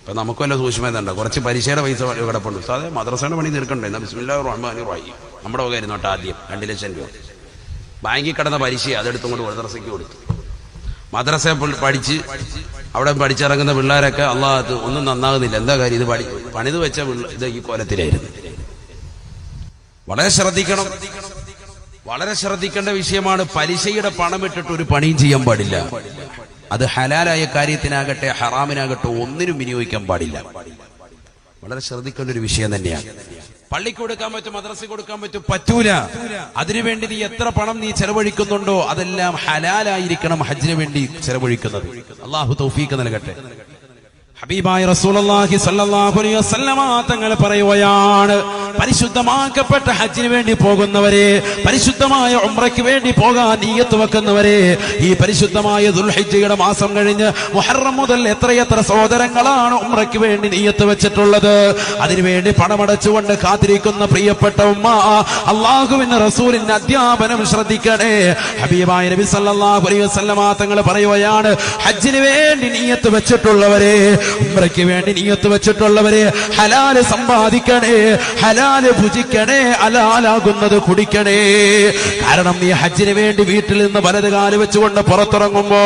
ഇപ്പൊ നമുക്ക് വല്ല സൂക്ഷ്മതയുണ്ടോ? കുറച്ച് പരീക്ഷയുടെ പൈസ കിടപ്പുണ്ട്. സാധേ മദ്രസയുടെ പണി തീർക്കണ്ടേ, എന്നാ ബിസ്മില്ലാഹിർ റഹ്മാനിർ റഹീം നമ്മുടെ വകയായിരുന്നു കേട്ടോ. ആദ്യം 2 ലക്ഷം രൂപ ബാങ്കിൽ കിടന്ന പലിശ അതെടുത്തും കൊണ്ട് മദ്രസയ്ക്ക് കൊടുത്തു. മദ്രസ പഠിച്ച് അവിടെ പഠിച്ചിറങ്ങുന്ന പിള്ളേരൊക്കെ അള്ളാഹ് ഒന്നും നന്നാകുന്നില്ല. എന്താ കാര്യം? ഇത് പണിത് വെച്ച ഇത് ഈ കോലത്തിലായിരുന്നു. വളരെ ശ്രദ്ധിക്കണം, വളരെ ശ്രദ്ധിക്കേണ്ട വിഷയമാണ്. പലിശയുടെ പണം ഇട്ടിട്ട് ഒരു പണിയും ചെയ്യാൻ പാടില്ല. അത് ഹലാലായ കാര്യത്തിനാകട്ടെ ഹറാമിനാകട്ടെ ഒന്നിനും വിനിയോഗിക്കാൻ പാടില്ല. വളരെ ശ്രദ്ധിക്കേണ്ട ഒരു വിഷയം തന്നെയാണ്. പള്ളിക്ക് കൊടുക്കാൻ പറ്റും, മദ്രസയ്ക്ക് കൊടുക്കാൻ പറ്റും, പറ്റൂല. അതിനുവേണ്ടി നീ എത്ര പണം നീ ചെലവഴിക്കുന്നുണ്ടോ അതെല്ലാം ഹലാലായിരിക്കണം ഹജ്ജിന് വേണ്ടി ചെലവഴിക്കുന്നത്. അള്ളാഹു തൗഫീഖ് നൽകട്ടെ. ഹബീബായ റസൂലുള്ളാഹി സ്വല്ലല്ലാഹു അലൈഹി വസല്ലമ തങ്ങൾ പറയുകയാണ്, പരിശുദ്ധമാക്കപ്പെട്ട ഹജ്ജിന് വേണ്ടി പോകുന്നവരെ, പരിശുദ്ധമായ ഉംറയ്ക്ക് വേണ്ടി പോകാൻ നിയ്യത്ത് വെക്കുന്നവരെ, ഈ പരിശുദ്ധമായ ദുൽഹിജ്ജയുടെ മാസം കഴിഞ്ഞ് മുഹറം മുതൽ എത്രയെത്ര സഹോദരങ്ങളാണ് ഉംറയ്ക്ക് വേണ്ടി നിയ്യത്ത് വെച്ചിട്ടുള്ളത്. അതിനുവേണ്ടി പണമടച്ചുകൊണ്ട് കാത്തിരിക്കുന്ന പ്രിയപ്പെട്ട ഉമ്മ, അള്ളാഹുവിന്റെ റസൂലിന്റെ അധ്യാപനം ശ്രദ്ധിക്കണേ. ഹബീബായ നബി സല്ലല്ലാഹു അലൈഹി വസല്ലമ തങ്ങൾ പറയുകയാണ്, ഹജ്ജിന് വേണ്ടി നിയ്യത്ത് വെച്ചിട്ടുള്ളവരെ, ഉംറയ്ക്ക് വേണ്ടി നിയ്യത്ത് വെച്ചിട്ടുള്ളവരെ, ഹലാല് സമ്പാദിക്കണേ, ഹലാല് ഭുജിക്കണേ, ഹലാലാകുന്നത് കുടിക്കണേ. കാരണം നീ ഹജ്ജിന് വേണ്ടി വീട്ടിൽ നിന്ന് വലത് കാല് വെച്ചുകൊണ്ട് പുറത്തിറങ്ങുമ്പോ,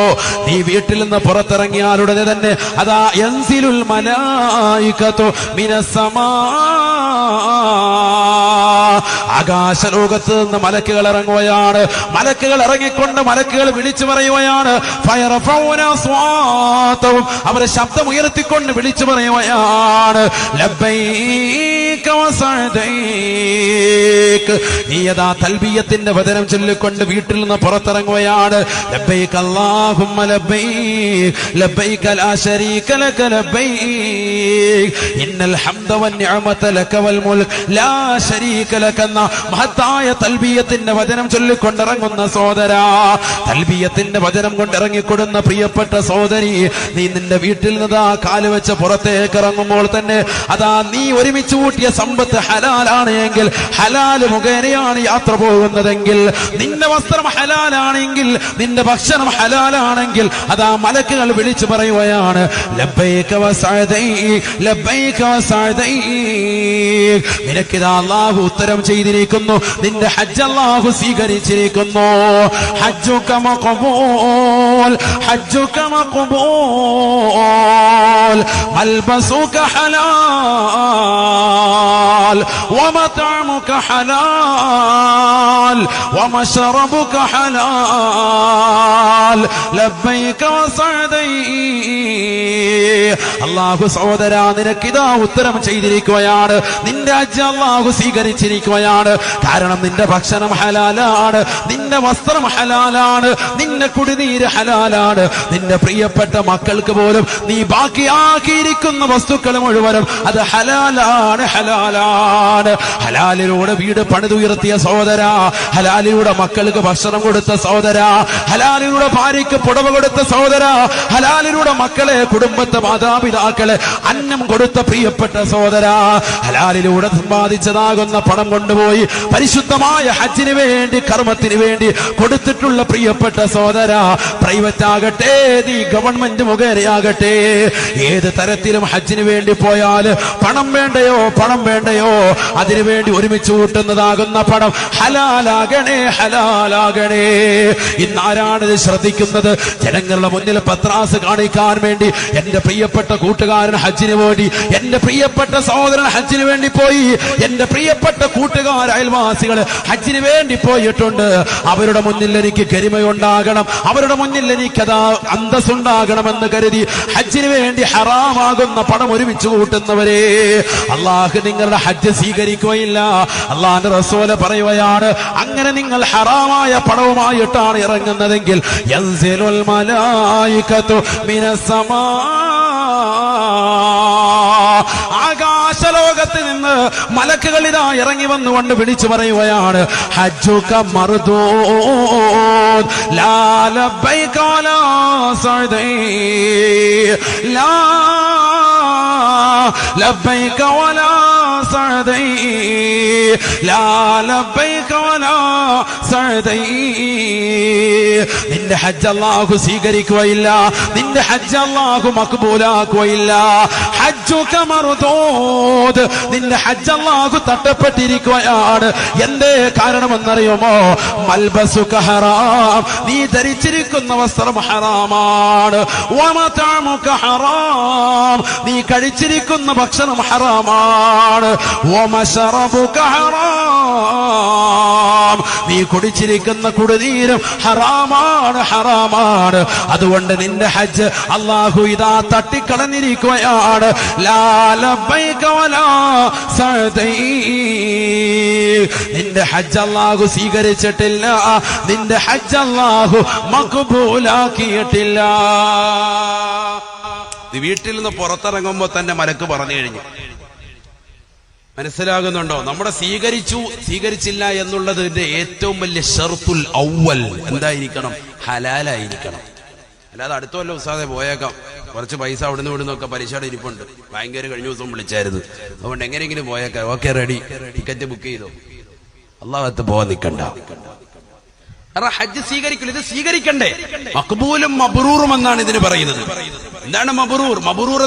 നീ വീട്ടിൽ നിന്ന് പുറത്തിറങ്ങിയാലുടനെ തന്നെ അതാ യൻസിലുൽ മലായികതു മിനസ്സമാ, ആകാശലോകത്ത് നിന്ന് മലക്കുകൾ ഇറങ്ങുകയാണ്. മലക്കുകൾ ഇറങ്ങിക്കൊണ്ട് മലക്കുകൾ വിളിച്ചു പറയുകയാണ്, അവരെ ശബ്ദം ഉയർത്തിക്കൊണ്ട് വിളിച്ചു പറയുകയാണ്, ലബ്ബൈക വസഅദൈക. നീ യഥാ തൽബിയത്തിന്റെ വചനം ചൊല്ലിക്കൊണ്ട് വീട്ടിൽ നിന്ന് പുറത്തിറങ്ങുകയാണ്. ലബ്ബൈക അല്ലാഹുമ്മ ലബ്ബൈക ലബ്ബൈക ലാ ശരീക ലക ലബ്ബൈക ഇന്നൽ ഹംദ വന്നിഅമത ലക വൽ മുൽക് ലാ ശരീക ലക എന്ന മഹത്തായ തൽബിയത്തിന്റെ വചനം ചൊല്ലിക്കൊണ്ടിറങ്ങുന്ന സഹോദരാ, തൽബിയത്തിന്റെ വചനം കൊണ്ടിറങ്ങിക്കൊടുന്ന പ്രിയപ്പെട്ട സഹോദരി, നീ നിന്റെ വീട്ടിൽ നിന്ന് കാല് വെച്ച് പുറത്തേക്ക് ഇറങ്ങുമ്പോൾ തന്നെ അതാ നീ ഒരുമിച്ച് കൂട്ടിയ സമ്പത്ത് ഹലാലാണ് എങ്കിൽ, ഹലാല് മുഖേനയാണ് യാത്ര പോകുന്നതെങ്കിൽ, നിന്റെ വസ്ത്രം ഹലാലാണെങ്കിൽ, നിന്റെ ഭക്ഷണം ഹലാലാണെങ്കിൽ, അതാ മലക്കുകൾ വിളിച്ചു പറയുകയാണ്, ലബ്ബൈക വസഅദൈക ലബ്ബൈക വസഅദൈക. നിനക്കിതാ അല്ലാഹു ഉത്തരം ചെയ്തിരിക്കുന്നു, നിന്റെ ഹജ്ജ് അല്ലാഹു സ്വീകരിച്ചിരിക്കുന്നു. ഹജ്ജുക മഖബൂൽ ഹജ്ജുക മഖബൂൽ മൽബസുക ഹലാൽ വമതഅമുക ഹലാൽ വമശറബുക ഹലാൽ ലബ്ബൈക വസഅദൈക. അല്ലാഹു സഹോദരാ, നിനക്കിതാ ഉത്തരം ചെയ്തിരിക്കുകയാണ്, നിന്റെ ഹജ്ജ് അല്ലാഹു സ്വീകരിച്ചിരിക്കുകയാണ്. കാരണം നിന്റെ ഭക്ഷണം ഹലാലാണ്, നിന്റെ വസ്ത്രം ഹലാലാണ്, നിന്റെ കുടിനീര് ഹലാലാണ്. ഹലാലാണ്. നിന്റെ പ്രിയപ്പെട്ട മക്കൾക്ക് പോലും നീ ബാക്കിയാക്കിയിരിക്കുന്ന വസ്തുക്കൾ മുഴുവനും അത് ഹലാലാണ്, ഹലാലാണ്. ഹലാലിലൂടെ വീട് പണിതുയർത്തിയ സഹോദര, ഹലാലിലൂടെ മക്കൾക്ക് ഭക്ഷണം കൊടുത്ത സഹോദര, ഹലാലിലൂടെ ഭാര്യയ്ക്ക് പുടവ കൊടുത്ത സഹോദര, ഹലാലിലൂടെ മക്കളെ, കുടുംബത്തെ, മാതാപിതാക്കളെ അന്നം കൊടുത്ത പ്രിയപ്പെട്ട സഹോദര, ഹലാലിലൂടെ സമ്പാദിച്ചതാകുന്ന പണം കൊണ്ടുപോയി പരിശുദ്ധമായ ഹജ്ജിന് വേണ്ടി, കർമ്മത്തിന് വേണ്ടി കൊടുത്തിട്ടുള്ള പ്രിയപ്പെട്ട സഹോദര, പ്രൈവറ്റ് ആകട്ടെ, നീ ഗവൺമെന്റ് മുഖേനയാകട്ടെ, ഏത് തരത്തിലും ഹജ്ജിന് വേണ്ടി പോയാൽ പണം വേണ്ടയോ, പണം വേണ്ടയോ, അതിനുവേണ്ടി ഒരുമിച്ച് കൂട്ടുന്നതാകുന്ന പണം ഹലാലാകണേ, ഹലാലാകണേ. ഇന്നാരാണിത് ശ്രദ്ധിക്കുന്നത്? ജനങ്ങളുടെ മുന്നിൽ പത്രാസ് കാണിക്കാൻ വേണ്ടി എന്റെ പ്രിയപ്പെട്ട കൂട്ടുകാരൻ ഹജ്ജിന് വേണ്ടി, എന്റെ പ്രിയപ്പെട്ട സഹോദരൻ ഹജ്ജിന് വേണ്ടി പോയി, എന്റെ പ്രിയപ്പെട്ട കൂട്ടുകാർ, അയൽവാസികൾ ഹജ്ജിന് വേണ്ടി പോയിട്ടുണ്ട്. അവരുടെ മുന്നിൽ എനിക്ക് ഗരിമയുണ്ടാകണം, അവരുടെ മുന്നിൽ എനിക്കതാ അന്തസ്സുണ്ടാകണമെന്ന് കരുതി ഹജ്ജിന് വേണ്ടി ഹറാമാകുന്ന പണം ഒരുമിച്ച് കൂട്ടുന്നവരെ അള്ളാഹു നിങ്ങളുടെ ഹജ്ജ് സ്വീകരിക്കുകയില്ല. അള്ളാഹുവിന്റെ റസൂല് പറയുകയാണ്, അങ്ങനെ നിങ്ങൾ ഹറാമായ പണവുമായിട്ടാണ് ഇറങ്ങുന്നതെങ്കിൽ യൻസിലുൽ മലായികതു മിനസ്സമാ, ആകാശലോകത്ത് നിന്ന് മലക്കുകൾ ഇതാ ഇറങ്ങി വന്നുകൊണ്ട് വിളിച്ചു പറയുകയാണ്, ഹജ്ജുക മർദൂദ് ലാ ലബ്ബൈക വലാ സഅദൈ, ലാ ലബ്ബൈക വലാ സഅദൈ, ലാ ലബ്ബൈക വലാ സഅദൈ. നിന്റെ ഹജ്ജ് അല്ലാഹു സ്വീകരിക്കുകയില്ല, നിന്റെ ഹജ്ജ് അല്ലാഹു മഖ്ബൂലാക്കുകയില്ല. ഹജ്ജുക മർദൂദ്, നിന്റെ ഹജ്ജ് അല്ലാഹു തട്ടപ്പെട്ടിരിക്കുകയാണ്. എന്തേ കാരണമെന്നറിയുമോ? മൽബസുക ഹറാം, നീ ധരിച്ചിരിക്കുന്ന വസ്ത്രം ഹറാമാണ്. വമതഅമുക ഹറാം, നീ കഴിച്ചിരിക്കുന്ന ഭക്ഷണം ഹറാമാണ്. വമശറബുക ഹറാം, നീ കുടിച്ചിരിക്കുന്ന കുടിനീരും ഹറാമാണ്, ഹറാമാണ്. അതുകൊണ്ട് നിന്റെ ഹജ്ജ് അല്ലാഹു ഇതാ തട്ടിക്കളഞ്ഞിരിക്കുകയാണ്. ലാ ലബ്ബൈക വലാ സഅദൈ, നിന്റെ ഹജ്ജ് അല്ലാഹു സ്വീകരിച്ചിട്ടില്ല, നിന്റെ ഹജ്ജ് അല്ലാഹു മഖ്ബൂലാക്കിയിട്ടില്ല. വീട്ടിൽ നിന്ന് പുറത്തിറങ്ങുമ്പോ തന്നെ മലക്ക് പറഞ്ഞു കഴിഞ്ഞു. മനസ്സിലാകുന്നുണ്ടോ? നമ്മുടെ സ്വീകരിച്ചില്ല എന്നുള്ളതിന്റെ ഏറ്റവും വലിയ ഷർത്തുൽ അവ്വൽ എന്തായിരിക്കണം? ഹലാലായിരിക്കണം. അല്ലാതെ അടുത്ത വല്ല ഉസ്താദെ പോയേക്കാം, കുറച്ച് പൈസ അവിടുന്ന് ഇവിടുന്നൊക്കെ പലിശയുടെ ഇരിപ്പുണ്ട്, ബാങ്കുകാർ കഴിഞ്ഞ ദിവസം വിളിച്ചായിരുന്നു, അതുകൊണ്ട് എങ്ങനെയെങ്കിലും പോയേക്കാം, ഓക്കെ റെഡി, ടിക്കറ്റ് ബുക്ക് ചെയ്തോ. അള്ളാഹത്ത് പോവാൻ നിൽക്കണ്ട. ഹജ്ജ് സ്വീകരിക്കില്ല, ഇത് സ്വീകരിക്കണ്ടേ? മഖ്ബൂലും മബ്റൂറും എന്നാണ് ഇതിന് പറയുന്നത്. എന്താണ് മബ്റൂർ? മബ്റൂർ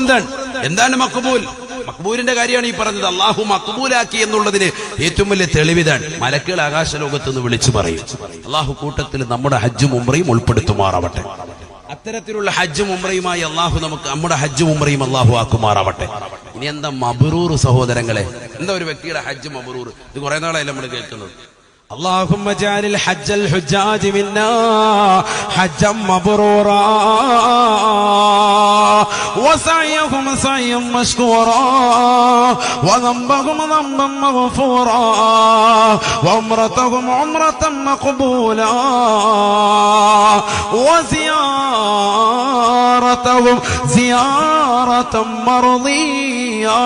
എന്താണ് മഖ്ബൂൽ? മഖ്ബൂലിന്റെ കാര്യമാണ് ഈ പറഞ്ഞത്. അള്ളാഹു മഖ്ബൂലാക്കി എന്നുള്ളതിന് ഏറ്റവും വലിയ തെളിവിതാണ്. മലക്കുകൾ ആകാശലോകത്ത് നിന്ന് വിളിച്ചു പറയും. അള്ളാഹു കൂട്ടത്തിൽ നമ്മുടെ ഹജ്ജും ഉംറയും ഉൾപ്പെടുത്തുമാറാവട്ടെ. അത്തരത്തിലുള്ള ഹജ്ജും ഉംറയുമായി അള്ളാഹു നമുക്ക് നമ്മുടെ ഹജ്ജും ഉംറയും അള്ളാഹു ആക്കുമാറാവട്ടെ. ഇനി എന്താ മബ്റൂർ സഹോദരങ്ങളെ? എന്താ ഒരു വ്യക്തിയുടെ ഹജ്ജ് മബ്റൂർ? ഇത് കുറെ നാളായി നമ്മൾ കേൾക്കുന്നത്. اللهم اجعل الحج الحجاج منا حجا مبرورا وسعيهم سعيا مشكورا وذنبهم ذنبا مغفورا وعمرتهم عمرة مقبولا وزيارتهم زيارة مرضية.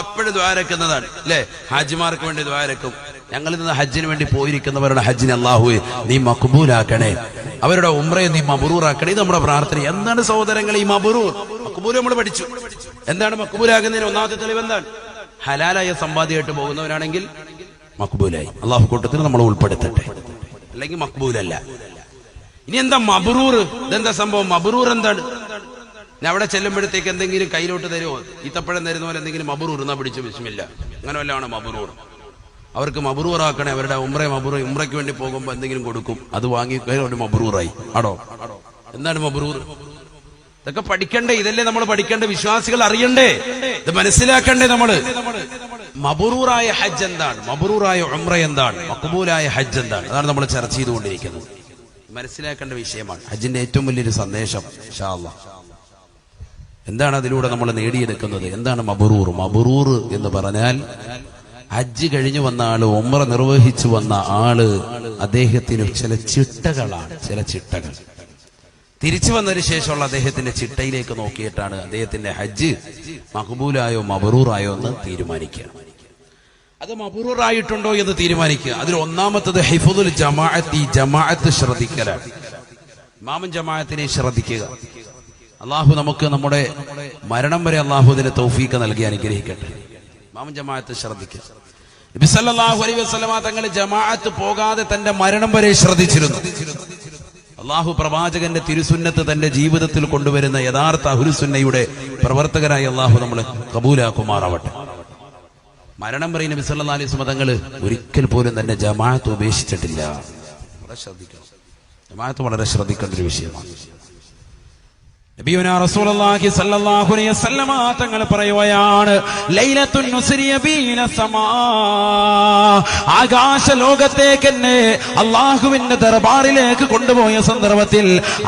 എപ്പോഴും ദ്വാരക്കുന്നതാണ് അല്ലെ? ഹാജിമാർക്ക് വേണ്ടി ദ്വാരക്കും. ഞങ്ങളിൽ നിന്ന് ഹജ്ജിന് വേണ്ടി പോയിരിക്കുന്നവരുടെ ഹജ്ജിനെ അല്ലാഹുവേ നീ മഖ്ബൂലാക്കണേ, അവരുടെ ഉംറയെ നീ മബ്റൂറാക്കണേ. ഇത് നമ്മുടെ പ്രാർത്ഥന. എന്താണ് സഹോദരങ്ങൾ ഈ മബ്റൂർ? മഖ്ബൂൽ നമ്മൾ പഠിച്ചു. എന്താണ് മഖ്ബൂലാകുന്നതിന് ഒന്നാമത്തെ തെളിവ് എന്താണ്? ഹലാലായ സമ്പാദ്യമായിട്ട് പോകുന്നവരാണെങ്കിൽ മഖ്ബൂലായി. അല്ലാഹു കൂട്ടത്തിൽ നമ്മൾ ഉൾപ്പെടുത്തട്ടെ, അല്ലെങ്കിൽ മഖ്ബൂലല്ല. ഇനി എന്താ മബ്റൂർ? ഇതെന്താ സംഭവം? മബ്റൂർ എന്താണ്? ഞാൻ അവിടെ ചെല്ലുമ്പോഴത്തേക്ക് എന്തെങ്കിലും കയ്യിലോട്ട് തരുമോ? ഈത്തപ്പഴം തരുന്ന പോലെ എന്തെങ്കിലും മബ്റൂർ എന്നാ പിടിച്ചു ബിസ്മില്ല, അങ്ങനെ വല്ലതാണ് മബ്റൂർ. അവർക്ക് മബ്റൂറാക്കണേ, അവരുടെ ഉംറയ്ക്ക് വേണ്ടി പോകുമ്പോൾ എന്തെങ്കിലും കൊടുക്കും, അത് വാങ്ങി ഒരു മബ്റൂറായി. ആടോ എന്താണ് മബ്റൂർ? ഇതൊക്കെ പഠിക്കണ്ടേ? ഇതല്ലേ നമ്മൾ പഠിക്കേണ്ട? വിശ്വാസികൾ അറിയണ്ടേ? ഇത് മനസ്സിലാക്കണ്ടേ നമ്മള്? മബ്റൂറായ ഹജ്ജ് എന്താണ്? മബ്റൂറായ ഉംറ എന്താണ്? മഖ്ബൂലായ ഹജ്ജ് എന്താണ്? അതാണ് നമ്മൾ ചർച്ച ചെയ്തുകൊണ്ടിരിക്കുന്നത്. മനസ്സിലാക്കേണ്ട വിഷയമാണ്. ഹജ്ജിന്റെ ഏറ്റവും വലിയൊരു സന്ദേശം ഇൻഷാ അല്ലാഹ്. എന്താണ് അതിലൂടെ നമ്മൾ നേടിയെടുക്കുന്നത്? എന്താണ് മബ്റൂർ? മബ്റൂർ എന്ന് പറഞ്ഞാൽ ഹജ്ജ് കഴിഞ്ഞു വന്ന ആള്, ഉംറ നിർവഹിച്ചു വന്ന ആള്, അദ്ദേഹത്തിന് ചില ചിട്ടകളാണ്. തിരിച്ചു വന്നതിന് ശേഷമുള്ള അദ്ദേഹത്തിന്റെ ചിട്ടയിലേക്ക് നോക്കിയിട്ടാണ് അദ്ദേഹത്തിന്റെ ഹജ്ജ് മഖ്ബൂലായോ മബ്റൂറായോ എന്ന് തീരുമാനിക്കുക. അത് മബ്റൂറായിട്ടുണ്ടോ എന്ന് തീരുമാനിക്കുക. അതിൽ ഒന്നാമത്തത് ഹിഫ്ദുൽ ജമാഅത്ത്, ജമാഅത്ത് ശ്രദ്ധിക്കലാണ്. ഇമാമും ജമാഅത്തിനെ ശ്രദ്ധിക്കുക. അള്ളാഹു നമുക്ക് നമ്മുടെ മരണം വരെ അള്ളാഹു അതിന് തൗഫീഖ് നൽകി അനുഗ്രഹിക്കട്ടെ. ഇമാമും ജമാഅത്ത് ശ്രദ്ധിക്കുക. നബി സല്ലല്ലാഹു അലൈഹി വസല്ലമ തങ്ങൾ ജമാഅത്ത് പോകാതെ തന്റെ മരണം വരെ ശ്രദ്ധിച്ചിരുന്നു. അള്ളാഹു പ്രവാചകന്റെ തിരുസുന്നത്ത് തന്റെ ജീവിതത്തിൽ കൊണ്ടുവരുന്ന യഥാർത്ഥ അഹ്ലുസുന്നയുടെ പ്രവർത്തകരായി അള്ളാഹു നമ്മളെ കബൂലാക്കുമാറാവട്ടെ. മരണം വരെ നബി സല്ലല്ലാഹു അലൈഹി വസല്ലം തങ്ങൾ ഒരിക്കൽ പോലും തന്നെ ജമാഅത്ത് ഉപേക്ഷിച്ചിട്ടില്ല. ജമാഅത്ത് വളരെ ശ്രദ്ധിക്കേണ്ട ഒരു വിഷയമാണ്. നബിയുനാ റസൂലുള്ളാഹി സ്വല്ലല്ലാഹു അലൈഹി വസല്ലം തങ്ങൾ പറയുകയാണ്, ലൈലത്തുൻ നുസ്രിയ ബീന സമാ, ആകാശ ലോകത്തേക്ക് എന്നെ അല്ലാഹുവിന്റെ ദർബാറിലേക്ക് കൊണ്ടുപോയ സന്ദർഭത്തിൽ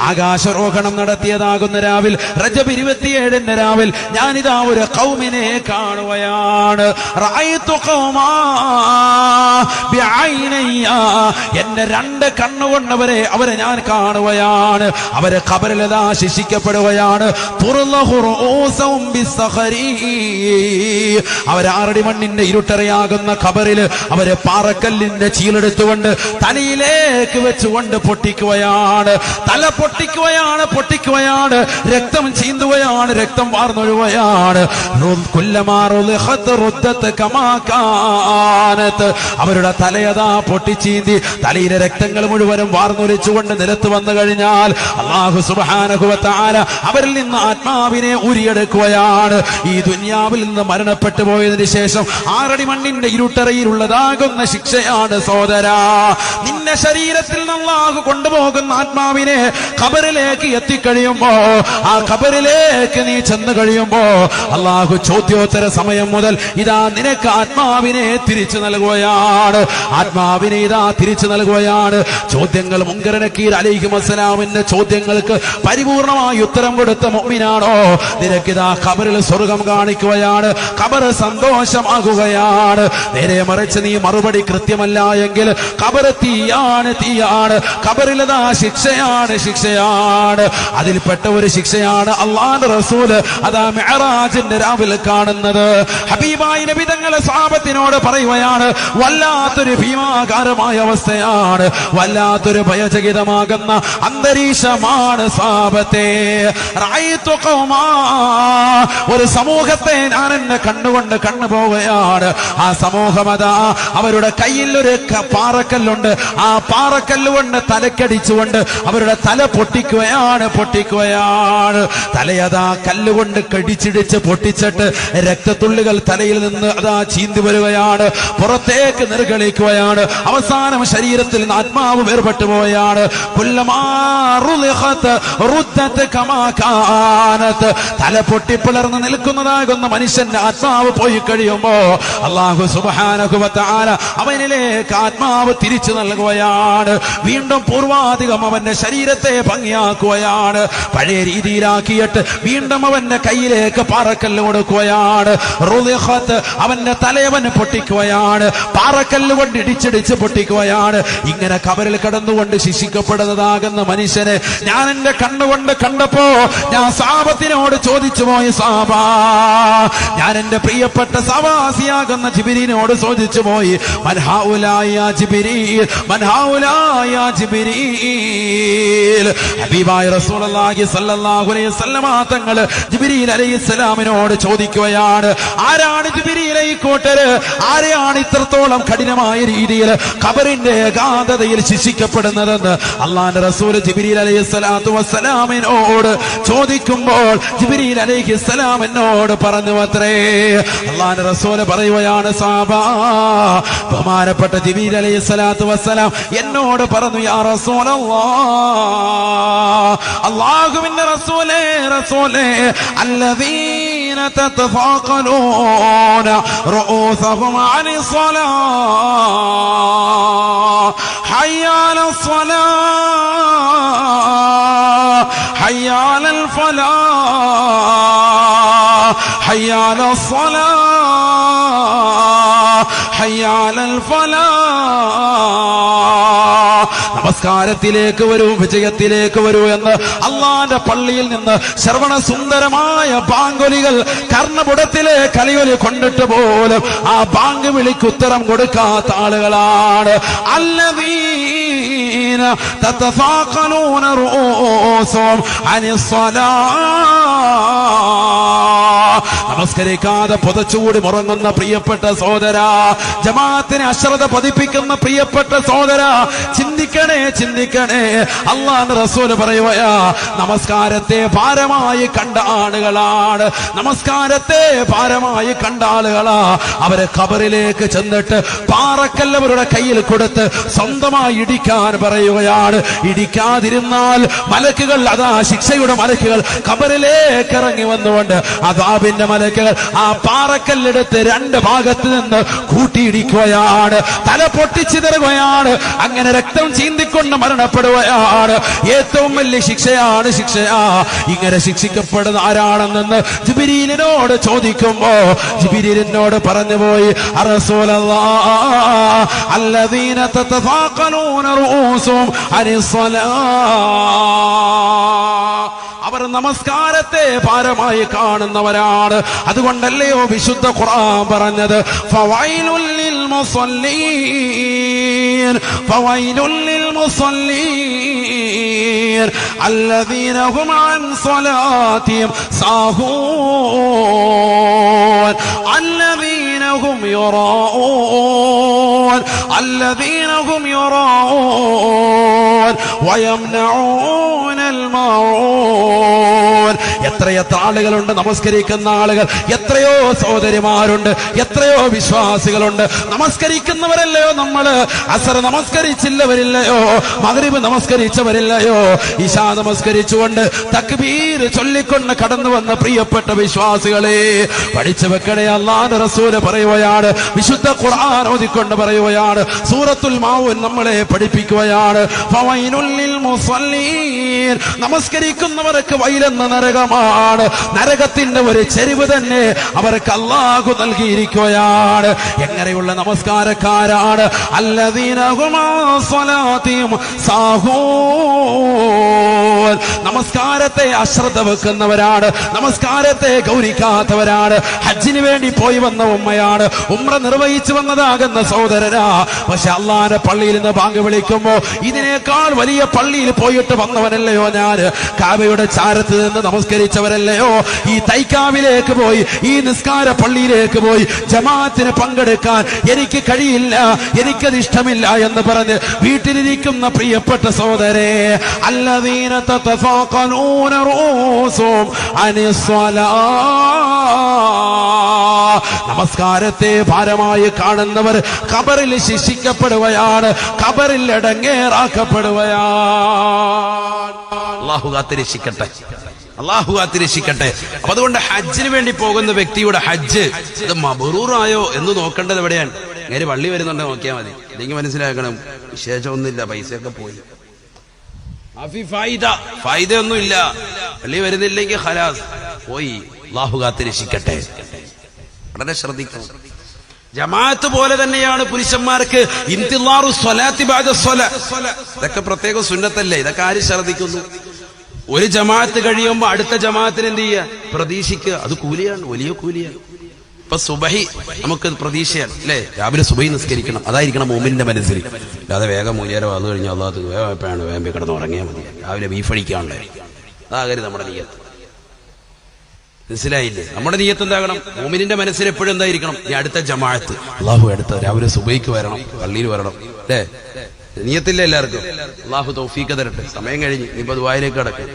ആകാശരോഹണം നടത്തിയതാകുന്ന രാവിൽ റജബ് 27 രാവിൽ ഞാനിതാ ഒരു ഖൗമിനെ കാണുകയാണ്. റഅയ്തു ഖൗമാ ബിഐനയ്യ, എന്നെ 2 കണ്ണുകൊണ്ടവരെ അവരെ ഞാൻ കാണുകയാണ്. അവരെ ഖബറിലതാ ശിക്ഷിക്കപ്പെടും. അവരെ 6 മണ്ണിന്റെ ഇരുട്ടറയാകുന്ന ഖബറിൽ അവരെ പാറക്കല്ലിന്റെ ചീലെടുത്തുകൊണ്ട് തലയിലേക്ക് വെച്ചുകൊണ്ട് പൊട്ടിക്കുകയാണ്. തല പൊട്ടിക്കുകയാണ്, രക്തം ചീന്തുകയാണ്, രക്തം വാർന്നൊഴുകയാണ്. അവരുടെ തലയതാ പൊട്ടിച്ചീന്തി തലയിലെ രക്തങ്ങൾ മുഴുവനും വാർന്നൊലിച്ചുകൊണ്ട് നിലത്ത് വന്നു കഴിഞ്ഞാൽ അല്ലാഹു സുബ്ഹാനഹു വ തആല അവരിൽ നിന്ന് ആത്മാവിനെ ഉരിയെടുക്കുകയാണ്. ഈ ദുനിയാവിൽ നിന്ന് മരണപ്പെട്ടു പോയതിനു ശേഷം 6 അടി മണ്ണിന്റെ ഇരുട്ടറയിലുള്ളതാകുന്ന ശിക്ഷയാണ് സഹോദരാ. നിന്റെ ശരീരത്തിൽ നിന്ന് അല്ലാഹു കൊണ്ടുപോകുന്ന ആത്മാവിനെ ഖബറിലേക്ക് എത്തിക്കഴിയുമ്പോ, ആ ഖബറിലേക്ക് നീ ചെന്ന് കഴിയുമ്പോ അല്ലാഹു ചോദ്യോത്തര സമയം മുതൽ ഇതാ നിനക്ക് ആത്മാവിനെ തിരിച്ചു നൽകുകയാണ്. ചോദ്യങ്ങൾ മുൻകർ നക്കീർ അലൈഹിസ്സലാമിന്റെ ചോദ്യങ്ങൾക്ക് പരിപൂർണമായി ഉത്തരം കൊടുത്ത മുഅ്മിനാണോ, നിനക്കിതാ ഖബറിൽ സ്വർഗം കാണിക്കുകയാണ്, ഖബർ സന്തോഷമാകുകയാണ്. നേരെ മറിച്ച് നീ മറുപടി കൃത്യമല്ല എങ്കിൽ ഖബർ തീയാണ്, ഖബറിലതാ ശിക്ഷയാണ്. അതിൽപ്പെട്ട ഒരു ശിക്ഷയാണ് അല്ലാഹുവിന്റെ റസൂല് അതാ മിഅ്റാജിന്റെ രാവിൽ കാണുന്നത്. ഹബീബായ നബി തങ്ങളെ സ്വഹാബത്തിനോട് പറയുകയാണ്, വല്ലാത്തൊരു ഭീമാകാരമായ അവസ്ഥയാണ്, വല്ലാത്തൊരു ഭയചകിതമാകുന്ന അന്തരീക്ഷമാണ് സ്വഹാബത്തെ. ഒരു സമൂഹത്തെ ഞാൻ എന്നെ കണ്ണുകൊണ്ട് കണ്ണുപോവുകയാണ്. ആ സമൂഹമതാ അവരുടെ കയ്യിൽ ഒരു പാറക്കല്ലുണ്ട്. ആ പാറക്കല്ല് കൊണ്ട് തലക്കടിച്ചുകൊണ്ട് അവരുടെ തല പൊട്ടിക്കുകയാണ്. തലയതാ കല്ലുകൊണ്ട് കടിച്ചിടിച്ച് പൊട്ടിച്ചിട്ട് രക്തത്തുള്ളികൾ തലയിൽ നിന്ന് അതാ ചീന്തി വരികയാണ്, പുറത്തേക്ക് നിർഗളിക്കുകയാണ്. അവസാനം ശരീരത്തിൽ നിന്ന് ആത്മാവ് വേർപെട്ടു പോവുകയാണ്. തല പൊട്ടിപ്പിളർന്ന് നിൽക്കുന്നതാകുന്ന മനുഷ്യന്റെ ആത്മാവ് പോയി കഴിയുമ്പോ അല്ലാഹു സുബ്ഹാനഹു വ തആല അവനിലേക്ക് ആത്മാവ് തിരിച്ചു നൽകുകയാണ്. വീണ്ടും പൂർവാധികം അവന്റെ ശരീരത്തെ ഭംഗിയാക്കുകയാണ്. പഴയ രീതിയിലാക്കിയിട്ട് വീണ്ടും അവന്റെ കയ്യിലേക്ക് പാറക്കല്ല് കൊടുക്കുകയാണ്. അവന്റെ തലയവന് പൊട്ടിക്കുകയാണ്, പാറക്കല്ല് കൊണ്ട് ഇടിച്ചിടിച്ച് പൊട്ടിക്കുകയാണ്. ഇങ്ങനെ ഖബറിൽ കിടന്നുകൊണ്ട് ശിക്ഷിക്കപ്പെടുന്നതാകുന്ന മനുഷ്യനെ ഞാൻ എന്റെ കണ്ണുകൊണ്ട് കണ്ടപ്പോ ഞാൻ സഹാബത്തിനോട് ചോദിച്ചു പോയി, സഹാബാ, ഞാൻ എന്റെ പ്രിയപ്പെട്ട സവാസിയാകുന്ന ജിബ്രീലിനോട് ചോദിച്ചു പോയി, മൻ ഹൗലായ ജിബ്രീൽ, മൻ ഹൗലായ ജിബ്രീൽ. ഹബീബായ റസൂലുള്ളാഹി സ്വല്ലല്ലാഹു അലൈഹി വസല്ലമ തങ്ങൾ ജിബ്രീൽ അലൈഹിസ്സലാമിനോട് ചോദിക്കുകയാണ്, ആരാണ് ജിബ്രീൽ ഈ കൂട്ടര്, ആരെയാണ് ഇത്രത്തോളം കഠിനമായ രീതിയിൽ ഖബറിന്റെ ഏകാന്തതയിൽ ശിക്ഷിക്കപ്പെടുന്നതെന്ന് അല്ലാഹുവിന്റെ റസൂൽ ജിബ്രീൽ അലൈഹിസ്സലാത്തു വസ്സലാമിനോട് ചോദിക്കുമ്പോൾ ജിബ്രീൽ അലൈഹിസ്സലാം എന്നോട് പറഞ്ഞു അത്രേ. അല്ലാഹുവിന്റെ റസൂൽ പറയുകയാണ്, സഹാബാ, ബഹുമാനപ്പെട്ട ജിബ്രീൽ അലൈഹിസ്സലാത്തു വസ്സലാം എന്നോട് പറഞ്ഞു, യാ റസൂലല്ലാഹ്, അല്ലാഹുവിന്റെ റസൂലേ, അല്ലദീന തതഫാഖലൂന റഊസഹും അനി സ്വലാഹ്, ഹയ്യ അലസ് സ്വലാഹ്, ഹയ്യ അലൽ ഫലാഹ്, ഹയ്യ അലസ് സ്വലാഹ്, ഹയ്യ അലൽ ഫലാഹ്. നമസ്കാരത്തിലേക്ക് വരൂ, വിജയത്തിലേക്ക് വരൂ എന്ന് അള്ളാന്റെ പള്ളിയിൽ നിന്ന് ശ്രവണ സുന്ദരമായ ബാങ്കൊലികൾ കർണപുടത്തിലെ കലിയൊലി കൊണ്ടിട്ട് പോലും ആ ബാങ്ക് വിളിക്ക് ഉത്തരം കൊടുക്കാത്ത ആളുകളാണ്. അല്ലദീന തതഫാഖലൂന റൂസുഹും അനിസ്സലാ, നമസ്കരിക്കാതെ പുതച്ചുകൂടി മുറങ്ങുന്ന പ്രിയപ്പെട്ട സഹോദര, ജമാഅത്തിനെ അശ്രദ്ധ പതിപ്പിക്കുന്ന പ്രിയപ്പെട്ട സഹോദര, ചിന്തിക്കണേ ചിന്തിക്കണേ. അല്ലാഹുവിന്റെ റസൂൽ പറയുകയാ, നമസ്കാരത്തെ ഭാരമായി കണ്ട ആളുകളാണ്, നമസ്കാരത്തെ ഭാരമായി കണ്ട ആളുകളാ. അവര് ഖബറിലേക്ക് ചെന്നിട്ട് പാറക്കല്ലവരുടെ കയ്യിൽ കൊടുത്ത് സ്വന്തമായി ഇടിക്കാൻ പറയുകയാണ്. ഇടിക്കാതിരുന്നാൽ മലക്കുകൾ, അതാ ശിക്ഷയുടെ മലക്കുകൾ ഖബറിലേക്ക് ഇറങ്ങി വന്നുകൊണ്ട് അദാബിന്റെ മലക്കുകൾ ആ പാറക്കല്ലെടുത്ത് രണ്ട് ഭാഗത്ത് നിന്ന് കൂട്ടിയിടിക്കുകയാണ്, തല പൊട്ടിച്ചിതറുകയാണ്, അങ്ങനെ രക്തം ചീന്തിക്കൊണ്ട് മരണപ്പെടുകയാണ്. ഏറ്റവും വലിയ ശിക്ഷയാണ്, ശിക്ഷയാ. ഇങ്ങനെ ശിക്ഷിക്കപ്പെടുന്ന ആരാണെന്ന് ജിബ്രീലിനോട് ചോദിക്കുമ്പോ ജിബ്രീലിനോട് പറഞ്ഞുപോയി, റസൂലല്ലാഹ്, അല്ലദീന തതഫാഖലൂന റൂസുഹും അനിസ്സലാ, അവർ നമസ്കാരത്തെ ഭാരമായി കാണുന്നവരാണ്. അതുകൊണ്ടല്ലയോ വിശുദ്ധ ഖുർആൻ പറഞ്ഞത്, ഫവൈലുൽ ലിൽ മുസല്ലീൻ, ഫവൈലുൽ ലിൽ മുസല്ലീൻ അല്ലദീന ഹും അൻ സ്വലാത്തിഹിം സാഹൂൻ അല്ലദീന ഹും യുറാഊൻ അല്ലദീന ഹും യുറാഊൻ വയംനഊനൽ മഊൻ. എത്രയെത്ര ആളുകളുണ്ട് നമസ്കരിക്കുന്ന ആളുകൾ, എത്രയോ സഹോദരിമാരുണ്ട്, എത്രയോ വിശ്വാസികളുണ്ട്. നമസ്കരിക്കുന്നവരല്ലയോ നമ്മള്? അസർ നമസ്കരിച്ചില്ലവരില്ലയോ? മഗ്രിബ് നമസ്കരിച്ചവരില്ലയോ? ഇശാ നമസ്കരിച്ചുകൊണ്ട് തക്ബീർ ചൊല്ലിക്കൊണ്ട് കടന്നു വന്ന പ്രിയപ്പെട്ട വിശ്വാസികളെ, പഠിച്ചു വെക്കണേ. അല്ലാഹുവിന്റെ റസൂൽ പറയുകയാണ്, വിശുദ്ധ ഖുർആൻ ഓതിക്കൊണ്ട് പറയുകയാണ്, സൂറത്തുൽ മാഊൻ നമ്മളെ പഠിപ്പിക്കുകയാണ്, ഫവൈലുൽ ലിൽ മുസല്ലീൻ, നമസ്കരിക്കുന്നവർക്ക് വൈലെന്ന നരകമാണ്, നരകത്തിന്റെ ഒരു ചെരിവ് തന്നെ അവർക്ക് അല്ലാഹു നൽകിയിരിക്കുകയാണ്. എങ്ങനെയുള്ള നമസ്കാരക്കാരാണ്? അല്ലദീന ഹും അൻ സ്വലാത്തിഹിം സാഹൂൻ, നമസ്കാരത്തെ അശ്രദ്ധ വെക്കുന്നവരാണ്, നമസ്കാരത്തെ ഗൗനിക്കാത്തവരാണ്. ഹജ്ജിന് വേണ്ടി പോയി വന്ന ഉമ്മയാണ്, ഉംറ നിർവഹിച്ചു വന്നതാകുന്ന സഹോദരനാ. പക്ഷെ അള്ളാന്റെ പള്ളിയിൽ നിന്ന് ബാങ്ക് വിളിക്കുമ്പോ ഇതിനേക്കാൾ വലിയ പള്ളിയിൽ പോയിട്ട് വന്നവനല്ലയോ ഞാൻ? കാബയുടെ ചാരത്ത് നിന്ന് നമസ്കരിച്ചവരല്ലയോ? ഈ തൈക്കാവിലേക്ക് പോയി, ഈ നിസ്കാര പള്ളിയിലേക്ക് പോയി ജമാഅത്തിന് പങ്കെടുക്കാൻ എനിക്ക് കഴിയില്ല, എനിക്കത് ഇഷ്ടമില്ല എന്ന് പറഞ്ഞ് വീട്ടിലിരിക്കുന്ന പ്രിയപ്പെട്ട സഹോദരേ, അല്ലദീന തതഫാഖലൂന റൂസുഹും അനിസ്സലാ, നമസ്കാരത്തെ ഭാരമായി കാണുന്നവർ ഖബറിൽ ശിക്ഷിക്കപ്പെടുകയാണ്, ഖബറിൽ അടങ്ങേറാക്കപ്പെടുകയാണ്. അല്ലാഹു കാത്തിരക്ഷിക്കട്ടെ, അല്ലാഹു കാത്തിരക്ഷിക്കട്ടെ. അപ്പൊ അതുകൊണ്ട് ഹജ്ജിന് വേണ്ടി പോകുന്ന വ്യക്തിയുടെ ഹജ്ജ് അത് മബ്റൂറായോ എന്ന് നോക്കേണ്ടത് എവിടെയാണ്? നേരെ പള്ളി വരുന്നുണ്ട് നോക്കിയാൽ മതി. ഇല്ലെങ്കിൽ മനസ്സിലാക്കണം, വിശേഷമൊന്നുമില്ല, പൈസയൊക്കെ പോയി, ഫായിദ ഒന്നുമില്ല, പള്ളി വരുന്നില്ലെങ്കിൽ ഖലാസ് പോയി. അല്ലാഹു കാത്തിരക്ഷിക്കട്ടെ. വളരെ ശ്രദ്ധിക്കണം. ജമാഅത്ത് പോലെ തന്നെയാണ് പുരുഷന്മാർക്ക് ഇന്തിളാറു സ്വലാത്തി ബഅദ സ്വലാ, ഇതൊക്കെ പ്രത്യേക സുന്നത്തല്ലേ? ഇതൊക്കെ ആര് ശ്രദ്ധിക്കുന്നു? ഒരു ജമാഅത്ത് കഴിയുമ്പോ അടുത്ത ജമാഅത്തിന് എന്ത് ചെയ്യുക? പ്രതീക്ഷിക്കുക. അത് കൂലിയാണ്, വലിയ കൂലിയാണ്. ഇപ്പൊ സുബഹി നമുക്ക് പ്രതീക്ഷയാണ് അല്ലെ? രാവിലെ സുബഹി നിസ്കരിക്കണം, അതായിരിക്കണം മോമിന്റെ മനസ്സിൽ. അല്ലാതെ വേഗം മൂല്യരം വന്നു കഴിഞ്ഞാൽ അല്ലാതെ വേഗം വേഗം കിടന്ന് ഉറങ്ങിയാൽ മതി, രാവിലെ ബീഫ് അടിക്കാനുണ്ടേ, അതാകരുത് നമ്മുടെ നിയ്യത്ത്. മനസ്സിലായില്ലേ? നമ്മുടെ നിയ്യത്ത് എന്താകണം? മോമിനിന്റെ മനസ്സിൽ എപ്പോഴും എന്തായിരിക്കണം? ഈ അടുത്ത ജമാഅത്ത്, അള്ളാഹു അടുത്ത രാവിലെ സുബഹിക്ക് വരണം, പള്ളിയിൽ വരണം അല്ലേ? നിയ്യത്തില്ല എല്ലാവർക്കും. അള്ളാഹു തൗഫീഖ് തരട്ടെ. സമയം കഴിഞ്ഞ് ഇനിയിപ്പോ ദുആയിലേക്ക് കടക്കും.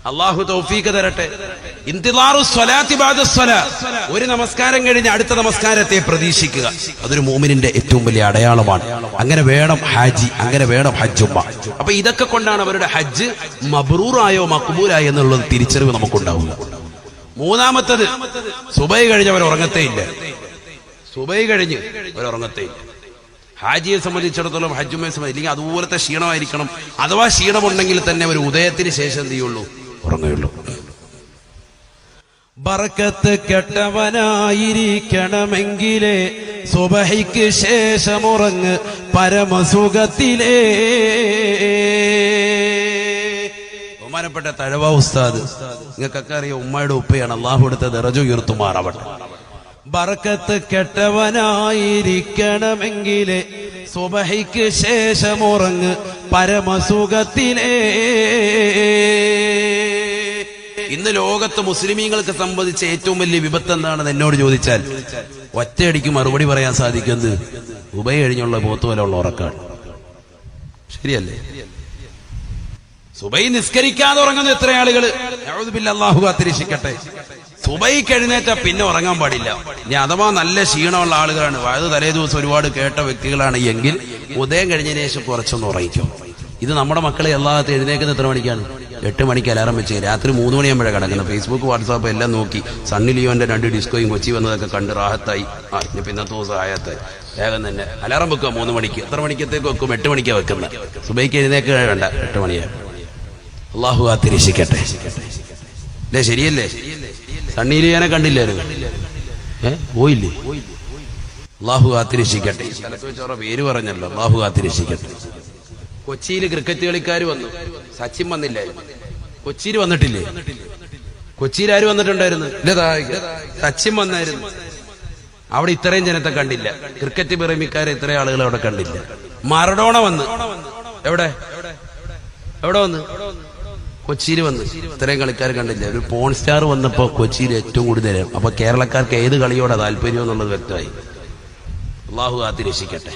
അള്ളാഹു തൗഫീഖ് തരട്ടെ. ഇന്തിളാറു സ്വലാത്തി ബഅദ സ്വലാ, ഒരു നമസ്കാരം കഴിഞ്ഞ് അടുത്ത നമസ്കാരത്തെ പ്രതീക്ഷിക്കുക. അതൊരു മോമിനിന്റെ ഏറ്റവും വലിയ അടയാളമാണ്. അങ്ങനെ വേണം ഹാജി, അങ്ങനെ വേണം ഹജ്ജുമ്മ. അപ്പൊ ഇതൊക്കെ കൊണ്ടാണ് അവരുടെ ഹജ്ജ് മബ്റൂറായോ മഖ്ബൂലായോ എന്നുള്ളത് തിരിച്ചറിവ് നമുക്കുണ്ടാവുക. മൂന്നാമത്തത്, സുബഹി കഴിഞ്ഞ് അവർ ഉറങ്ങത്തേ ഇല്ല. സുബഹി കഴിഞ്ഞ് അവർ ഉറങ്ങത്തേ ഇല്ല. ഹാജിയെ സംബന്ധിച്ചിടത്തോളം, ഹജ്ജുമ്മയെ സംബന്ധിച്ച് ഇല്ലെങ്കിൽ അതുപോലത്തെ ക്ഷീണമായിരിക്കണം. അഥവാ ക്ഷീണമുണ്ടെങ്കിൽ തന്നെ ഒരു ഉദയത്തിന് ശേഷം എന്ത് ചെയ്യുള്ളൂ? ഉറങ്ങുകയുള്ളൂ. ബർക്കത്ത് കെട്ടവനായിരിക്കണമെങ്കിലേ സുബഹിക്ക് ശേഷമുറങ്ങ് പരമസുഖത്തിലേ. ബഹുമാനപ്പെട്ട തഴവ ഉസ്താദ്, നിങ്ങൾക്കൊക്കെ അറിയാം ഉമ്മയുടെ ഉപ്പയാണ്, അള്ളാഹു എടുത്ത ദറജ ഉയർത്തുമാറാവട്ടെ. ബർക്കത്ത് കെട്ടവനായിരിക്കണമെങ്കിലേ സുബഹിക്ക് ശേഷമുറങ്ങ് പരമസുഖത്തിലേ. ഇന്ന് ലോകത്ത് മുസ്ലിമീങ്ങൾക്ക് സംബന്ധിച്ച ഏറ്റവും വലിയ വിപത്ത് എന്താണെന്ന് എന്നോട് ചോദിച്ചാൽ ഒറ്റയടിക്ക് മറുപടി പറയാൻ സാധിക്കുന്നത് ഉബൈ കഴിഞ്ഞുള്ള പോത്തുപോലുള്ള ഉറക്കാണ്. ശരിയല്ലേ? സുബൈ നിസ്കരിക്കാതെ ഉറങ്ങുന്ന എത്ര ആളുകൾ, അല്ലാഹു കാത്തിരക്ഷിക്കട്ടെ. സുബൈക്ക് എഴുന്നേറ്റ പിന്നെ ഉറങ്ങാൻ പാടില്ല. ഇനി അഥവാ നല്ല ക്ഷീണമുള്ള ആളുകളാണ്, അത് തലേ ദിവസം ഒരുപാട് കേട്ട വ്യക്തികളാണ് എങ്കിൽ ഉദയം കഴിഞ്ഞതിന് ശേഷം കുറച്ചൊന്ന് ഉറങ്ങിക്കും. ഇത് നമ്മുടെ മക്കളെ എല്ലാത്തും എഴുന്നേക്കുന്ന എത്ര മണിക്കാണ്? 8 മണിക്ക് അലാറം വെച്ച് രാത്രി 3 മണിയാകുമ്പോഴേ കിടക്കുന്നത്. ഫേസ്ബുക്ക് വാട്സാപ്പ് എല്ലാം നോക്കി സണ്ണി ലിയോന്റെ 2 ഡിസ്കോയും കൊച്ചി വന്നതൊക്കെ കണ്ട് റാഹത്തായി. ഇനി പിന്നത്തെ ദിവസം ആയത്തായി വേഗം തന്നെ അലാറം വെക്കുക 3 മണിക്ക്. എത്ര മണിക്കത്തേക്ക് വെക്കും? 8 മണിക്കാണ് വെക്കുന്നത്. സുബൈക്ക് എഴുന്നേക്ക് വേണ്ട, 8 മണിയാണ്. അള്ളാഹു കാത്തിരക്ഷിക്കട്ടെ. അല്ലേ? ശരിയല്ലേ? സണ്ണി ലിയോനെ കണ്ടില്ലായിരുന്നു, പോയില്ലേ? അള്ളാഹു കാത്തിരക്ഷിക്കട്ടെ. സ്ഥലത്ത് വെച്ചവരുടെ പേര് പറഞ്ഞല്ലോ, അള്ളാഹു കാത്തിരക്ഷിക്കട്ടെ. കൊച്ചിയിൽ ക്രിക്കറ്റ് കളിക്കാർ വന്നു, സച്ചിൻ വന്നില്ലായിരുന്നു. കൊച്ചിയിൽ വന്നിട്ടില്ലേ? കൊച്ചിയിൽ ആര് വന്നിട്ടുണ്ടായിരുന്നു? സച്ചിൻ വന്നായിരുന്നു. അവിടെ ഇത്രയും ജനത്തെ കണ്ടില്ല. ക്രിക്കറ്റ് പ്രേമിക്കാരെ ഇത്രയും ആളുകൾ അവിടെ കണ്ടില്ല. മറഡോണ വന്ന് എവിടെ വന്ന്? കൊച്ചിയിൽ വന്ന് ഇത്രയും കളിക്കാർ കണ്ടില്ല. ഒരു പോൺ സ്റ്റാർ വന്നപ്പോ കൊച്ചിയിൽ ഏറ്റവും കൂടുതൽ. അപ്പൊ കേരളക്കാർക്ക് ഏത് കളിയോടെ താല്പര്യം എന്നുള്ളത് വ്യക്തമായി. അള്ളാഹു കാത്തിരക്ഷിക്കട്ടെ.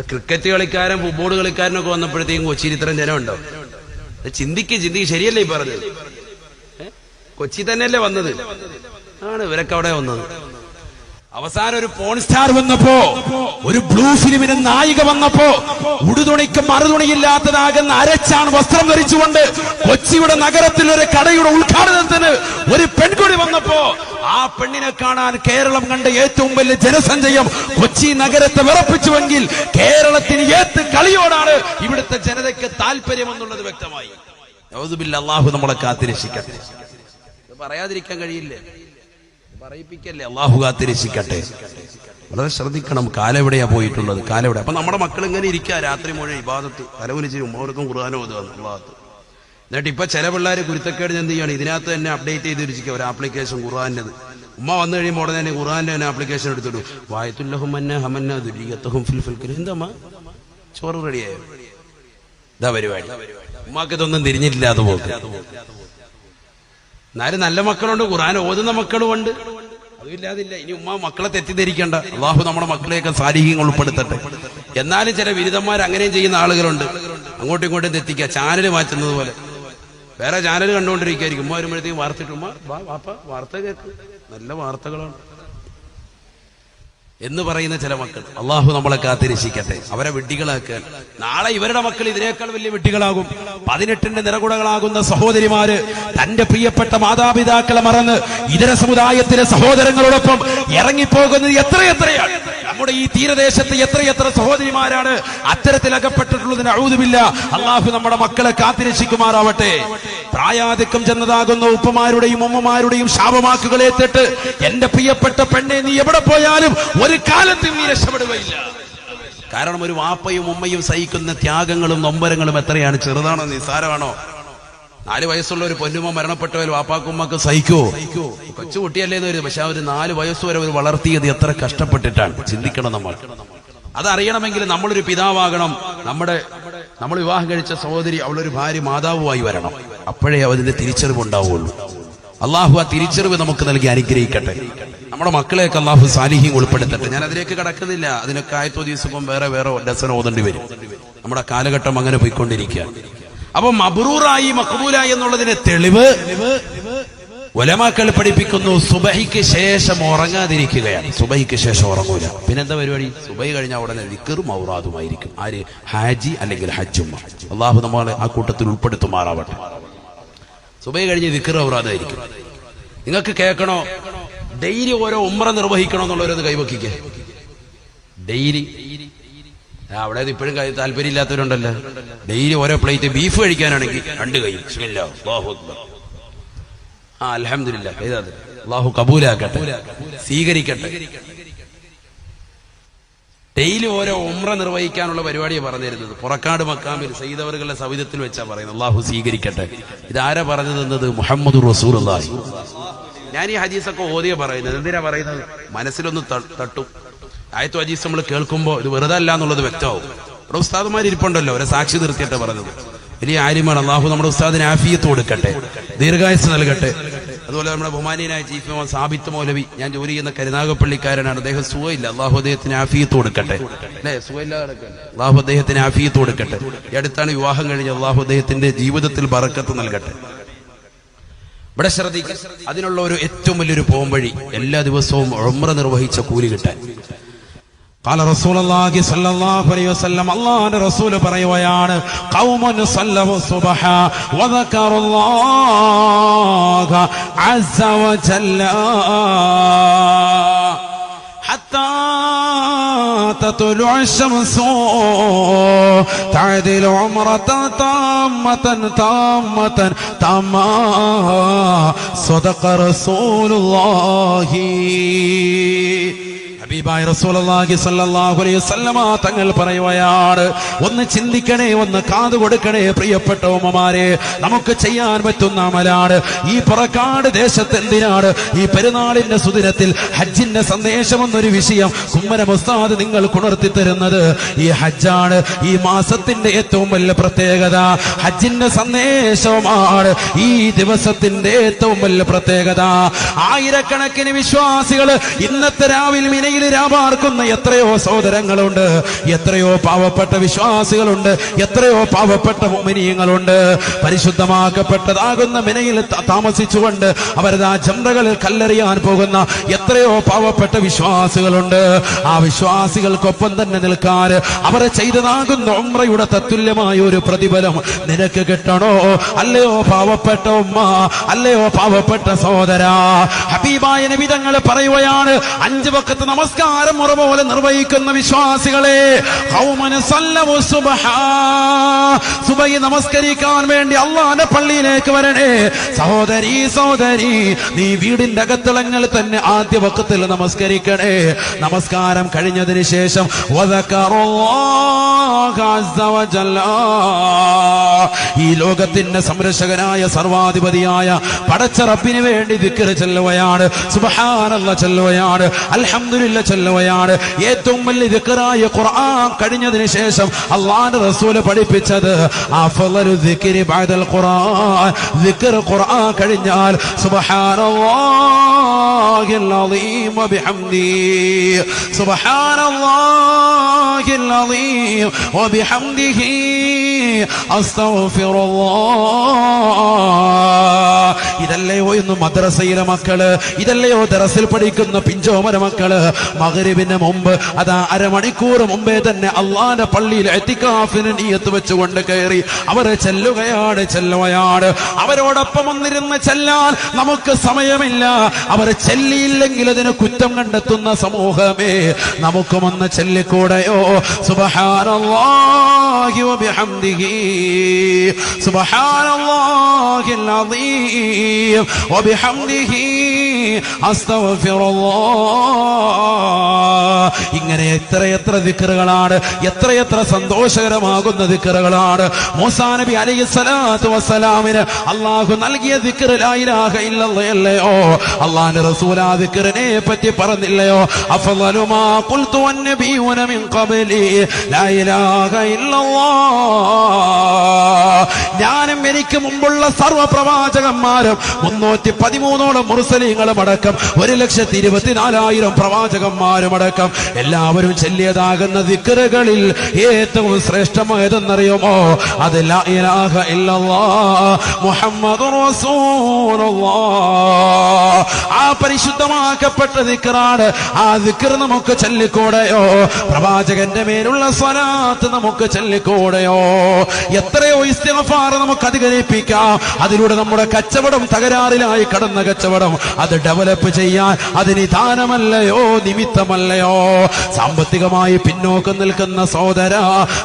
ക്രിക്കറ്റ് കളിക്കാരൻ ഫുട്ബോൾ കളിക്കാരനൊക്കെ വന്നപ്പോഴത്തേക്കും കൊച്ചിയിൽ ഇത്രയും ജനമുണ്ടോ? ചിന്തിക്ക്. ശരിയല്ലേ ഈ പറഞ്ഞത്? കൊച്ചി തന്നെയല്ലേ വന്നത്? ആണ് ഇവരൊക്കെ അവിടെ വന്നത്. അവസാനം ഒരു പോൺ സ്റ്റാർ വന്നപ്പോ, ഒരു ബ്ലൂ ഫിലിമിന് നായിക വന്നപ്പോ, ഉടുതുണിക്ക് മറുതുണിയില്ലാത്തതാകുന്ന അരച്ചാണ് വസ്ത്രം ധരിച്ചുകൊണ്ട് കൊച്ചിയുടെ നഗരത്തിൽ ഒരു കടയുടെ ഉദ്ഘാടനത്തിന് ഒരു പെൺകുടി വന്നപ്പോ, ആ പെണ്ണിനെ കാണാൻ കേരളം കണ്ട ഏറ്റവും വലിയ ജനസഞ്ചയം കൊച്ചി നഗരത്തെ വിറപ്പിച്ചുവെങ്കിൽ കേരളത്തിന് ഏത് കളിയോടാണ് ഇവിടുത്തെ ജനതയ്ക്ക് താല്പര്യമെന്നുള്ളത് വ്യക്തമായി. അല്ലാഹു നമ്മളെ കാത്തിരക്ഷിക്കട്ടെ. പറയാതിരിക്കാൻ കഴിയില്ലേ? പറയിപ്പിക്കല്ലേ? അള്ളാഹു കാത്തിരക്ഷിക്കട്ടെ. വളരെ ശ്രദ്ധിക്കണം. കാലം എവിടെയാ പോയിട്ടുള്ളത്? കാലം എവിടെ? അപ്പൊ നമ്മുടെ മക്കൾ ഇങ്ങനെ ഇരിക്കുക, രാത്രി മുഴുവൻ ഇബാദത്ത് തലമുനിച്ച് ഉമ്മവർക്കും ഖുർആനും ഓതുക. എന്നിട്ട് ഇപ്പൊ ചില പിള്ളേർ കുരുത്തക്കേട് എന്ത് ചെയ്യാണ്? ഇതിനകത്ത് തന്നെ അപ്ഡേറ്റ് ചെയ്ത് വെച്ചിരിക്കുക ഒരു ആപ്ലിക്കേഷൻ ഖുർആന്റേത്. ഉമ്മ വന്നു കഴിയുമ്പോൾ ഉടനെ തന്നെ ഖുർആന്റെ തന്നെ ആപ്ലിക്കേഷൻ എടുത്തിട്ടു. വായത്തുല്ലഹും എന്താ ചോറ് റെഡിയായോ? ഇതാ പരിപാടി. ഉമ്മാക്ക് ഇതൊന്നും തിരിഞ്ഞിട്ടില്ലാതെ പോക്ക്. എന്നാലും നല്ല മക്കളുണ്ട്, ഖുർആൻ ഓതുന്ന മക്കളുമുണ്ട്, അതുമില്ലാതില്ല. ഇനി ഉമ്മ മക്കളെ തെറ്റിദ്ധരിക്കേണ്ട. അള്ളാഹു നമ്മുടെ മക്കളെയൊക്കെ സാലിഹ്യങ്ങൾ ഉൾപ്പെടുത്തട്ടെ. എന്നാലും ചില ബിരുദന്മാർ അങ്ങനെയും ചെയ്യുന്ന ആളുകളുണ്ട്. അങ്ങോട്ടും ഇങ്ങോട്ടും തെറ്റിക്കുക, ചാനൽ മാറ്റുന്നത് പോലെ. വേറെ ചാനൽ കണ്ടുകൊണ്ടിരിക്കുകയായിരിക്കും. ഉമ്മ വരുമ്പോഴത്തേക്കും വാർത്തയിട്ട് ഉമ്മ വാർത്ത കേൾക്ക്, നല്ല വാർത്തകളാണ് എന്ന് പറയുന്ന ചില മക്കൾ. അള്ളാഹു നമ്മളെ കാത്തിരക്ഷിക്കട്ടെ. അവരെ വിഡ്ഢികളാക്കാൻ. നാളെ ഇവരുടെ മക്കൾ ഇതിനേക്കാൾ വലിയ വിഡ്ഢികളാകും. 18ന്റെ നിറകുടകളാകുന്ന സഹോദരിമാര് തന്റെ പ്രിയപ്പെട്ട മാതാപിതാക്കളെ മറന്ന് ഇതര സമുദായത്തിലെ സഹോദരങ്ങളോടൊപ്പം ഇറങ്ങിപ്പോകുന്നത് എത്രയാണ്. നമ്മുടെ ഈ തീരദേശത്ത് എത്രയെത്ര സഹോദരിമാരാണ് അത്തരത്തിൽ അകപ്പെട്ടിട്ടുള്ളതിന് അഊദുബില്ല. അള്ളാഹു നമ്മുടെ മക്കളെ കാത്തിരക്ഷിക്കുമാറാവട്ടെ. പ്രായാധിക്യം ചെന്നതാകുന്ന ഉപ്പമാരുടെയും ഉമ്മമാരുടെയും ശാപമാക്കുകളെ ഏറ്റിട്ട് എന്റെ പ്രിയപ്പെട്ട പെണ്ണെ, നീ എവിടെ പോയാലും ഒരു കാലത്തും നീ രക്ഷപ്പെടുകയില്ല. കാരണം ഒരു വാപ്പയും ഉമ്മയും സഹിക്കുന്ന ത്യാഗങ്ങളും നൊമ്പരങ്ങളും എത്രയാണ്? ചെറുതാണോ? നിസ്സാരമാണോ? 4 വയസ്സുള്ള ഒരു പൊന്നുമ മരണപ്പെട്ടവർ വാപ്പാക്കും ഉമ്മക്കും സഹിക്കുവോ? കൊച്ചുകുട്ടിയല്ലേന്ന് വരും. പക്ഷെ ഒരു 4 വയസ്സ് വരെ അവർ വളർത്തിയത് എത്ര കഷ്ടപ്പെട്ടിട്ടാണ്. ചിന്തിക്കണം. അതറിയണമെങ്കിൽ നമ്മളൊരു പിതാവാകണം. നമ്മൾ വിവാഹം കഴിച്ച സഹോദരി അവളൊരു ഭാര്യ മാതാവുമായി വരണം. അപ്പോഴേ അതിന്റെ തിരിച്ചറിവ് ഉണ്ടാവുള്ളൂ. അള്ളാഹു ആ തിരിച്ചറിവ് നമുക്ക് നൽകി അനുഗ്രഹിക്കട്ടെ. നമ്മുടെ മക്കളെയൊക്കെ അള്ളാഹു സാലിഹ്യം ഉൾപ്പെടുത്തട്ടെ. ഞാൻ അതിലേക്ക് കടക്കുന്നില്ല. അതിനൊക്കെ ആയത്തോ ദിവസം വേറെ ഡസൻ ഓതേണ്ടി വരും. നമ്മുടെ കാലഘട്ടം അങ്ങനെ പോയിക്കൊണ്ടിരിക്കുക. അപ്പൊ മബ്റൂറായി മഖ്ബൂലായി എന്നുള്ളതിന് തെളിവ് ഉലമാക്കൾ പഠിപ്പിക്കുന്നു. സുബഹിക്ക് ശേഷം ഉറങ്ങാതിരിക്കുകയാണ്. സുബഹിക്ക് ശേഷം ഉറങ്ങൂല. പിന്നെന്താ പരിപാടി? സുബഹി കഴിഞ്ഞാൽ ഉടനെ ദിക്റും ഔറാദുമായിരിക്കും. ആര്? ഹാജി അല്ലെങ്കിൽ ഹജ്ജുമ്മ. അള്ളാഹു നമ്മളെ ആ കൂട്ടത്തിൽ ഉൾപ്പെടുത്തുമാറാവട്ടെ. സുബഹി കഴിഞ്ഞ് ദിക്ർ ഔറാദായിരിക്കും. നിങ്ങൾക്ക് കേൾക്കണോ? ഡെയിലി ഓരോ ഉംറ നിർവഹിക്കണോ എന്നുള്ളവരൊന്ന് കൈവക്കിക്കേ. ഡെയിലി അവിടെ ഇപ്പോഴും താല്പര്യം ഇല്ലാത്തവരുണ്ടല്ലോ. ഡെയിലി ഓരോ പ്ലേറ്റ് ബീഫ് കഴിക്കാനാണെങ്കിൽ 2 കൈ. അൽഹംദുലില്ലാഹ്, അല്ലാഹു കബൂലാക്കട്ടെ, സ്വീകരിക്കട്ടെ. ഡെയിലി ഓരോ ഉംറ നിർവഹിക്കാനുള്ള പരിപാടിയാണ് പറഞ്ഞിരുന്നത്. പുറക്കാട് മക്കാമിൽ സയ്യിദവറുകളുടെ സവിധത്തിൽ വെച്ചാ പറയുന്നത്. അല്ലാഹു സ്വീകരിക്കട്ടെ. ഇതാരാ പറഞ്ഞു തന്നത്? മുഹമ്മദുർ റസൂലുള്ളാഹി. ഞാൻ ഈ ഹദീസൊക്കെ ഓതിയ പറയുന്നത്. എന്തിനാ പറയുന്നത്? മനസ്സിലൊന്ന് തട്ടും. ആയത്തു ഹദീസ് നമ്മൾ കേൾക്കുമ്പോൾ ഇത് വെറുതെ അല്ല എന്നുള്ളത് വ്യക്തമാവും. ഇവിടെ ഉസ്താദുമാർ ഇരിപ്പുണ്ടല്ലോ, അവരെ സാക്ഷി നിർത്തിയിട്ട് പറഞ്ഞത്. വലിയ ആര്യമാണ്. അല്ലാഹു നമ്മുടെ ഉസ്താദിന് ആഫിയത്ത് കൊടുക്കട്ടെ, ദീർഘായുസ് നൽകട്ടെ. അതുപോലെ നമ്മുടെ ബഹുമാനീയനായ ചീഫ് ഇമാം സാബിത്ത് മൗലവി, ഞാൻ ജോലി ചെയ്യുന്ന കരുനാഗപ്പള്ളിക്കാരനാണ്. അദ്ദേഹം സുഖമില്ല, അല്ലാഹു അദ്ദേഹത്തിന് ആഫിയത്ത് കൊടുക്കട്ടെ. അല്ലെ, സുഖമില്ലാതെ അല്ലാഹു അദ്ദേഹത്തിന് ആഫിയത്ത് കൊടുക്കട്ടെ. ഈ അടുത്താണ് വിവാഹം കഴിഞ്ഞ്, അല്ലാഹു അദ്ദേഹത്തിന്റെ ജീവിതത്തിൽ ബറക്കത്ത് നൽകട്ടെ. ഇവിടെ ശ്രദ്ധിക്കുക, അതിനുള്ള ഒരു ഏറ്റവും വലിയൊരു പോംവഴി എല്ലാ ദിവസവും ഉംറ നിർവഹിച്ച കൂലി കിട്ടാൻ. ഖാല റസൂലുള്ളാഹി സ്വല്ലല്ലാഹു അലൈഹി വസല്ലം, അല്ലാഹുവിന്റെ റസൂൽ പറയുകയാണ്, ഖൗമുൻ സല്ലവു സുബ്ഹ വദക്കറുല്ലാഹ അസ്സ വജല്ല ഹത്താ തത്ലുഅ അശംസു തഅദിലു ഉംറതൻ താമ്മതൻ താമ്മതൻ തമാ സദഖ റസൂലുള്ളാഹി. ഹബീബായ റസൂലുള്ളാഹി സ്വല്ലല്ലാഹു അലൈഹി വസല്ലമ തങ്ങൾ പറയുകയാണ്, ഒന്ന് ചിന്തിക്കണേ, ഒന്ന് കാതു കൊടുക്കണേ പ്രിയപ്പെട്ട ഉമ്മമാരെ. നമുക്ക് ചെയ്യാൻ പറ്റുന്ന അമലാണ്. ഈ പുറക്കാട് ദേശത്ത് എന്തിനാണ് ഈ പെരുന്നാളിന്റെ സുദിനത്തിൽ ഹജ്ജിന്റെ സന്ദേശം എന്നൊരു വിഷയം കുമ്മനം ഉസ്താദ് നിങ്ങൾ ഉണർത്തി തരുന്നത്? ഈ ഹജ്ജാണ് ഈ മാസത്തിന്റെ ഏറ്റവും വലിയ പ്രത്യേകത. ഹജ്ജിന്റെ സന്ദേശമാണ് ഈ ദിവസത്തിന്റെ ഏറ്റവും വലിയ പ്രത്യേകത. ആയിരക്കണക്കിന് വിശ്വാസികൾ ഇന്നത്തെ രാവിലെ മിനയിൽ രാപാർക്കുന്ന എത്രയോ സഹോദരങ്ങളുണ്ട്, എത്രയോ പാവപ്പെട്ട വിശ്വാസികളുണ്ട്, എത്രയോ പാവപ്പെട്ട മുഅ്മിനീങ്ങളുണ്ട്. പരിശുദ്ധമാക്കപ്പെട്ടതാകുന്ന മിനയിൽ താമസിച്ചുകൊണ്ട് അവരതാ ജംറകളിൽ കല്ലെറിയാൻ പോകുന്ന എത്രയോ പാവപ്പെട്ട വിശ്വാസികളുണ്ട്. ആ വിശ്വാസികൾക്കൊപ്പം തന്നെ നിൽക്കാൻ അവർ ചെയ്തതാകുന്ന ഉംറയുടെ തത്തുല്യമായ ഒരു പ്രതിഫലം നിനക്ക് കിട്ടണോ? അല്ലയോ പാവപ്പെട്ട ഉമ്മ, അല്ലയോ പാവപ്പെട്ട സഹോദര. ഹബീബായ നബി തങ്ങൾ പറയുകയാണ്, 5 വഖത്ത് നമസ്കാരം മുറ പോലെ നിർവഹിക്കുന്ന വിശ്വാസികളെ, ഖൗമന സല്ലവു സുബ്ഹ, സുബഹി നമസ്കരിക്കാൻ വേണ്ടി അല്ലാഹുവിന്റെ പള്ളിയിലേക്ക് വരണേ. സഹോദരി സഹോദരി, നീ വീടിന്റെ അകത്തളങ്ങൾ തന്നെ ആദ്യ വഖത്തിൽ നമസ്കരിക്കണേ. നമസ്കാരം കഴിഞ്ഞതിന് ശേഷം വദക്കറുല്ലാഹ അസ്സ വജല്ല, ഈ ലോകത്തിന്റെ സംരക്ഷകനായ സർവാധിപതിയായ പടച്ച റബ്ബിന് വേണ്ടി ദിക്ർ ചൊല്ലുകയാണ്, സുബ്ഹാനല്ലാഹ് ചൊല്ലുകയാണ്, അൽഹംദുലില്ലാഹ് ചൊല്ലുകയാണ്. ഏറ്റവും വലിയ ദിക്റായ ഖുർആൻ കഴിഞ്ഞതിന് ശേഷം അല്ലാഹുവിന്റെ റസൂൽ പഠിപ്പിച്ചത് അഫ്ളലു ദിക്രി ബഅദൽ ഖുർആൻ, ദിക്ർ ഖുർആൻ കഴിഞ്ഞാൽ സുബ്ഹാനല്ലാഹിൽ അളീം വബിഹംദിഹി, സുബ്ഹാനല്ലാഹിൽ അളീം വബിഹംദിഹി അസ്തഗ്ഫിറുല്ലാഹ്. ഇതല്ലയോ ഇന്ന് മദ്രസയിലെ മക്കള്, ഇതല്ലയോ ദറസിൽ പഠിക്കുന്ന പിഞ്ചോമന മക്കള് മഗ്രിബിന് മുമ്പ് അതാ അരമണിക്കൂർ മുമ്പേ തന്നെ അള്ളാന്റെ പള്ളിയിൽ ഇഅ്തികാഫിന് നിയ്യത്ത് വെച്ചുകൊണ്ട് കയറി അവർ ചെല്ലുകയാണ്. അവരോടൊപ്പം വന്നിരുന്ന് ചെല്ലാൻ നമുക്ക് സമയമില്ല. അവർ ചെല്ലിയില്ലെങ്കിൽ അതിന് കുറ്റം കണ്ടെത്തുന്ന സമൂഹമേ, നമുക്കും ഒന്ന് ചെല്ലിക്കൂടെയോ? സുബ്ഹാനല്ലാഹി വബിഹംദിഹി, സുബ്ഹാനല്ലാഹിൽ അളീം വബിഹംദിഹി അസ്തഗ്ഫിറുല്ലാഹ്. ഇങ്ങനെ എത്രയെത്ര ദിക്റുകളാണ്, എത്രയെത്ര സന്തോഷകരമാകുന്ന ദിക്റുകളാണ്. മൂസാ നബി അലൈഹിസ്സലാത്തു വസ്സലാമിന് അല്ലാഹു നൽകിയ ദിക്ർ ലാ ഇലാഹ ഇല്ലല്ലാഹ് അല്ലയോ? അല്ലാഹുവിന്റെ റസൂൽ ആ ദിക്റിനെ പറ്റി പറഞ്ഞില്ലയോ? അഫ്ളലു മാ ഖുൽതു വന്നബിയൂന മിൻ ഖബ്ലി ലാ ഇലാഹ ഇല്ലല്ലാഹ്. ഞാനും എനിക്ക് മുമ്പുള്ള സർവ്വ പ്രവാചകന്മാരും 313ഓളം മുർസലീങ്ങളും അടക്കം 1,24,000 പ്രവാചകന്മാരും അടക്കം എല്ലാവരും ചൊല്ലിയതാകുന്ന ദിക്റുകളിൽ ഏറ്റവും ശ്രേഷ്ഠമായതെന്നറിയുമോ? അത് ലാ ഇലാഹ ഇല്ലല്ലാഹ് മുഹമ്മദുർ റസൂലുള്ളാഹ്. ആ പരിശുദ്ധമാക്കപ്പെട്ട ദിക്റാണ്. ആ ദിക്ർ നമുക്ക് ചൊല്ലിക്കൂടെയോ? പ്രവാചകന്റെ മേലുള്ള സ്വലാത്ത് നമുക്ക് ചൊല്ലിക്കൂടെയോ? എത്രയോ ഇസ്തിഗ്ഫാർ വ്യാപാരം നമുക്ക് അധികരിപ്പിക്കാം. അതിലൂടെ നമ്മുടെ കച്ചവടം തകരാറിലായി കടന്ന കച്ചവടം അത് ഡെവലപ്പ് ചെയ്യാൻ അത് നിദാനമല്ലയോ, നിമിത്തമല്ലയോ? സാമ്പത്തികമായി പിന്നോക്കം നിൽക്കുന്ന സഹോദര,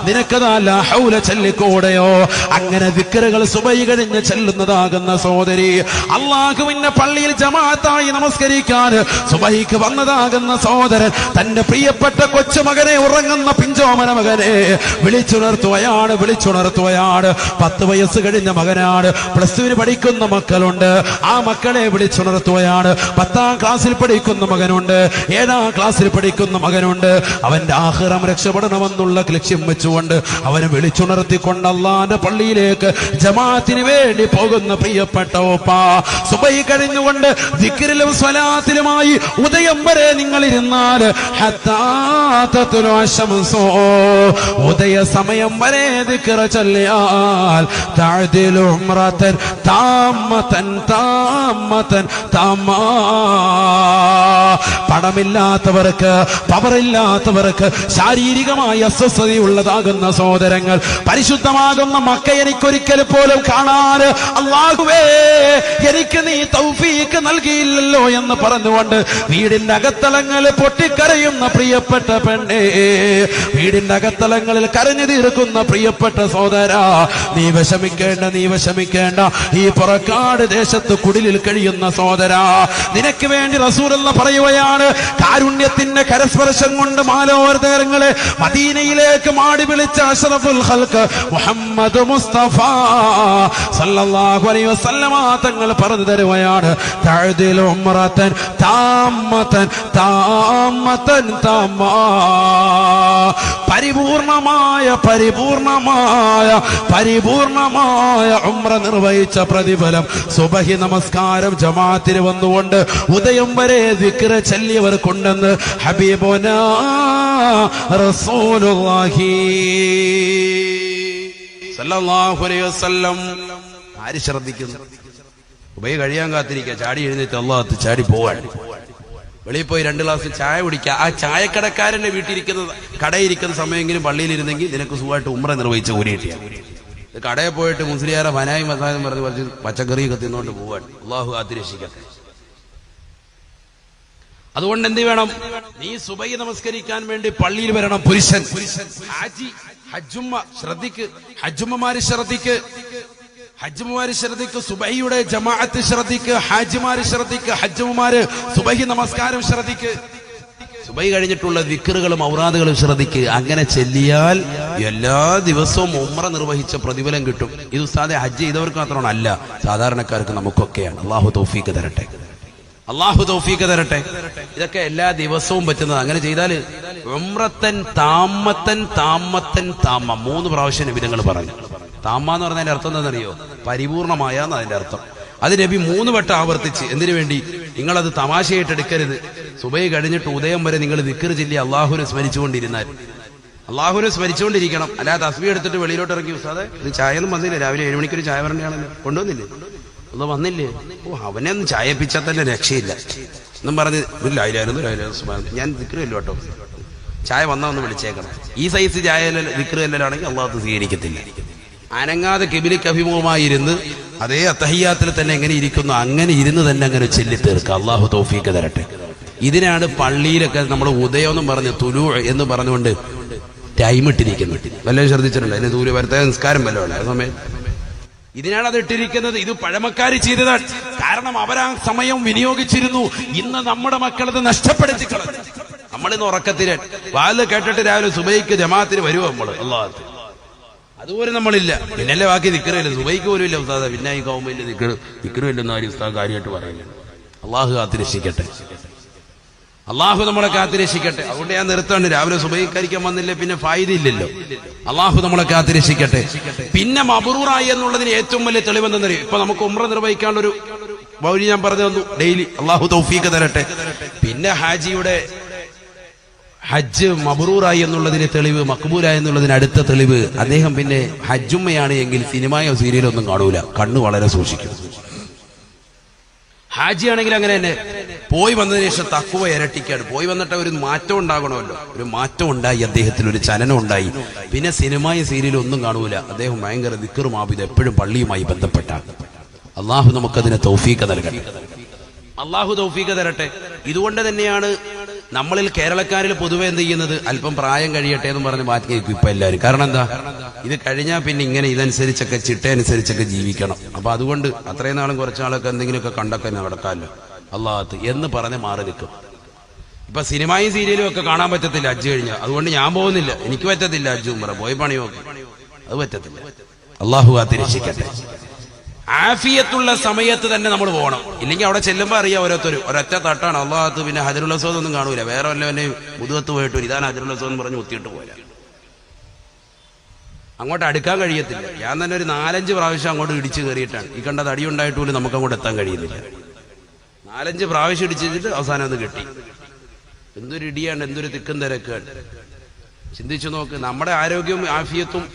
നിനക്കതാ ലാ ഹൗല ചൊല്ലിക്കൂടെയോ? അങ്ങനെ ദിക്റുകൾ സുബഹി കഴിഞ്ഞ് ചെല്ലുന്നതാകുന്ന സഹോദരി, അല്ലാഹുവിന്റെ പള്ളിയിൽ ജമാഅത്തായി നമസ്കരിക്കാൻ സുബഹിക്ക് വന്നതാകുന്ന സഹോദരൻ തന്റെ പ്രിയപ്പെട്ട കൊച്ചുമകനെ, ഉറങ്ങുന്ന പിഞ്ചോമന മകനെ വിളിച്ചുണർത്തുകയാണ്. 10 വയസ്സ് കഴിഞ്ഞ മകനാണ്. +2 പഠിക്കുന്ന മക്കളുണ്ട്. ആ മക്കളെ വിളിച്ചുണർത്തുകയാണ്. 10ാം ക്ലാസ്സിൽ പഠിക്കുന്ന മകനുണ്ട്, 7ാം ക്ലാസ്സിൽ പഠിക്കുന്ന മകനുണ്ട്. അവന്റെ ആഖിറം രക്ഷപ്പെടണമെന്നുള്ള ലക്ഷ്യം വെച്ചുകൊണ്ട് അവനെ വിളിച്ചുണർത്തിക്കൊണ്ട് അല്ലാഹുവിന്റെ പള്ളിയിലേക്ക് ജമാഅത്തിന് വേണ്ടി പോകുന്ന പ്രിയപ്പെട്ട ഓപ്പ, സുബഹി കഴിഞ്ഞുകൊണ്ട് ദിക്റിലും സ്വലാത്തിലുമായി ഉദയം വരെ നിങ്ങൾ ഇരുന്നാൽ ഉദയ സമയം വരെ ദിക്ർ ചൊല്ലിയാൽ തഅദിലു ഉംറതൻ താമതൻ താമതൻ തമാ. പണമില്ലാത്തവർക്ക്, പവറില്ലാത്തവർക്ക്, ശാരീരികമായി അസ്വസ്ഥതയുള്ളതാകുന്ന സഹോദരങ്ങൾ, പരിശുദ്ധമാകുന്ന മക്ക എനിക്കൊരിക്കൽ പോലും കാണാൻ അല്ലാഹുവേ എനിക്ക് നീ തൗഫീഖ് നൽകിയില്ലല്ലോ എന്ന് പറഞ്ഞുകൊണ്ട് വീടിന്റെ അകത്തളങ്ങളിൽ പൊട്ടിക്കരയുന്ന പ്രിയപ്പെട്ട പെണ്ണേ, വീടിന്റെ അകത്തളങ്ങളിൽ കരഞ്ഞു തീർക്കുന്ന പ്രിയപ്പെട്ട സഹോദര, നീ വിഷമിക്കേണ്ട. ഈ പുറക്കാട് ദേശത്ത് കുടിലിൽ കഴിയുന്ന സഹോദര, നിനക്ക് വേണ്ടി റസൂലുള്ള പറയുകയാണ്, കാരുണ്യത്തിന്റെ കരസ്പർശം കൊണ്ട് മാലോർദ്ദങ്ങളെ മദീനയിലേക്ക് മാടി വിളിച്ച അഷ്റഫുൽ ഖൽഖ് മുഹമ്മദ് മുസ്തഫ സല്ലല്ലാഹു അലൈഹി വസല്ലമ തങ്ങൾ പറഞ്ഞു തരുകയാണ്, തഅദിലു ഉംറതൻ താമതൻ താമതൻ തമാ. പരിപൂർണമായ ഉംറ നിർവഹിച്ച പ്രതിഫലം സുബഹി നമസ്കാരം ജമാഅത്തിന് വന്നുകൊണ്ട് ഉദയം വരെ ദിക്ർ ചൊല്ലിയവർക്കുണ്ടെന്ന് ഹബീബുനാ റസൂലുള്ളാഹി സല്ലല്ലാഹു അലൈഹി വസല്ലം. ആര് ശ്രദ്ധിക്കുന്നു? സുബഹി കഴിയാൻ കാത്തിരിക്കുക, ചാടി എഴുന്നേറ്റ് അല്ലാഹു ചാടി പോവാൻ. വെളിയിൽ പോയി 2 ഗ്ലാസ് ചായ കുടിക്കുക. ആ ചായക്കടക്കാരന്റെ വീട്ടിലിരിക്കുന്ന കടയിരിക്കുന്ന സമയമെങ്കിലും പള്ളിയിലിരുന്നെങ്കിൽ നിനക്ക് സുഖമായിട്ട് ഉംറ നിർവഹിച്ച ഊരിയിട്ടിയ. കടയിൽ പോയിട്ട് മുസ്ലിയാരെ ബനായും മസാലും പറഞ്ഞ് കുറച്ച് പച്ചക്കറിയൊക്കെ തിന്നുകൊണ്ട് പോവാൻ. അല്ലാഹു കാത്തിരക്ഷിക്കട്ടെ. അതുകൊണ്ട് എന്ത് വേണം? നീ സുബഹി നമസ്കരിക്കാൻ വേണ്ടി പള്ളിയിൽ വരണം. പുരുഷൻ ഹാജി, ഹജ്ജുമ്മ ശ്രദ്ധിക്ക്, ഹജ്ജുമ്മമാര് ശ്രദ്ധിക്ക്, സുബഹിയുടെ ജമാഅത്ത് ശ്രദ്ധിക്ക്, ഹാജിമാര് ശ്രദ്ധിക്ക്, ഹജ്ജുമാര് സുബഹി നമസ്കാരം ശ്രദ്ധിക്ക്, സുബഹി കഴിഞ്ഞിട്ടുള്ള ദിക്റുകളും ഔറാദുകളും ശ്രദ്ധിക്ക്. അങ്ങനെ ചെല്ലിയാൽ എല്ലാ ദിവസവും ഉംറ നിർവഹിച്ച പ്രതിഫലം കിട്ടും. ഇത് ഉസ്താദെ ഹജ്ജ് ചെയ്തവർക്ക് മാത്രമാണ്, അല്ല, സാധാരണക്കാർക്ക് നമുക്കൊക്കെയാണ്. അല്ലാഹു തൗഫീഖ് തരട്ടെ, അല്ലാഹു തൗഫീഖ് തരട്ടെ. ഇതൊക്കെ എല്ലാ ദിവസവും പറ്റുന്നത്. അങ്ങനെ ചെയ്താൽ ഉംറത്തൻ താമത്തൻ താമത്തൻ താമ 3 പ്രാവശ്യം നബി തങ്ങൾ പറഞ്ഞു. താമ എന്ന് പറഞ്ഞതിന്റെ അർത്ഥം എന്താണെന്നറിയോ? പരിപൂർണമായ എന്നതിന്റെ അർത്ഥം. അത് നബി 3 വട്ടം ആവർത്തിച്ച്. എന്തിനു വേണ്ടി? നിങ്ങളത് തമാശയായിട്ട് എടുക്കരുത്. സുബഹി കഴിഞ്ഞിട്ട് ഉദയം വരെ നിങ്ങൾ ദിക്ർ ചൊല്ലി അള്ളാഹുവിനെ സ്മരിച്ചുകൊണ്ടിരുന്നാൽ, അള്ളാഹുവിനെ സ്മരിച്ചുകൊണ്ടിരിക്കണം. അല്ലാതെ തസ്ബീഹ് എടുത്തിട്ട് വെളിയിലോട്ട് ഇറങ്ങി ഉസ്താദേ ഇത് ചായ ഒന്നും വന്നില്ല, രാവിലെ 7 മണിക്കൊരു ചായ പറഞ്ഞാണല്ലോ, കൊണ്ടുവന്നില്ലേ? അത് വന്നില്ലേ? ഓ അവനെ ഒന്ന് ചായപ്പിച്ചാൽ തന്നെ രക്ഷയില്ല എന്നും പറഞ്ഞ് ഇതിലായിരുന്നു. ഞാൻ ദിക്റല്ലോ കേട്ടോ, ചായ വന്നാ ഒന്ന് വിളിച്ചേക്കണം. ഈ സൈസ് ചായ ദിക്റല്ലാണെങ്കിൽ അള്ളാഹു സ്വീകരിക്കത്തില്ല. അനങ്ങാതെ കിബിലിക്ക് അഭിമുഖമായിരുന്ന് അതേ അത്തഹിയ്യാത്തിൽ തന്നെ എങ്ങനെ ഇരിക്കുന്നു അങ്ങനെ ഇരുന്ന് തന്നെ അങ്ങനെ ചൊല്ലി തീർക്കുക. അള്ളാഹു തൗഫീഖ് തരട്ടെ. ഇതിനാണ് പള്ളിയിലൊക്കെ നമ്മൾ ഉദയം എന്നും പറഞ്ഞ് തുലൂ എന്ന് പറഞ്ഞുകൊണ്ട് ടൈം ഇട്ടിരിക്കുന്നു. വല്ലതും ശ്രദ്ധിച്ചിട്ടുണ്ട്? അതിന് ദൂരെ വരുത്ത നിസ്കാരം വല്ലതും ആ സമയം ഇതിനാണ് അത് ഇട്ടിരിക്കുന്നത്. ഇത് പഴമക്കാര് ചെയ്തതാണ്. കാരണം അവരാ സമയം വിനിയോഗിച്ചിരുന്നു. ഇന്ന് നമ്മുടെ മക്കളത് നഷ്ടപ്പെടുത്തി കളഞ്ഞു. നമ്മളിന്ന് ഉറക്കത്തിന് വാല് കേട്ടിട്ട് രാവിലെ സുബഹിക്ക് ജമാഅത്തിന് വരുമോ നമ്മൾ? അല്ലാഹു അതുപോലെ നമ്മളില്ല. പിന്നല്ലേ ബാക്കി ദിക്റില്ല, സുബഹിക്ക് പോലും ഇല്ല ഉസ്താദ്. പിന്നെ ഈ കൗമിന്റെ ദിക്റില്ലെന്ന് ആരും ഉസ്താദ് കാര്യമായിട്ട് പറയുന്നത്. അള്ളാഹു കാത്തിരക്ഷിക്കട്ടെ, അള്ളാഹു നമ്മളെ കാത്തിരക്ഷിക്കട്ടെ. അതുകൊണ്ട് ഞാൻ നിർത്താണ്ട്. രാവിലെ സുബഹിക്കരിക്കാൻ വന്നില്ലേ പിന്നെ ഫായിദ ഇല്ലല്ലോ. അള്ളാഹു നമ്മളെ കാത്തിരക്ഷിക്കട്ടെ. പിന്നെ മബ്റൂറായി എന്നുള്ളതിന് ഏറ്റവും വലിയ തെളിവെന്നറിയും. ഇപ്പൊ നമുക്ക് ഉംറ നിർവഹിക്കാനുള്ളൊരു വഴി ഞാൻ പറഞ്ഞു തന്നു ഡെയിലി. അള്ളാഹു തൗഫീഖ് തരട്ടെ. പിന്നെ ഹാജിയുടെ ഹജ്ജ് മബ്റൂറായി എന്നുള്ളതിന് തെളിവ്, മഖ്ബൂലായി എന്നുള്ളതിന് അടുത്ത തെളിവ്, അദ്ദേഹം പിന്നെ ഹജ്ജുമ്മയാണ് എങ്കിൽ സിനിമയോ സീരിയലോ ഒന്നും കാണൂല, കണ്ണ് വളരെ സൂക്ഷിക്കും. ഹാജിയാണെങ്കിൽ അങ്ങനെ തന്നെ പോയി വന്നതിന് ശേഷം തഖ്വ ഇരട്ടിക്കാണ്. പോയി വന്നിട്ട് ഒരു മാറ്റം ഉണ്ടാകണമല്ലോ. ഒരു മാറ്റം ഉണ്ടായി, അദ്ദേഹത്തിൽ ഒരു ചലനം ഉണ്ടായി. പിന്നെ സിനിമയും സീരിയലും ഒന്നും കാണൂല. അദ്ദേഹം ഭയങ്കര ദിക്റും ആബിദും, എപ്പോഴും പള്ളിയുമായി ബന്ധപ്പെട്ടാണ്. അള്ളാഹു നമുക്കതിനെ തൗഫീഖ് നൽകട്ടെ. അള്ളാഹു തൗഫീഖ് തരട്ടെ. ഇതുകൊണ്ട് തന്നെയാണ് നമ്മളിൽ കേരളക്കാരിൽ പൊതുവെ എന്ത് ചെയ്യുന്നത്, അല്പം പ്രായം കഴിയട്ടെ എന്ന് പറഞ്ഞ് മാറ്റി കേൾക്കും ഇപ്പൊ എല്ലാവരും. കാരണം എന്താ, ഇത് കഴിഞ്ഞാൽ പിന്നെ ഇങ്ങനെ ഇതനുസരിച്ചൊക്കെ ചിട്ടയനുസരിച്ചൊക്കെ ജീവിക്കണം. അപ്പൊ അതുകൊണ്ട് അത്രയും നാളും കുറച്ചാളൊക്കെ എന്തെങ്കിലുമൊക്കെ കണ്ടൊക്കെ നടക്കാമല്ലോ അള്ളാഹത്ത് എന്ന് പറഞ്ഞ് മാറി നിൽക്കും. ഇപ്പൊ സിനിമയും സീരിയലും ഒക്കെ കാണാൻ പറ്റത്തില്ല ഹജ്ജ് കഴിഞ്ഞാൽ. അതുകൊണ്ട് ഞാൻ പോകുന്നില്ല, എനിക്ക് പറ്റത്തില്ല ഹജ്ജ് ഉംറ, പോയി പണി നോക്കി, അത് പറ്റത്തില്ല. അള്ളാഹു കാത്തിരക്ഷിക്കട്ടെ. ആഫിയത്തുള്ള സമയത്ത് തന്നെ നമ്മൾ പോകണം. ഇല്ലെങ്കിൽ അവിടെ ചെല്ലുമ്പോൾ അറിയാം ഓരോരുത്തരും ഒരൊറ്റ തട്ടാണ് അള്ളാഹത്ത്. പിന്നെ ഹജറുൽ അസ്വദ് ഒന്നും കാണൂല. വേറെ വല്ലവനെ മുതുകത്ത് പോയിട്ട് ഇതാണ് ഹജറുൽ അസ്വദ് എന്ന് പറഞ്ഞ് ഒത്തിയിട്ട് പോരാ. അങ്ങോട്ട് അടുക്കാൻ കഴിയത്തില്ല. ഞാൻ തന്നെ ഒരു 4-5 പ്രാവശ്യം അങ്ങോട്ട് ഇടിച്ചു കയറിയിട്ടാണ്. ഈ കണ്ട തടി ഉണ്ടായിട്ട് പോലും നമുക്ക് അങ്ങോട്ട് എത്താൻ കഴിയുന്നില്ല. 4-5 പ്രാവശ്യം ഇടിച്ചിട്ട് അവസാനം ഒന്ന് കിട്ടി. എന്തൊരു ഇടിയാണ്, എന്തൊരു തിക്കും തിരക്കാണ്. ചിന്തിച്ചു നോക്ക്. നമ്മുടെ ആരോഗ്യവും ആഫിയത്തും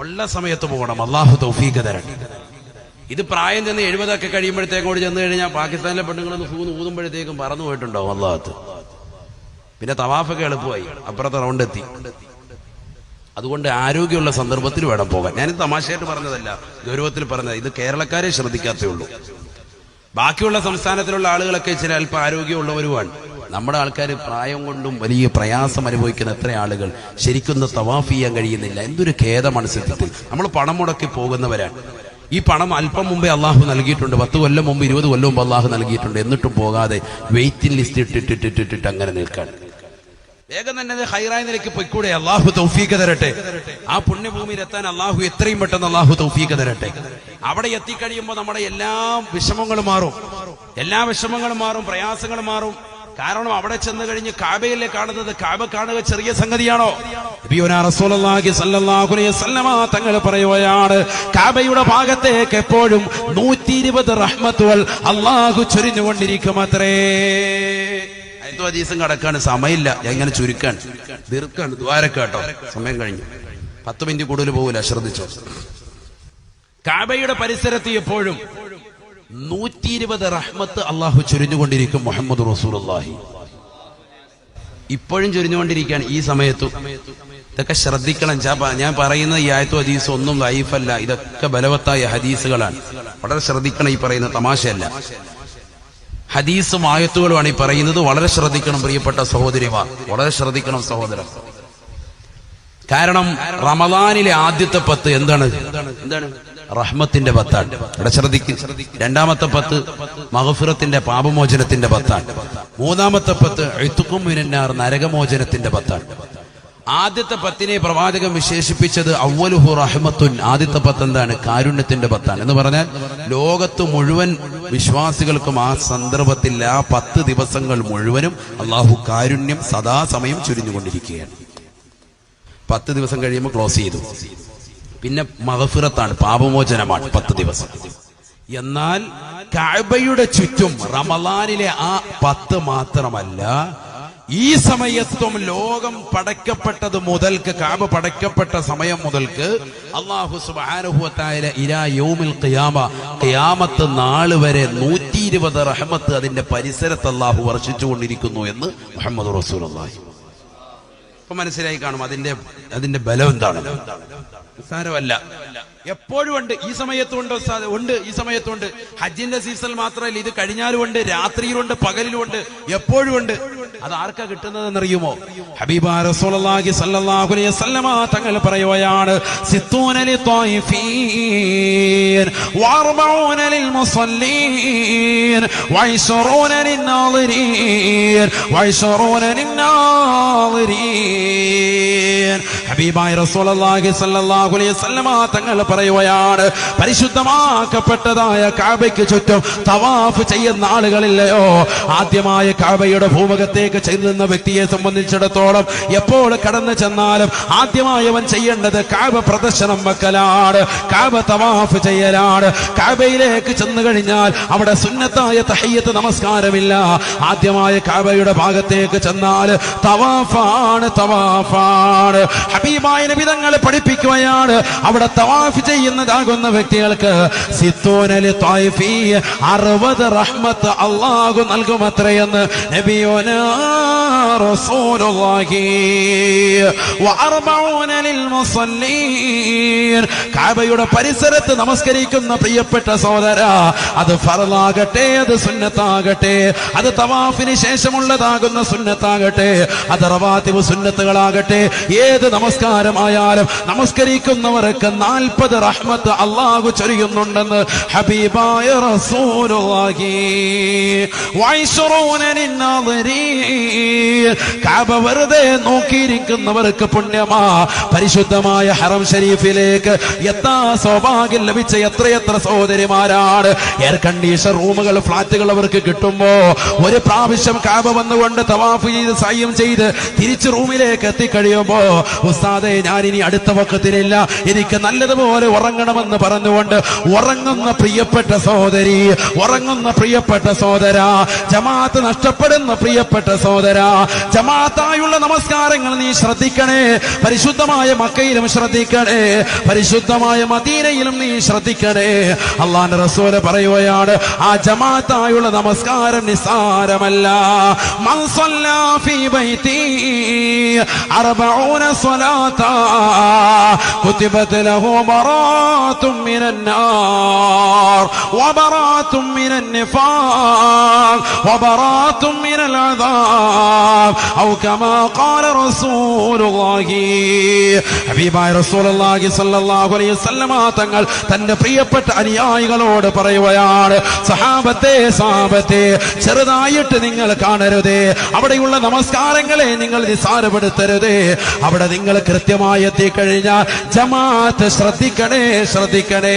ഉള്ള സമയത്ത് പോകണം. അള്ളാഹു തൗഫീഖ് തരട്ടെ. ഇത് പ്രായം ചെന്ന് 70 കഴിയുമ്പോഴത്തേക്കോട് ചെന്ന് കഴിഞ്ഞാൽ പാകിസ്ഥാനിലെ പെണ്ണുങ്ങളൊന്ന് ഊതുമ്പോഴത്തേക്കും പറന്നു പോയിട്ടുണ്ടാവും അള്ളാഹത്ത്. പിന്നെ തവാഫൊക്കെ എളുപ്പമായി, അപ്പുറത്തെ റൗണ്ട് എത്തി. അതുകൊണ്ട് ആരോഗ്യമുള്ള സന്ദർഭത്തിൽ വേണം പോകാൻ. ഞാനിത് തമാശയായിട്ട് പറഞ്ഞതല്ല, ഗൗരവത്തിൽ പറഞ്ഞത്. ഇത് കേരളക്കാരെ ശ്രദ്ധിക്കാത്തേ ഉള്ളൂ. ബാക്കിയുള്ള സംസ്ഥാനത്തിലുള്ള ആളുകളൊക്കെ ചില അല്പം ആരോഗ്യമുള്ളവരുമാണ്. നമ്മുടെ ആൾക്കാർ പ്രായം കൊണ്ടും വലിയ പ്രയാസം അനുഭവിക്കുന്ന എത്ര ആളുകൾ ശരിക്കും തവാഫ് ചെയ്യാൻ കഴിയുന്നില്ല. എന്തൊരു ഖേദമാണ് സത്യത്തിൽ. നമ്മൾ പണം മുടക്കി പോകുന്നവരാണ്. ഈ പണം അല്പം മുമ്പേ അള്ളാഹു നൽകിയിട്ടുണ്ട്. 10 കൊല്ലം മുമ്പ് 20 കൊല്ലം മുമ്പ് അള്ളാഹു നൽകിയിട്ടുണ്ട്. എന്നിട്ടും പോകാതെ വെയിറ്റിംഗ് ലിസ്റ്റ് ഇട്ടിട്ട് അങ്ങനെ നിൽക്കാൻ. വേഗം തന്നെ ഹൈറായ നിലയ്ക്ക് പൊയ്ക്കൂടെ. അള്ളാഹു തൗഫീഖ് തരട്ടെ. ആ പുണ്യഭൂമിയിൽ എത്താൻ അള്ളാഹു എത്രയും പെട്ടെന്ന് അള്ളാഹു തൗഫീഖ് തരട്ടെ. അവിടെ എത്തിക്കഴിയുമ്പോൾ നമ്മുടെ എല്ലാ വിഷമങ്ങളും മാറും, പ്രയാസങ്ങളും മാറും. കാരണം അവിടെ ചെന്ന് കഴിഞ്ഞ് കാബയിലെ കാണുന്നത്, കാബ കാണുക ചെറിയ സംഗതിയാണോ? റസൂലുള്ളാഹി സ്വല്ലല്ലാഹു അലൈഹി വസല്ലമ തങ്ങൾ പറയുകയാണ്, കാബയുടെ ഭാഗത്തേക്ക് എപ്പോഴും 120 റഹ്മത്തുകൾ അള്ളാഹു ചൊരിഞ്ഞുകൊണ്ടിരിക്കുമത്രേ. ഹദീസും കടക്കാണ്, സമയമില്ല, ഞാൻ ഇങ്ങനെ ചുരുക്കാണ്, ദീർഘാണ്, ദ്വാരക്കാട്ടോ. സമയം കഴിഞ്ഞു, 10 മിനിറ്റ് കൂടുതൽ പോകില്ല, ശ്രദ്ധിച്ചോ. കാബയുടെ പരിസരത്ത് എപ്പോഴും 120 റഹ്മത്ത് അള്ളാഹു ചൊരിഞ്ഞുകൊണ്ടിരിക്കും. മുഹമ്മദ് റസൂലുള്ളാഹി ഇപ്പോഴും ചൊരിഞ്ഞുകൊണ്ടിരിക്കുകയാണ് ഈ സമയത്തും. ഇതൊക്കെ ശ്രദ്ധിക്കണം. ഞാൻ പറയുന്ന ഈ ആയത്തു ഹദീസ് ഒന്നും ലൈഫല്ല, ഇതൊക്കെ ബലവത്തായ ഹദീസുകളാണ്. വളരെ ശ്രദ്ധിക്കണം. ഈ പറയുന്ന തമാശയല്ല, ഹദീസും ആയത്തുകളുമാണ് ഈ പറയുന്നത്. വളരെ ശ്രദ്ധിക്കണം പ്രിയപ്പെട്ട സഹോദരിമാർ, വളരെ ശ്രദ്ധിക്കണം സഹോദരൻ. കാരണം റമദാനിലെ ആദ്യത്തെ 10 എന്താണ്? റഹ്മത്തിന്റെ 10 ഇവിടെ ശ്രദ്ധിക്കും. രണ്ടാമത്തെ 10 മഗ്ഫിറത്തിന്റെ, പാപമോചനത്തിന്റെ 10. മൂന്നാമത്തെ 10 ഇത്ഖും മിനന്നാർ, നരകമോചനത്തിന്റെ 10. ആദ്യത്തെ 10നെ പ്രവാചകൻ വിശേഷിപ്പിച്ചത് അവ്വലുഹു റഹ്മത്തുൻ. ആദ്യത്തെ 10 എന്താണ്? കാരുണ്യത്തിന്റെ 10 എന്ന് പറഞ്ഞാൽ ലോകത്ത് മുഴുവൻ വിശ്വാസികൾക്കും ആ സന്ദർഭത്തിൽ ആ 10 ദിവസങ്ങൾ മുഴുവനും അള്ളാഹു കാരുണ്യം സദാസമയം ചൊരിഞ്ഞുകൊണ്ടിരിക്കുകയാണ്. 10 ദിവസം കഴിയുമ്പോൾ ക്ലോസ് ചെയ്തു. പിന്നെ മഗ്ഫിറത്താണ്, പാപമോചനമാണ് 10 ദിവസം. എന്നാൽ കഅബയുടെ ചുറ്റും റമളാനിലെ ആ 10 മാത്രമല്ല, ഈ സമയത്തും ലോകം പടക്കപ്പെട്ടത് മുതൽക്ക്, കഅബ പടക്കപ്പെട്ട സമയം മുതൽക്ക് അല്ലാഹു സുബ്ഹാനഹു വ തആല ഇലാ യൗമിൽ ഖിയാമ, ഖിയാമത്ത് നാൾ വരെ 120 റഹ്മത്ത് അതിന്റെ പരിസരത്ത് അല്ലാഹു വർഷിച്ചുകൊണ്ടിരിക്കുന്നു എന്ന് മുഹമ്മദ് റസൂലുള്ളാഹി. ഇപ്പൊ മനസ്സിലായി കാണും അതിന്റെ ബലം എന്താണ്. നിസ്സാരമല്ല, എപ്പോഴും ഉണ്ട്. ഈ സമയത്തുണ്ട് ഉണ്ട്, ഈ സമയത്തുണ്ട്. ഹജ്ജിന്റെ സീസൺ മാത്രമല്ല, ഇത് കഴിഞ്ഞാലും ഉണ്ട്, രാത്രിയിലുണ്ട്, പകലിലുണ്ട്, എപ്പോഴും ഉണ്ട്. അത് ആർക്കാ കിട്ടുന്നതെന്നറിയുമോ? ഹബീബായ റസൂലുള്ളാഹി സ്വല്ലല്ലാഹു അലൈഹി വസല്ലമ തങ്ങൾ പറയുകയാണ്, 60 ലിത്വായിഫീൻ വ40 ലിൽമുസല്ലീൻ വ20 ലിന്നാളിരീൻ വ20 ലിന്നാളിരീൻ. ഹബീബായ റസൂലുള്ളാഹി സ്വല്ലല്ലാഹു അലൈഹി വസല്ലമ തങ്ങൾ പറയുകയാണ്, പരിശുദ്ധമാക്കപ്പെട്ടതായ കഅബയ്ക്ക് ചുറ്റും തവാഫ് ചെയ്യുന്ന ആളുകളില്ലയോ, ആദ്യമായ കഅബയുടെ ഭൂമുഖത്തേക്ക് ചെല്ലുന്ന വ്യക്തിയെ സംബന്ധിച്ചിടത്തോളം എപ്പോൾ കടന്നു ചെന്നാലും ആദ്യമായി അവൻ ചെയ്യേണ്ടത് കഅബ പ്രദർശനം വെക്കലാണ്, കഅബ തവാഫ് ചെയ്യലാണ്. കഅബയിലേക്ക് ചെന്നു കഴിഞ്ഞാൽ അവിടെ സുന്നത്തായ തഹിയ്യത്ത് നമസ്കാരമില്ല. ആദ്യമായ കഅബയുടെ ഭാഗത്തേക്ക് ചെന്നാൽ തവാഫാണ്. ഹബീബായ നബി തങ്ങൾ പഠിപ്പിക്കുകയാണ്, അവിടെ തവാഫ് ചെയ്യുന്നതാകുന്ന വ്യക്തികൾക്ക് 60 റഹ്മത്ത് അല്ലാഹു നൽകുമത്രയെന്ന് നബിയോനാ റസൂലുള്ളാഹി. വ40 ലിൽ മുസല്ലീൻ, കഅബയുടെ പരിസരത്ത് നമസ്കരിക്കുന്ന പ്രിയപ്പെട്ട സഹോദര, അത് ഫർളാകട്ടെ, അത് സുന്നത്താകട്ടെ, അത് തവാഫിന് ശേഷമുള്ളതാകുന്ന സുന്നത്താകട്ടെ, അത് റവാത്തിബ് സുന്നത്തുകളാകട്ടെ, ഏത് നമസ്കാരമായാലും നമസ്കരിക്കുന്നവർക്ക് 40 റഹ്മത്ത് അല്ലാഹു ചൊരിയുന്നുണ്ടെന്ന് ഹബീബായ റസൂലുള്ളാഹി. വ20 ലിന്നാദിരീൻ, കഅബ വെറുതെ നോക്കിയിരിക്കുന്നവർക്ക് പുണ്യമാ. പരിശുദ്ധമായ ഹറം ഷരീഫിലേക്ക് എത്താ സൗഭാഗ്യം ലഭിച്ച എത്രയെത്ര സഹോദരിമാരാണ്. എയർ കണ്ടീഷൻ റൂമുകൾ, ഫ്ലാറ്റുകൾ അവർക്ക് കിട്ടുമ്പോ ഒരു പ്രാവശ്യം കഅബ വന്നുകൊണ്ട് തവാഫ് ചെയ്ത് സയ്യം ചെയ്ത് തിരിച്ച് റൂമിലേക്ക് എത്തിക്കഴിയുമ്പോ, ഉസ്താദേ ഞാനിനി അടുത്ത വഖത്തിനില്ല, എനിക്ക് നല്ലതുപോലെ ഉറങ്ങണമെന്ന് പറഞ്ഞുകൊണ്ട് ഉറങ്ങുന്ന പ്രിയപ്പെട്ട സഹോദരി, ഉറങ്ങുന്ന പ്രിയപ്പെട്ട സഹോദര, ജമാഅത്ത് നഷ്ടപ്പെടുന്ന പ്രിയപ്പെട്ട സഹോദര, ജമാഅത്തായുള്ള നമസ്കാരങ്ങൾ നീ ശ്രദ്ധിക്കണേ. പരിശുദ്ധമായ മക്കയിലും ശ്രദ്ധിക്കണേ, പരിശുദ്ധമായ മദീനയിലും നീ ശ്രദ്ധിക്കണേ. അല്ലാഹുവിന്റെ റസൂൽ പറയുകയാണ്, ആ ജമാഅത്തായുള്ള നമസ്കാരം നിസ്സാരമല്ല. മൻ സല്ലാ ഫീ ബൈതി 40 സ്വലാത്താ കുതിബത് ലഹു ബറാഅത്തും മിനൻ നാർ വബറാഅത്തും മിനൻ നിഫാഖ് വബറാഅത്തും മിനൽ അദാബ് ഔ കമാ ഖാല റസൂലുള്ളാഹി. ഹബീബായ റസൂലുള്ളാഹി സ്വല്ലല്ലാഹു അലൈഹി വസല്ലമ തങ്ങൾ തന്റെ പ്രിയപ്പെട്ട അനുയായികളോട് പറയുകയാണ്, സഹാബത്തെ ചെറുതായിട്ട് നിങ്ങൾ കാണരുതേ, അവിടെയുള്ള നമസ്കാരങ്ങളെ നിങ്ങൾ നിസ്സാരപ്പെടുത്തരുതേ. അവിടെ നിങ്ങൾ കൃത്യമായി എത്തിക്കഴിഞ്ഞാൽ ജമാഅത്ത് ശ്രദ്ധിക്കണേ.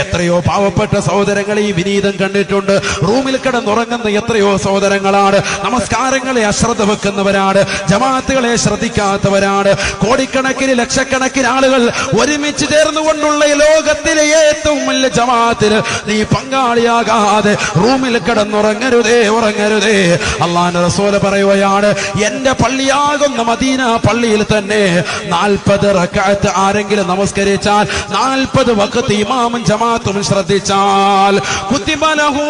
എത്രയോ പാവപ്പെട്ട സഹോദരങ്ങൾ ഈ വിനീതം കണ്ടിട്ടുണ്ട്. റൂമിൽ കിടന്നുറങ്ങുന്ന എത്രയോ സഹോദരങ്ങളാണ് നമസ്കാരങ്ങളെ അശ്രദ്ധ വെക്കുന്നവരാണ്, ജമാഅത്തുകളെ ശ്രദ്ധിക്കാത്തവരാണ്. കോടിക്കണക്കിന് ലക്ഷക്കണക്കിന് ആളുകൾ ഒരുമിച്ച് ചേർന്നുകൊണ്ടുള്ള ഈ ലോകത്തിലെ ഏറ്റവും വലിയ ജമാഅത്തിന് നീ പങ്കാളിയാകാതെ റൂമിൽ കിടന്നുറങ്ങരുതേ. അല്ലാഹുവിന്റെ റസൂൽ പറയുകയാണ്, എന്റെ പള്ളിയാകുന്ന മദീന പള്ളിയിൽ തന്നെ 40 റക്അത്ത് ആരെങ്കിലും നമസ്കരിച്ചാൽ, 40 വഖത്ത് ഇമാമും ജമാഅത്തും ശ്രദ്ധിച്ചാൽ, കുതിബ ലഹു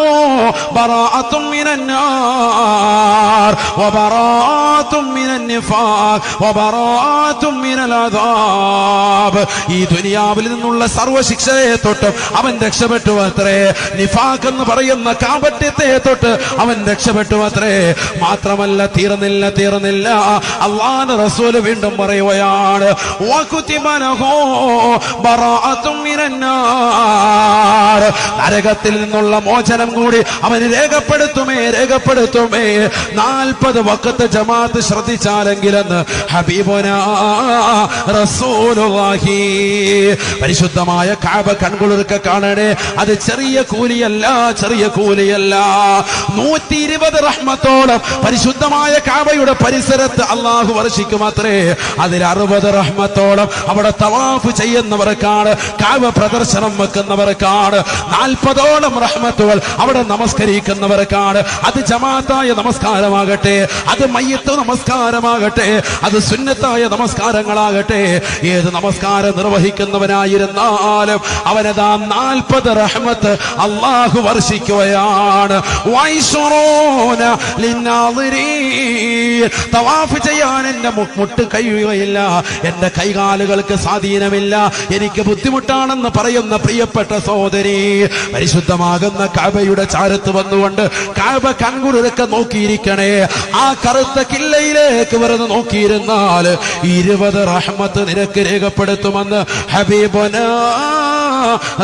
ബറാഅത്തും മിനൻ നാർ വബറാഅത്തും മിനൻ നിഫാഖ് വബറാഅത്തും മിനൽ അദാബ്. ഈ ദുനിയാവിൽ നിന്നുള്ള സർവ്വശിക്ഷയെ തൊട്ട് അവൻ രക്ഷപ്പെട്ടു അത്രേ. നിഫാഖ് എന്ന് പറയുന്ന കാപട്യത്തെ തൊട്ട് അവൻ രക്ഷപ്പെട്ടു അത്രേ. മാത്രമല്ല, തീർന്നില്ല. അല്ലാഹുവിന്റെ റസൂൽ വീണ്ടും പറയുകയാണ്, വകുതിബ ലഹു ബറാഅത്തും മിനൻ നാർ, നരകത്തിൽ നിന്നുള്ള മോചനം കൂടി അവൻ രേഖപ്പെടുത്തുമേ. 40 വഖത്ത് ജമാഅത്ത് ശ്രദ്ധിച്ചാലെങ്കിലെന്ന് ഹബീബുനാ റസൂലുള്ളാഹി. പരിശുദ്ധമായ കഅബ കൺകുളിർക്ക കാണണേ. അത് ചെറിയ കൂലിയല്ല. 120 റഹ്മത്തോളം പരിശുദ്ധമായ കഅബയുടെ പരിസരത്ത് അല്ലാഹു വർഷിക്കുമത്രേ. അതിൽ 60 റഹ്മത്തോളം അവിടെ തവാഫ് ചെയ്യുന്നവർക്കാണ്, കഅബ പ്രദർശനം വെക്കുന്നവർക്കാണ്. 40ഓളം റഹ്മത്തുകൾ അവിടെ നമസ്കരിക്കുന്നവർക്കാണ്. അത് ജമാഅത്തായ നമസ്കാരമാകട്ടെ, അത് മയ്യിത്ത് നമസ്കാരമാകട്ടെ, അത് സുന്നത്തായ നമസ്കാരങ്ങളാകട്ടെ, ഏത് നമസ്കാരം നിർവഹിക്കുന്നവനായിരുന്നാലും അവനതാ 40 റഹ്മത്ത് അല്ലാഹു വർഷിക്കുകയാണ്. തവാഫ് ചെയ്യാൻ എന്റെ മുട്ട് കഴിയുകയില്ല, എന്റെ കൈകാലുകൾക്ക് സ്വാധീനമില്ല, എനിക്ക് ബുദ്ധിമുട്ടാണെന്ന് പറയുന്ന പ്രിയപ്പെട്ട സഹോദരി, പരിശുദ്ധമാകുന്ന കഅബയുടെ ചാരത്ത് വന്നുകൊണ്ട് കഅബ കൺകുളിർക്കെ നോക്കിയിരിക്കണേ. ആ കറുത്ത കില്ലയിലേക്ക് വെറുതെ നോക്കിയിരുന്നാൽ 20 റഹ്മത്ത് നിനക്ക് രേഖപ്പെടുത്തുമെന്ന് ഹബീബുനാ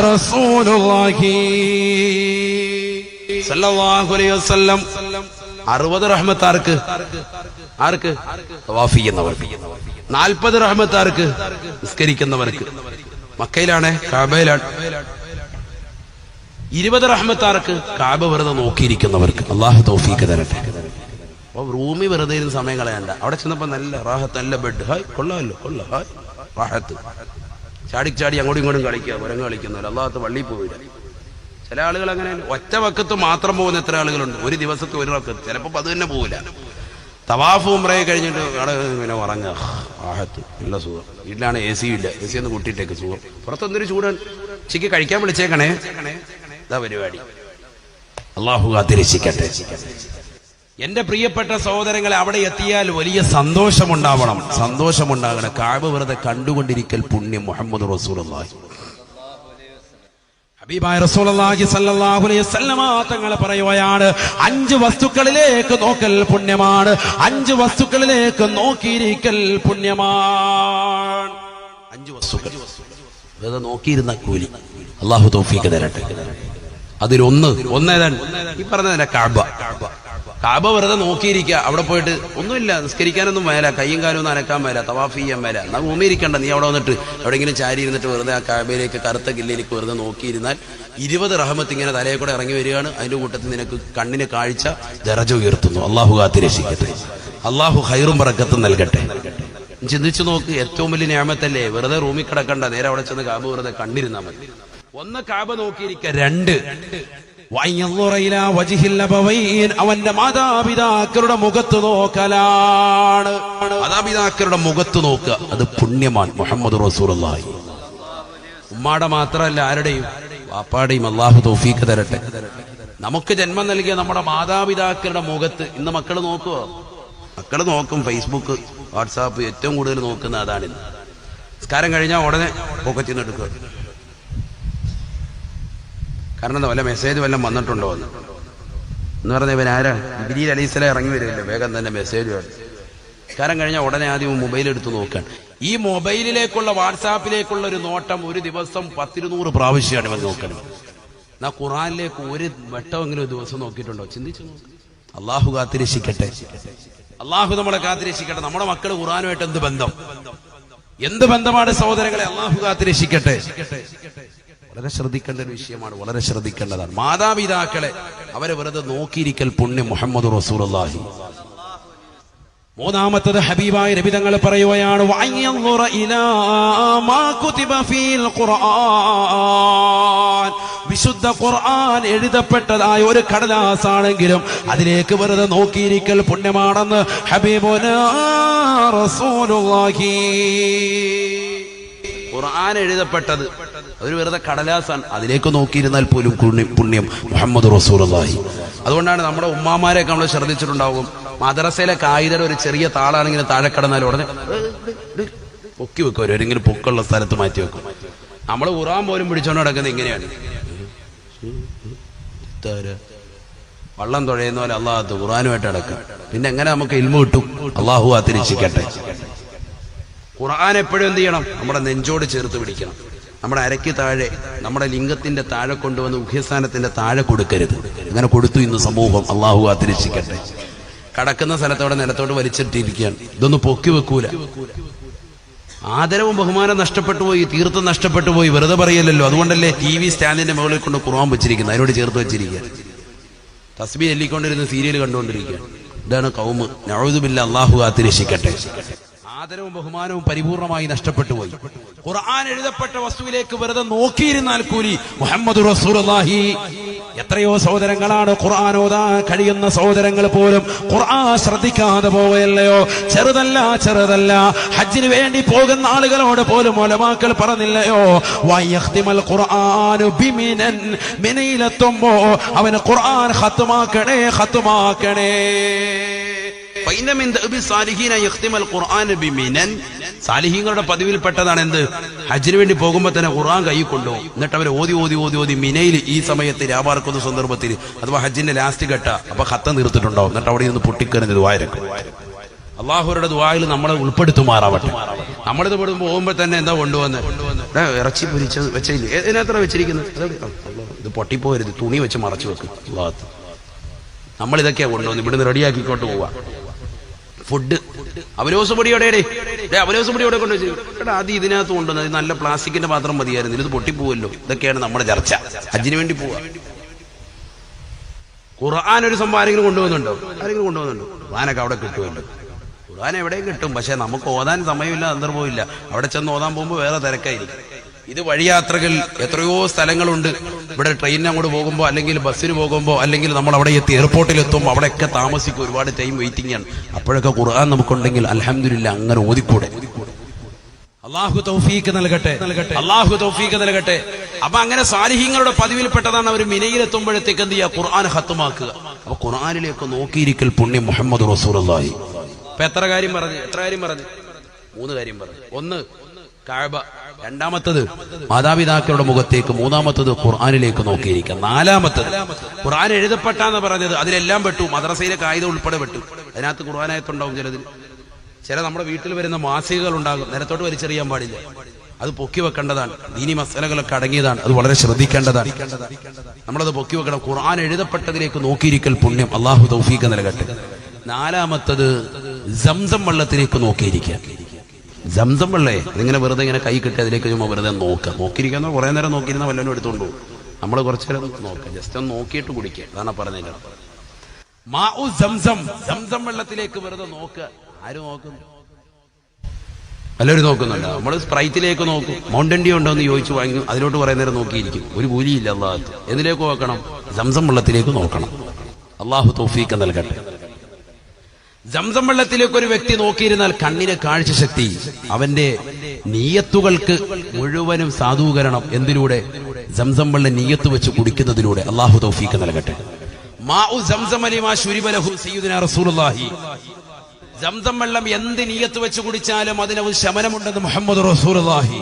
റസൂലുള്ളാഹി സല്ലല്ലാഹു അലൈഹി വസല്ലം. 60 റഹ്മത്ത് ആർക്ക്? തവാഫ് ചെയ്യുന്നവർക്ക്. 40 റഹ്മത്ത് ആർക്ക്? നിസ്കരിക്കുന്നവർക്ക്. മക്കയിലാണ്, കഅബയിലാണ്. 20 റഹ്മത്ത് ആർക്ക്? കഅബ വെറുതെ നോക്കിയിരിക്കുന്നവർക്ക്. അല്ലാഹു തൗഫീഖ് തരട്ടെ. അപ്പൊ റൂമിൽ വെറുതെ ഇരുന്ന് സമയം കളയണ്ട. അവിടെ ചെന്നപ്പോ നല്ല റാഹത്ത്, നല്ല ബെഡ്, ഹായ് കൊള്ളാമല്ലോ, ഹായ് റാഹത്ത്. ചാടി അങ്ങോട്ടും ഇങ്ങോട്ടും കളിക്കുക, കുരങ്ങ് കളിക്കുന്നവർ. അല്ലാഹു പള്ളിയിൽ പോയില്ല. ചില ആളുകൾ അങ്ങനെ ഒറ്റ വക്കത്ത് മാത്രം പോകുന്ന എത്ര ആളുകളുണ്ട്? ഒരു ദിവസത്തെ ഒരു വക്കത്ത്, ചിലപ്പോൾ അത് തന്നെ പോവില്ല. തവാഫ് ഉംറയെ കഴിഞ്ഞിട്ട് അവിടെ ഇങ്ങനെ ഉറങ്ങുക, ആഹത്ത് നല്ല സുഖം. വീട്ടിലാണ് AC ഇല്ല, AC ഒന്ന് കൂട്ടിയിട്ടേക്ക് സുഖം. പുറത്തൊന്നൊരു ചൂടൻ ഉച്ചയ്ക്ക് കഴിക്കാൻ വിളിച്ചേക്കണേ, ഇതാ പരിപാടി. അള്ളാഹു കാത്തിരക്ഷിക്കട്ടെ. എന്റെ പ്രിയപ്പെട്ട സഹോദരങ്ങളെ, അവിടെ എത്തിയാൽ വലിയ സന്തോഷമുണ്ടാവണം, സന്തോഷമുണ്ടാകണം. കഅബ വെറുതെ കണ്ടുകൊണ്ടിരിക്കൽ പുണ്യം. മുഹമ്മദ് റസൂലുള്ളാഹി ഹബീബായ റസൂലുള്ളാഹി സ്വല്ലല്ലാഹു അലൈഹി വസല്ലമ തങ്ങൾ പറയുകയാണ്, 5 വസ്തുക്കളിലേക്ക് നോക്കൽ പുണ്യമാണ്, 5 വസ്തുക്കളിലേക്ക് നോക്കിയിരിക്കൽ പുണ്യമാണ്. 5 വസ്തുക്കൾ വെറുതെ നോക്കിയിരുന്ന കൂലി. അള്ളാഹു തൗഫീഖ് തരട്ടെ. ഒന്നേതാണ് ഈ പറഞ്ഞ കഅബ. കഅബ വെറുതെ നോക്കിയിരിക്കുക. അവിടെ പോയിട്ട് ഒന്നുമില്ല, നിസ്കരിക്കാനൊന്നും മേല, കയ്യും കാലും ഒന്നും അനക്കാൻ മേല, തവാഫ് ചെയ്യാൻ മേല. എന്നാൽ ഭൂമിയിരിക്കണ്ട, നീ അവിടെ വന്നിട്ട് എവിടെയെങ്കിലും ചാരി ഇരുന്നിട്ട് വെറുതെ ആ കഅബയിലേക്ക്, കറുത്ത കില്ലിലേക്ക് വെറുതെ നോക്കിയിരുന്നാൽ 20 റഹ്മത്ത് ഇങ്ങനെ തലയെ കൂടെ ഇറങ്ങി വരികയാണ്. അതിന്റെ കൂട്ടത്തിൽ നിനക്ക് കണ്ണിന് കാഴ്ച ദറജ ഉയർത്തുന്നു. അള്ളാഹു കാത്തിരക്ഷിക്കട്ടെ. അള്ളാഹു ഖൈറും ബറക്കത്തും നൽകട്ടെ. ചിന്തിച്ചു നോക്ക്, ഏറ്റവും വലിയ നിഅമത്തല്ലേ. വെറുതെ റൂമിൽ കിടക്കണ്ട, നേരെ അവിടെ ചെന്ന് കഅബ വെറുതെ കണ്ടിരുന്നാൽ മതി. 1 കഅബ നോക്കിയിരിക്കുക. 2 അവന്റെ മാതാപിതാക്കളുടെ മുഖത്ത് നോക്കലാണ്. മാതാപിതാക്കളുടെ മുഖത്ത് നോക്കുക, അത് പുണ്യമാണ്. മുഹമ്മദ് റസൂലുള്ളാഹി. ഉമ്മാടെ മാത്രമല്ല, ആരുടെയും വാപ്പാടെയും അള്ളാഹു തൗഫീഖ് തരട്ടെ. നമുക്ക് ജന്മം നൽകിയ നമ്മുടെ മാതാപിതാക്കളുടെ മുഖത്ത് ഇന്ന് മക്കൾ നോക്കുവോ? മക്കൾ നോക്കും. ഫേസ്ബുക്ക്, വാട്സാപ്പ് ഏറ്റവും കൂടുതൽ നോക്കുന്ന അതാണിന്ന്. നിസ്കാരം കഴിഞ്ഞാൽ ഉടനെ പോക്കറ്റിൽ നിന്ന് എടുക്കുക. കാരണം എന്താ, വല്ല മെസ്സേജ് വല്ലതും വന്നിട്ടുണ്ടോ എന്ന് പറഞ്ഞ ഇവൻ ആരാണ്? ജിബ്രീൽ അലൈഹിസ്സലാം ഇറങ്ങി വരില്ല, വേഗം തന്നെ മെസ്സേജ് വരും. നിസ്കാരം കഴിഞ്ഞാൽ ഉടനെ ആദ്യം മൊബൈൽ എടുത്ത് നോക്കാൻ. ഈ മൊബൈലിലേക്കുള്ള, വാട്സാപ്പിലേക്കുള്ള ഒരു നോട്ടം ഒരു ദിവസം 10-100 പ്രാവശ്യമാണ് ഇവൻ നോക്കണം. എന്നാ ഖുർആനിലേക്ക് ഒരു വട്ടമെങ്കിലും ഒരു ദിവസം നോക്കിയിട്ടുണ്ടോ? ചിന്തിച്ചു നോക്ക്. അള്ളാഹു കാത്തിരക്ഷിക്കട്ടെ. അള്ളാഹു നമ്മളെ കാത്തിരക്ഷിക്കട്ടെ. നമ്മുടെ മക്കൾ ഖുർആനുമായിട്ട് എന്ത് ബന്ധമാണ് സഹോദരങ്ങളെ? അള്ളാഹു കാത്തിരക്ഷിക്കട്ടെ. വളരെ ശ്രദ്ധിക്കേണ്ട ഒരു വിഷയമാണ്, വളരെ ശ്രദ്ധിക്കേണ്ടതാണ്. മാതാപിതാക്കളെ അവരെ വെറുതെ നോക്കിയിരിക്കൽ പുണ്യം. മുഹമ്മദ് റസൂലുള്ളാഹി. 3-മത്തത് ഹബീബായ നബി തങ്ങൾ പറയുകയാണ്, വിശുദ്ധ ഖുർആൻ എഴുതപ്പെട്ടതായ ഒരു കടലാസാണെങ്കിലും അതിലേക്ക് വെറുതെ നോക്കിയിരിക്കൽ പുണ്യമാണെന്ന് ഹബീബുനാ റസൂലുള്ളാഹി. ഖുർആൻ എഴുതപ്പെട്ടത് അതൊരു വെറുതെ കടലാസാണ്, അതിലേക്ക് നോക്കിയിരുന്നാൽ പോലും പുണ്യം. മുഹമ്മദ് റസൂലുള്ളാഹി. അതുകൊണ്ടാണ് നമ്മുടെ ഉമ്മാമാരെയൊക്കെ നമ്മൾ ശ്രദ്ധിച്ചിട്ടുണ്ടാവും, മദ്രസയിലെ കായികയുടെ ഒരു ചെറിയ താളാണെങ്കിൽ താഴെ കടന്നാൽ ഉടനെ പൊക്കി വെക്കും, അവരെങ്കിലും പൊക്കുള്ള സ്ഥലത്ത് മാറ്റി വെക്കും. നമ്മൾ ഖുർആൻ പോലും പിടിച്ചോണ്ട് നടക്കുന്നത് ഇങ്ങനെയാണ്. വള്ളം തുഴയുന്ന പോലെ അള്ളാഹത്ത് ഖുർആനുമായിട്ട് അടക്കാം. പിന്നെ എങ്ങനെ നമുക്ക് ഇൽമു കിട്ടും? അള്ളാഹു കാത്തിരക്ഷിക്കട്ടെ. ഖുർആൻ എപ്പോഴും എന്ത് ചെയ്യണം? നമ്മുടെ നെഞ്ചോട് ചേർത്ത് പിടിക്കണം. നമ്മുടെ അരയ്ക്ക് താഴെ, നമ്മുടെ ലിംഗത്തിന്റെ താഴെ കൊണ്ടുവന്ന് ഉഭയസ്ഥാനത്തിന്റെ താഴെ കൊടുക്കരുത്. അങ്ങനെ കൊടുത്തു ഇന്ന് സമൂഹം. അള്ളാഹു കാത്തിരക്ഷിക്കട്ടെ. കടക്കുന്ന സ്ഥലത്തോടെ നിലത്തോട് വലിച്ചിട്ടിരിക്കുകയാണ്. ഇതൊന്നും പൊക്കി വെക്കൂല. ആദരവും ബഹുമാനം നഷ്ടപ്പെട്ടു പോയി, തീർത്ഥം നഷ്ടപ്പെട്ടു പോയി. വെറുതെ പറയല്ലോ. അതുകൊണ്ടല്ലേ TV സ്റ്റാൻഡിന്റെ മുകളിൽ കൊണ്ട് ഖുർആൻ വെച്ചിരിക്കുന്നത്, അതിനോട് ചേർത്ത് വെച്ചിരിക്കുക. തസ്ബീഹ് ചൊല്ലിക്കൊണ്ടിരുന്ന് സീരിയൽ കണ്ടുകൊണ്ടിരിക്കുക. ഇതാണ് ഖൗമ്. നഊദു ബില്ലാഹ്. അള്ളാഹു കാത്തിരക്ഷിക്കട്ടെ. ആദരവും ബഹുമാനവും പരിപൂർണമായി നഷ്ടപ്പെട്ടു പോയി. ഖുർആൻ എഴുതപ്പെട്ട വസ്തുവിലേക്ക് വെറുതെ നോക്കിയിരുന്നാൽ കൂലി. മുഹമ്മദ് റസൂലുള്ളാഹി. എത്രയോ സഹോദരങ്ങളാണ് ഖുർആൻ ഓതാൻ കഴിയുന്ന സഹോദരങ്ങൾ പോലും ഖുർആൻ ശ്രദ്ധിക്കാതെ പോവുകയല്ലയോ? ചെറുതല്ല. ഹജ്ജിന് വേണ്ടി പോകുന്ന ആളുകളോട് പോലും ഉലമാക്കൾ പറഞ്ഞില്ലയോ, വയഖ്തിമൽ ഖുർആനു ബിമിനൻ, മിനയിലെത്തുമ്പോ അവന് ഖുർആൻ ഖത്മാക്കണേ. സാലിഹീങ്ങളുടെ പതിവിൽപ്പെട്ടതാണ് എന്ത്? ഹജ്ജിന് വേണ്ടി പോകുമ്പോ തന്നെ ഖുർആൻ കൈ കൊണ്ടുപോകും. എന്നിട്ട് അവർ ഓതി മിനയിൽ ഈ സമയത്ത് രാപാർക്കുന്ന സന്ദർഭത്തിൽ, അഥവാ ഹജ്ജിന്റെ ലാസ്റ്റ് ഘട്ട അപ്പൊ ഖത്തം തീർത്തിട്ടുണ്ടാവും. എന്നിട്ട് അവിടെ നിന്ന് പൊട്ടിക്കറിഞ്ഞ് ദുആയിരക്കും. അള്ളാഹുരുടെ ദുആയിൽ നമ്മളെ ഉൾപ്പെടുത്തുമാറാവട്ടെ. നമ്മളിത് പോകുമ്പോ തന്നെ എന്താ കൊണ്ടുവന്ന് ഇറച്ചി പൊരിച്ചത് വെച്ചില്ല, ഇതിനത്ര വെച്ചിരിക്കുന്നത്, ഇത് പൊട്ടിപ്പോരുത്, തുണി വെച്ച് മറച്ചു വെക്കും. നമ്മളിതൊക്കെയാ കൊണ്ടുവന്ന് ഇവിടുന്ന് റെഡിയാക്കിക്കോട്ട് പോവാ. ഫുഡ് അവലോസ് പൊടിയോടെ കൊണ്ടുവച്ചു. അത് ഇതിനകത്ത് കൊണ്ടുവന്നത് നല്ല പ്ലാസ്റ്റിക്കിന്റെ പാത്രം മതിയായിരുന്നു, ഇത് പൊട്ടിപ്പോവല്ലോ. ഇതൊക്കെയാണ് നമ്മുടെ ചർച്ച. ഹജ്ജിന് വേണ്ടി പോവാ. ഖുർആൻ ഒരു സംഭവം ആരെങ്കിലും കൊണ്ടുവന്നുണ്ടോ? ഖുർആനൊക്കെ അവിടെ കിട്ടുമല്ലോ. ഖുർആൻ എവിടെയും കിട്ടും, പക്ഷെ നമുക്ക് ഓതാൻ സമയമില്ല, സന്ദർഭമില്ല. അവിടെ ചെന്ന് ഓതാൻ പോകുമ്പോൾ വേറെ തിരക്കായിരിക്കും. ഇത് വഴിയാത്രകൾ എത്രയോ സ്ഥലങ്ങളുണ്ട്. ഇവിടെ ട്രെയിനിന് അങ്ങോട്ട് പോകുമ്പോൾ, അല്ലെങ്കിൽ ബസ്സിന് പോകുമ്പോൾ, അല്ലെങ്കിൽ നമ്മൾ അവിടെ എത്തി എയർപോർട്ടിൽ എത്തുമ്പോൾ അവിടെയൊക്കെ താമസിക്കും, ഒരുപാട് ടൈം വെയിറ്റിംഗ് ആണ്. അപ്പോഴൊക്കെ ഖുർആൻ നമുക്കുണ്ടെങ്കിൽ അൽഹംദുലില്ലാ അങ്ങനെ ഓതിക്കൂടെ? അള്ളാഹു തൗഫീഖ് നൽകട്ടെ, അള്ളാഹു തൗഫീഖ് നൽകട്ടെ. അപ്പൊ അങ്ങനെ സാലിഹീങ്ങളുടെ പതിവിൽപ്പെട്ടതാണ് അവർ മിനയിലെത്തുമ്പോഴത്തേക്ക് എന്ത് ചെയ്യുക? ഖുർആൻ ഖത്തുമാക്കുക. അപ്പൊ ഖുർആനിലേക്ക് നോക്കിയിരിക്കൽ പുണ്യം മുഹമ്മദ് റസൂലുള്ളാഹി. അപ്പൊ എത്ര കാര്യം പറഞ്ഞു? 3 കാര്യം പറഞ്ഞു. ഒന്ന് കഅബ, രണ്ടാമത്തത് മാതാപിതാക്കളുടെ മുഖത്തേക്ക്, മൂന്നാമത്തത് ഖുർആനിലേക്ക് നോക്കിയിരിക്കുക, നാലാമത്തത് ഖുർആൻ എഴുതപ്പെട്ടാന്ന് പറഞ്ഞത് അതിലെല്ലാം പെട്ടു. മദ്രസയിലെ കായിക ഉൾപ്പെടെ പെട്ടു. അതിനകത്ത് ഖുർആനായത്തുണ്ടാവും. ചില നമ്മുടെ വീട്ടിൽ വരുന്ന മാസികകൾ ഉണ്ടാകും, നിലത്തോട്ട് വലിച്ചെറിയാൻ പാടില്ല, അത് പൊക്കി വെക്കേണ്ടതാണ്. ദീനി മസലകളൊക്കെ അടങ്ങിയതാണ്, അത് വളരെ ശ്രദ്ധിക്കേണ്ടതാണ്. നമ്മളത് പൊക്കി വെക്കണം. ഖുർആൻ എഴുതപ്പെട്ടതിലേക്ക് നോക്കിയിരിക്കൽ പുണ്യം. അള്ളാഹു തൗഫീഖ് നൽകട്ടെ. നാലാമത്തത് സംസം വെള്ളത്തിലേക്ക് നോക്കിയിരിക്കുക. സംസം വെള്ളേ അതിങ്ങനെ വെറുതെ ഇങ്ങനെ കൈ കിട്ടി അതിലേക്ക് ചുമ്മാ വെറുതെ നോക്കിയിരിക്കുന്ന കുറെ നേരം നോക്കിയിരുന്ന വല്ലവനും എടുത്തുകൊണ്ട് പോകും. നമ്മൾ കുറച്ചു നേരം നോക്കുക, ജസ്റ്റ് ഒന്ന് നോക്കിയിട്ട് കുടിക്കുക. അതാണ് പറഞ്ഞത്. മാഉ സംസം, സംസം വെള്ളത്തിലേക്ക് വെറുതെ നോക്കുക. ആര് നോക്കുന്നു? എല്ലാവരും നോക്കുന്നുണ്ട്. നമ്മൾ സ്പ്രൈറ്റിലേക്ക് നോക്കും. മൗണ്ടൻ ഡ്യൂ ഉണ്ടോ എന്ന് ചോദിച്ചു വാങ്ങി അതിലോട്ട് കുറെ നേരം നോക്കിയിരിക്കും. ഒരു കൂലിയില്ല അള്ളാഹത്ത്. എന്തിലേക്ക് നോക്കണം? സംസം വെള്ളത്തിലേക്ക് നോക്കണം. അള്ളാഹു തൗഫീഖ് നൽകട്ടെ. സംസം വെള്ളത്തിലേക്ക് ഒരു വ്യക്തി നോക്കിയിരുന്നാൽ കണ്ണിന് കാഴ്ച ശക്തി, അവന്റെ നീയത്തുകൾക്ക് മുഴുവനും സാധൂകരണം എന്തിലൂടെ? സംസം വെള്ളം നീയത്ത് വെച്ച് കുടിക്കുന്നതിലൂടെ. അള്ളാഹു തൗഫീഖ് നൽകട്ടെ. മാഉ സംസം ലിമാ ശുരിബ ലഹു സയ്യിദുനാ റസൂലുള്ളാഹി. സംസം വെള്ളം എന്ത് നീയത്ത് വെച്ച് കുടിച്ചാലും അതിന് ഒരു ശമനമുണ്ടെന്ന് മുഹമ്മദ് റസൂലുള്ളാഹി.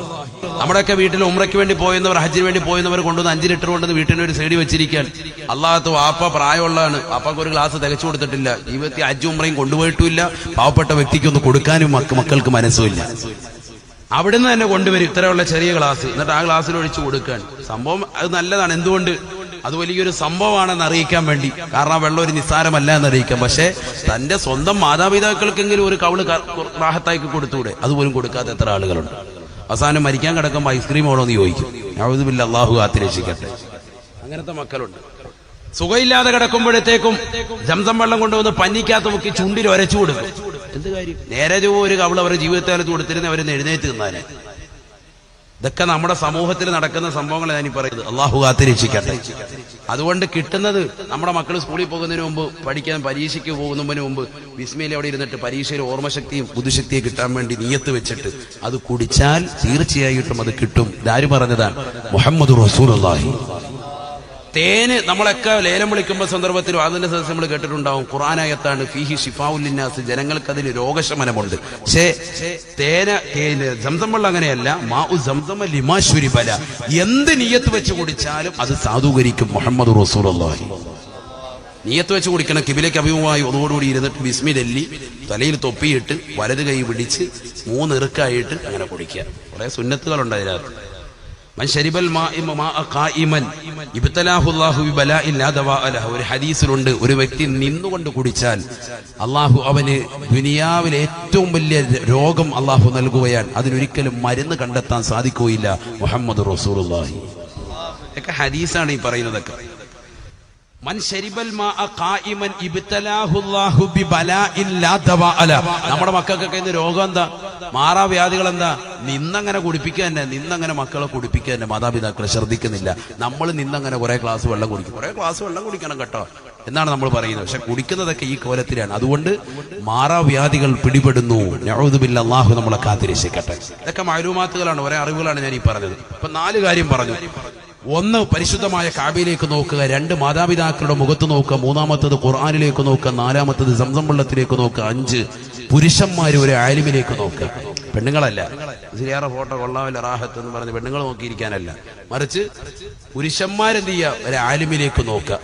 നമ്മുടെയൊക്കെ വീട്ടിൽ ഉംറയ്ക്ക് വേണ്ടി പോയെന്നവർ, ഹജ്ജിന് വേണ്ടി പോയെന്നവർ കൊണ്ടുവന്ന് 5 ലിറ്റർ കൊണ്ടുവന്ന് വീട്ടിന് ഒരു സൈഡിൽ വെച്ചിരിക്കാൻ. അള്ളാഹത്ത് വാപ്പ പ്രായമുള്ളതാണ്, വാപ്പക്ക് ഒരു ഗ്ലാസ് തികച്ചു കൊടുത്തിട്ടില്ല, ജീവിതത്തിൽ ഹജ്ജ് ഉംറയും കൊണ്ടുപോയിട്ടുമില്ല, പാവപ്പെട്ട വ്യക്തിക്കൊന്ന് കൊടുക്കാനും മക്കൾക്ക് മനസ്സുമില്ല. അവിടുന്ന് തന്നെ കൊണ്ടുവരും ഇത്തരമുള്ള ചെറിയ ഗ്ലാസ്, എന്നിട്ട് ആ ഗ്ലാസ്സിൽ ഒഴിച്ചു കൊടുക്കാൻ. സംഭവം അത് നല്ലതാണ്. എന്തുകൊണ്ട്? അത് വലിയൊരു സംഭവമാണെന്ന് അറിയിക്കാൻ വേണ്ടി. കാരണം വെള്ളം ഒരു നിസ്സാരമല്ല എന്നറിയിക്കാം. പക്ഷെ തന്റെ സ്വന്തം മാതാപിതാക്കൾക്കെങ്കിലും ഒരു കവിള് റാഹത്താക്കി കൊടുത്തൂടെ? അതുപോലും കൊടുക്കാത്ത എത്ര ആളുകളുണ്ട്. അവസാനം മരിക്കാൻ കിടക്കുമ്പോൾ ഐസ്ക്രീം ആണോ എന്ന് ചോദിക്കും. അഊദു ബില്ലാഹി, അല്ലാഹു കാത്തിരക്ഷിക്കട്ടെ. അങ്ങനത്തെ മക്കളുണ്ട്. സുഖമില്ലാതെ കിടക്കുമ്പോഴത്തേക്കും സംസം വെള്ളം കൊണ്ടുവന്ന് പന്നിക്കകത്ത് മുക്കി ചുണ്ടിൽ ഒരച്ചു കൊടുക്കും. എന്ത് കാര്യം? നേരെ ഒരു കവിള് അവരുടെ ജീവിതകാലത്ത് കൊടുത്തിരുന്ന അവരെന്ന് എഴുന്നേറ്റ് നിന്നാനെ. ഇതൊക്കെ നമ്മുടെ സമൂഹത്തിൽ നടക്കുന്ന സംഭവങ്ങൾ ഞാനീ പറയുന്നത്. അള്ളാഹു കാത്തിരക്ഷിക്കട്ടെ. അതുകൊണ്ട് കിട്ടുന്നത് നമ്മുടെ മക്കൾ സ്കൂളിൽ പോകുന്നതിന് മുമ്പ്, പഠിക്കാൻ പരീക്ഷയ്ക്ക് പോകുന്നതിന് മുമ്പ് ബിസ്മിയിൽ അവിടെ ഇരുന്നിട്ട് പരീക്ഷയിൽ ഓർമ്മശക്തിയും ബുദ്ധിശക്തിയും കിട്ടാൻ വേണ്ടി നിയത്ത് വെച്ചിട്ട് അത് കുടിച്ചാൽ തീർച്ചയായിട്ടും അത് കിട്ടും. ഇതാര് പറഞ്ഞതാണ്? മുഹമ്മദ് റസൂലുള്ളാഹി. തേന് നമ്മളൊക്കെ ലേലം വിളിക്കുമ്പോൾ സന്ദർഭത്തിലും അതിന്റെ സദസ്സ് നമ്മൾ കേട്ടിട്ടുണ്ടാവും. ഖുർആനായത്താണ്, ഫീഹി ശിഫാഉൽ ലിന്നാസ്, ജനങ്ങൾക്ക് അതിന് രോഗശമനമുണ്ട്. പക്ഷേ സംസം വെള്ളം അങ്ങനെയല്ല. മാഉ സംസം ലിമാ ശുരിബ ലഹു, എന്ത് നിയത്ത് വെച്ച് കുടിച്ചാലും അത് സാധൂകരിക്കും. മുഹമ്മദ് റസൂലുള്ളാഹി. നിയത്ത് വെച്ച് കുടിക്കണം. കിബിലേക്ക് അഭിമുഖമായി ഒന്നുകൂടി ഇരുന്നിട്ട് ബിസ്മില്ലി തലയിൽ തൊപ്പിയിട്ട് വലത് കൈ പിടിച്ച് 3 ഇറുക്കായിട്ട് അങ്ങനെ കുടിക്കുക. കുറെ സുന്നത്തുകളുണ്ട് അതിനകത്ത്. മൻ ശരിബൽ മാഅ ഖായിമൻ ഇബ്തലാഹു അല്ലാഹു ബിബലാഇൻ ലാ ദവാഅ ലഹു. ഒരു ഹദീസിലുണ്ട്, ഒരു വ്യക്തി നിന്നുകൊണ്ട് കുടിച്ചാൽ അള്ളാഹു അവന് ദുനിയാവിലെ ഏറ്റവും വലിയ രോഗം അള്ളാഹു നൽകുകയാണ്. അതിനൊരിക്കലും മരുന്ന് കണ്ടെത്താൻ സാധിക്കുകയില്ല. മുഹമ്മദ് റസൂലുള്ളാഹി. ഒക്കെ ഹദീസാണ് ഈ പറയുന്നതൊക്കെ. മൻ ശരിബൽ മാഅ ഖായിമൻ ഇബ്തലാഹു അല്ലാഹു ബിബലാഇൻ ലാ ദവാഅ ലഹു. നമ്മുടെ മക്കൾക്കൊക്കെ ഇന്ന് രോഗം എന്താ? മാറാവ്യാധികൾ എന്താ? നിന്നങ്ങനെ കുടിപ്പിക്കുക തന്നെ, നിന്നങ്ങനെ മക്കളെ കുടിപ്പിക്കുക തന്നെ. മാതാപിതാക്കളെ ശ്രദ്ധിക്കുന്നില്ല. നമ്മൾ നിന്നങ്ങനെ കുറെ ഗ്ലാസ് വെള്ളം കുടിക്കും. കുറെ ഗ്ലാസ് വെള്ളം കുടിക്കണം കേട്ടോ എന്നാണ് നമ്മൾ പറയുന്നത്. പക്ഷെ കുടിക്കുന്നതൊക്കെ ഈ കോലത്തിലാണ്. അതുകൊണ്ട് മാറാവ്യാധികൾ പിടിപെടുന്നു. നഊദു ബില്ലാഹി, അല്ലാഹു നമ്മളെ കാത്തിരക്ഷിക്കട്ടെ. ഇതൊക്കെ മാലൂമാത്തുകളാണ്, ഒരേ അറിവുകളാണ് ഞാൻ ഈ പറഞ്ഞത്. അപ്പൊ 4 കാര്യം പറഞ്ഞു. 1 പരിശുദ്ധമായ കഅബയിലേക്ക് നോക്കുക, 2 മാതാപിതാക്കളുടെ മുഖത്ത് നോക്കുക, 3ാമത്തത് ഖുർആനിലേക്ക് നോക്കുക, 4ാമത്തത് സംസം വെള്ളത്തിലേക്ക് നോക്കുക, 5 പുരുഷന്മാര് ഒരു ആലിമിലേക്ക് നോക്കുക. പെണ്ണുങ്ങളല്ല. സിയാറ ഫോട്ടോ കൊള്ളാവില്ല റാഹത്ത് എന്ന് പറഞ്ഞ് പെണ്ണുങ്ങൾ നോക്കിയിരിക്കാനല്ല, മറിച്ച് പുരുഷന്മാരെന്ത് ചെയ്യുക? ഒരു ആലിമിലേക്ക് നോക്കുക.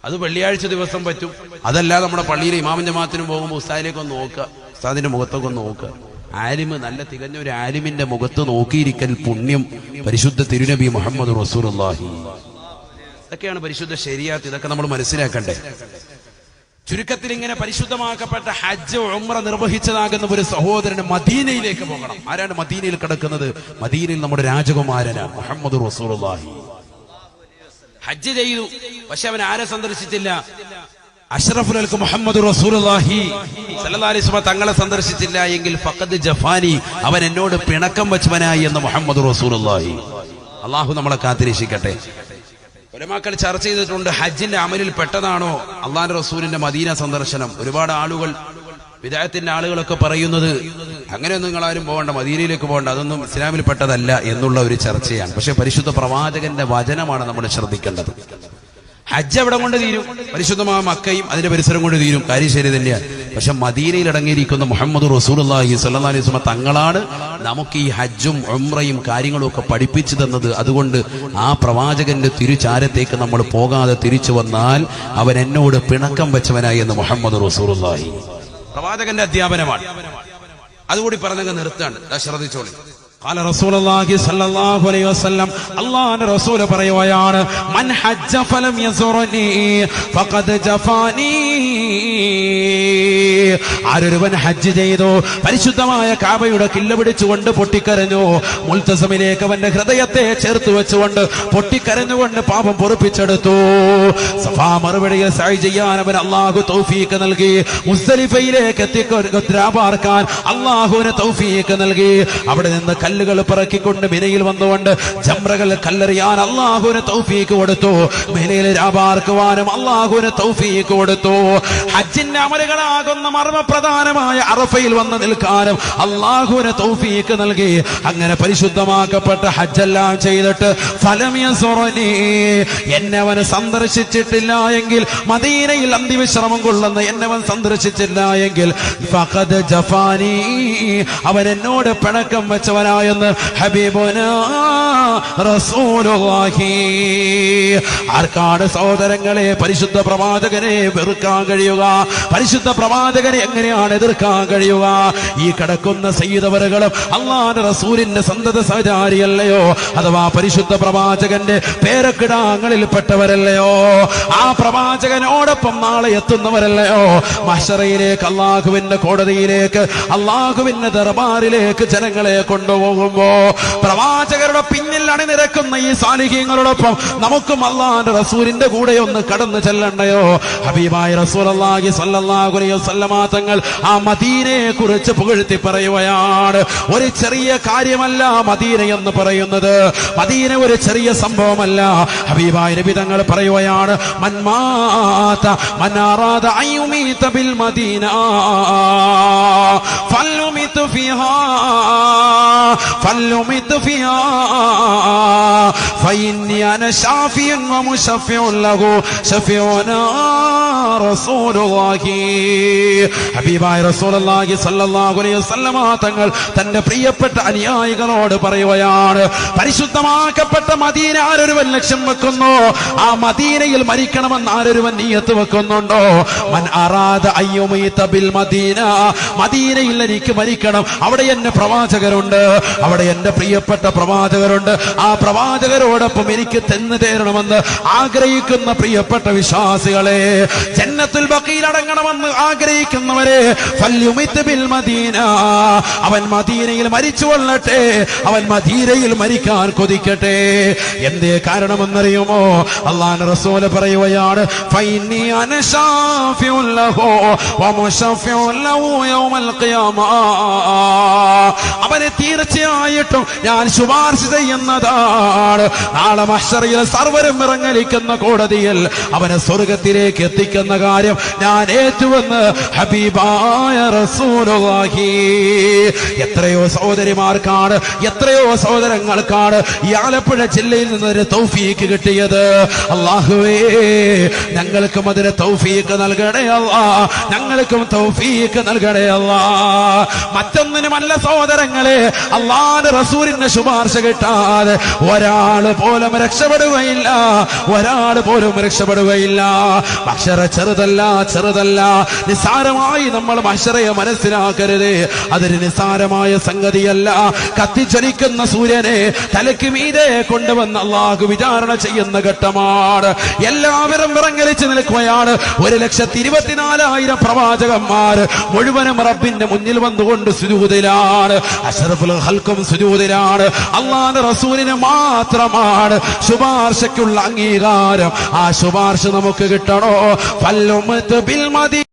അത് വെള്ളിയാഴ്ച ദിവസം പറ്റും. അതല്ല നമ്മുടെ പള്ളിയിലെ ഇമാമിൻ ജമാഅത്തിനും പോകുമ്പോൾ ഉസ്താദിലേക്കൊന്ന് നോക്കുക, ഉസ്താദിന്റെ മുഖത്തൊക്കെ ഒന്ന് നോക്കുക. ആലിമ്, നല്ല തികഞ്ഞ ഒരു ആലിമിന്റെ മുഖത്ത് നോക്കിയിരിക്കൽ പുണ്യം പരിശുദ്ധ തിരുനബി മുഹമ്മദ് റസൂലുള്ളാഹി. ഇതൊക്കെയാണ് പരിശുദ്ധ ശരീഅത്ത്. ഇതൊക്കെ നമ്മൾ മനസ്സിലാക്കണ്ടേ. ചുരുക്കത്തിൽ ഇങ്ങനെ പരിശുദ്ധമാക്കപ്പെട്ട ഹജ്ജ് ഉംറ നിർവഹിച്ചതാകുന്ന ഒരു സഹോദരന് മദീനയിലേക്ക് പോകണം. ആരാണ് മദീനയിൽ കിടക്കുന്നത്? മദീനയിൽ നമ്മുടെ രാജകുമാരനാണ് മുഹമ്മദ് റസൂലുള്ളാഹി. ഹജ്ജ് ചെയ്തു, പക്ഷെ അവൻ ആരെ സന്ദർശിച്ചില്ല? അഷ്റഫുൽ ഖൽഖ് മുഹമ്മദ് റസൂലുള്ളാഹി സല്ലല്ലാഹു അലൈഹി വസല്ലം തങ്ങളെ സന്ദർശിച്ചില്ല എങ്കിൽ ഫഖദ് ജഫാനി, അവൻ എന്നോട് പിണക്കം വച്ചവനായി എന്ന് മുഹമ്മദ് റസൂലുള്ളാഹി. അള്ളാഹു നമ്മളെ കാത്തിരക്ഷിക്കട്ടെ. ഉലമാക്കൾ ചർച്ച ചെയ്തിട്ടുണ്ട്, ഹജ്ജിന്റെ അമലിൽ പെട്ടതാണോ അള്ളാഹുവിന്റെ റസൂലിന്റെ മദീന സന്ദർശനം? ഒരുപാട് ആളുകൾ, വിദഅത്തിന്റെ ആളുകളൊക്കെ പറയുന്നത് അങ്ങനെയൊന്നും നിങ്ങളാരും പോകണ്ട, മദീനയിലേക്ക് പോകണ്ട, അതൊന്നും ഇസ്ലാമിൽ പെട്ടതല്ല എന്നുള്ള ഒരു ചർച്ചയാണ്. പക്ഷെ പരിശുദ്ധ പ്രവാചകന്റെ വചനമാണ് നമ്മൾ ശ്രദ്ധിക്കേണ്ടത്. ഹജ്ജ് എവിടെ കൊണ്ട് തീരും? പരിശുദ്ധമായ മക്കയും അതിന്റെ പരിസരം കൊണ്ട് തീരും, കാര്യം ശരി തന്നെയാണ്. പക്ഷെ മദീനയിൽ അടങ്ങിയിരിക്കുന്ന മുഹമ്മദ് റസൂലുള്ളാഹി സ്വല്ലല്ലാഹു അലൈഹി വസല്ലം തങ്ങളാണ് നമുക്ക് ഈ ഹജ്ജും ഉംറയും കാര്യങ്ങളും ഒക്കെ പഠിപ്പിച്ചു തന്നത്. അതുകൊണ്ട് ആ പ്രവാചകന്റെ തിരുചാരത്തേക്ക് നമ്മൾ പോകാതെ തിരിച്ചു വന്നാൽ അവൻ എന്നോട് പിണക്കം വെച്ചവനായി എന്ന് മുഹമ്മദ് റസൂലുള്ളാഹി. പ്രവാചകന്റെ അധ്യാപനമാണ്. അതുകൂടി പറഞ്ഞങ്ങ് നിർത്താണ്, ശ്രദ്ധിച്ചോളി. ഖാല റസൂലുള്ളാഹി സ്വല്ലല്ലാഹു അലൈഹി വസല്ലം, അല്ലാഹുവിന്റെ റസൂൽ പറയുകയാണ്, മൻ ഹജ്ജ ഫലം യസുറനി ഫഖദ് ജഫാനി. ആരൊരുവൻ ഹജ്ജ് ചെയ്തു, പരിശുദ്ധമായ കാബയുടെ കില്ല പിടിച്ചുകൊണ്ട് പൊട്ടിക്കരഞ്ഞു, മുൽതസമിലേക്ക് അവന്റെ ഹൃദയത്തെ ചേർത്ത് വെച്ചുകൊണ്ട് പൊട്ടിക്കരഞ്ഞുകൊണ്ട് പാപം പൊറുപ്പിച്ചെടുത്തു. സഫാ മറുപടിയിൽ സഅയ് ചെയ്യാൻ അവൻ അല്ലാഹു തൗഫീഖ് നൽകി. മുസ്ദലിഫയിലേക്ക് എത്തിക്കാൻ അല്ലാഹുവിന് തൗഫീഖ് നൽകി. അവിടെ നിന്ന് കല്ലുകൾ പിറക്കിക്കൊണ്ട് മിനയിൽ വന്നുകൊണ്ട് ജംറകൾ കല്ലെറിയാൻ അല്ലാഹുവിന് തൗഫീഖ് കൊടുത്തു. മിനയിൽ രാപാർക്കുവാനും അല്ലാഹുവിന് തൗഫീഖ് കൊടുത്തു. ഹജ്ജിന്റെ അമലുകളാകുന്ന മർമ്മപ്രധാനമായ അറഫയിൽ വന്ന് നിൽക്കാനും അല്ലാഹുവിന് തൗഫീഖ് നൽകി. അങ്ങനെ പരിശുദ്ധമാക്കപ്പെട്ട ഹജ്ജെല്ലാം ചെയ്തിട്ട് ഫലം യസുറനി, എന്നെ അവൻ സന്ദർശിച്ചിട്ടില്ല എങ്കിൽ, മദീനയിൽ അന്തിവിശ്രമം കൊള്ളുന്ന എന്നെ അവൻ സന്ദർശിച്ചില്ല എങ്കിൽ ഫഖദ് ജഫാനി, അവൻ എന്നോട് പിണക്കം വെച്ചവനായെന്ന് ഹബീബുനാ റസൂലുള്ളാഹി. ആർക്കാണ് സഹോദരങ്ങളെ പരിശുദ്ധ പ്രവാചകനെ വെറുക്കാൻ കഴിയുക? പരിശുദ്ധ പ്രവാചകനെ എങ്ങനെയാണ് എതിർക്കാൻ കഴിയുക? ഈ കിടക്കുന്ന സയ്യിദവറുകളും അല്ലാഹുവിന്റെ റസൂലിന്റെ സന്തത സഹചാരിയല്ലയോ? അഥവാ പരിശുദ്ധ പ്രവാചകന്റെ പേരക്കിടാങ്ങളിൽ പെട്ടവരല്ലയോ? ആ പ്രവാചകനോടൊപ്പം നാളെ എത്തുന്നവരല്ലയോ? മഹ്ശറയിലേക്ക്, അല്ലാഹുവിന്റെ കോടതിയിലേക്ക്, അല്ലാഹുവിന്റെ ദർബാറിലേക്ക് ജനങ്ങളെ കൊണ്ടുപോകുമ്പോ പ്രവാചകരുടെ പിന്നിൽ അണിനിരക്കുന്ന ഈ സാലിഹീങ്ങളോടൊപ്പം നമുക്കും അല്ലാഹുവിന്റെ റസൂലിന്റെ കൂടെ ഒന്ന് കടന്നു ചെല്ലണ്ടയോ? ഹബീബായ റസൂലുള്ളാഹി സ്വല്ലല്ലാഹു അലൈഹി വസല്ലമ തങ്ങൾ ആ മദീനയെ കുറിച്ച് പുകഴ്ത്തി പറയുകയാണ്. ഒരു ചെറിയ കാര്യമല്ല മദീന എന്ന് പറയുന്നത്, മദീന ഒരു ചെറിയ സംഭവമല്ല. ഹബീബായ നബി തങ്ങൾ പറയുകയാണ്, മൻ മാത മൻ അറാദ അൻ യുമീത ബിൽ മദീന ഫൽയുമിത് ഫിഹാ ഫൽയുമിത് ഫിഹാ ഫഇന്നി അന ശാഫിഉൻ വമുശഫിഉൻ ലഹു ശഫിഉനാ റസൂലുള്ളാഹി. ഹബീബായ റസൂലുള്ളാഹി സ്വല്ലല്ലാഹു അലൈഹി വസല്ലമ തങ്ങൾ തന്റെ പ്രിയപ്പെട്ട അനുയായികളോട് പറയുകയാണ്, പരിശുദ്ധമാക്കപ്പെട്ട മദീന ആരൊരുവൻ ലക്ഷ്യം വെക്കുന്നു, ആ മദീനയിൽ മരിക്കണമെന്ന് ആരൊരുവൻ നിയ്യത്ത് വെക്കുന്നുണ്ടോ, മൻ അറാദ അയ്യുമീത ബിൽ മദീന, മദീനയിൽ എനിക്ക് മരിക്കണം, അവിടെ എന്റെ പ്രവാചകരുണ്ട്, അവിടെ എന്റെ പ്രിയപ്പെട്ട പ്രവാചകരുണ്ട്, ആ പ്രവാചകരോടൊപ്പം എനിക്ക് ചെന്ന് ചേരണമെന്ന് ആഗ്രഹിക്കുന്ന പ്രിയപ്പെട്ട വിശ്വാസികളെ, ജന്നത്തുൽ ബഖീൽ അടങ്ങണമെന്ന് ആഗ്രഹിക്കുന്നവരെ, ഫൽയുമിത് ബിൽ മദീന, അവൻ മദീനയിൽ മരിച്ചു കൊള്ളട്ടെ, അവൻ മദീനയിൽ മരിക്കാൻ കൊതിക്കട്ടെ. എന്തേ കാരണമെന്നറിയുമോ? അല്ലാഹുവിന്റെ റസൂൽ പറയുകയാണ്, ഫഇന്നി അന ശാഫിഉൻ ലഹു വമുശഫിഉൻ ലഹു യൗമൽ ഖിയാമ, അവനെ തീർച്ചയായിട്ടും ഞാൻ ശുപാർശ ചെയ്യുന്നതാണ്. നാളെ മഹ്ശറിൽ സർവരും ഇറങ്ങലിക്കുന്ന കോടതിയിൽ അവനെ സ്വർഗത്തിലേക്ക് എത്തിക്കുന്ന കാര്യം ഞാൻ ഏറ്റുവെന്ന് ഹബീബായ റസൂലുള്ളാഹി. എത്രയോ സഹോദരിമാർക്കാണ്, എത്രയോ സഹോദരങ്ങൾക്കാണ് ഈ ആലപ്പുഴ ജില്ലയിൽ നിന്നൊരു തൗഫീഖ് കിട്ടിയത്. അല്ലാഹുവേ, ഞങ്ങൾക്കും അതിന് തൗഫീഖ് നൽകണേ അല്ലാ, ഞങ്ങൾക്കും തൗഫീഖ് നൽകണേ അല്ലാ. മറ്റൊന്നിനുമല്ല സഹോദരങ്ങളെ, അല്ലാഹുവിന്റെ റസൂലിന്റെ ശുപാർശ കിട്ടാതെ ഒരാൾ പോലും രക്ഷപ്പെടുകയില്ല, ഒരാൾ പോലും രക്ഷപ്പെടുകയില്ല. മഹ്ശറ ചെറുതല്ല, ചെറുതല്ല, നിസ്സാരമായി നമ്മൾ മഹ്ശറയെ മനസ്സിലാക്കരുത്. അതൊരു നിസ്സാരമായ സംഗതിയല്ല. കത്തിജ്വലിക്കുന്ന സൂര്യനെ തലയ്ക്ക് മീതെ കൊണ്ടുവന്ന് അല്ലാഹു വിചാരണ ചെയ്യുന്ന ഘട്ടമാണ്. എല്ലാവരും വിറങ്ങലിച്ച് നിൽക്കുകയാണ്. 1,24,000 പ്രവാചകന്മാർ മുഴുവനും റബ്ബിന്റെ മുന്നിൽ വന്നുകൊണ്ട് സുജൂദിലാണ്. അഷ്റഫുൽ അഷ്റഫുൽ ഖൽഖും സുജൂദിലാണ്. അല്ലാഹുവിന്റെ റസൂലിന് മാത്രമാണ് ശുപാർശയ്ക്കുള്ള അംഗീകാരം. ആ ശുപാർശ നമുക്ക് കിട്ടണോ? ഫല്ലുമത്ത് ബിൽ മദീന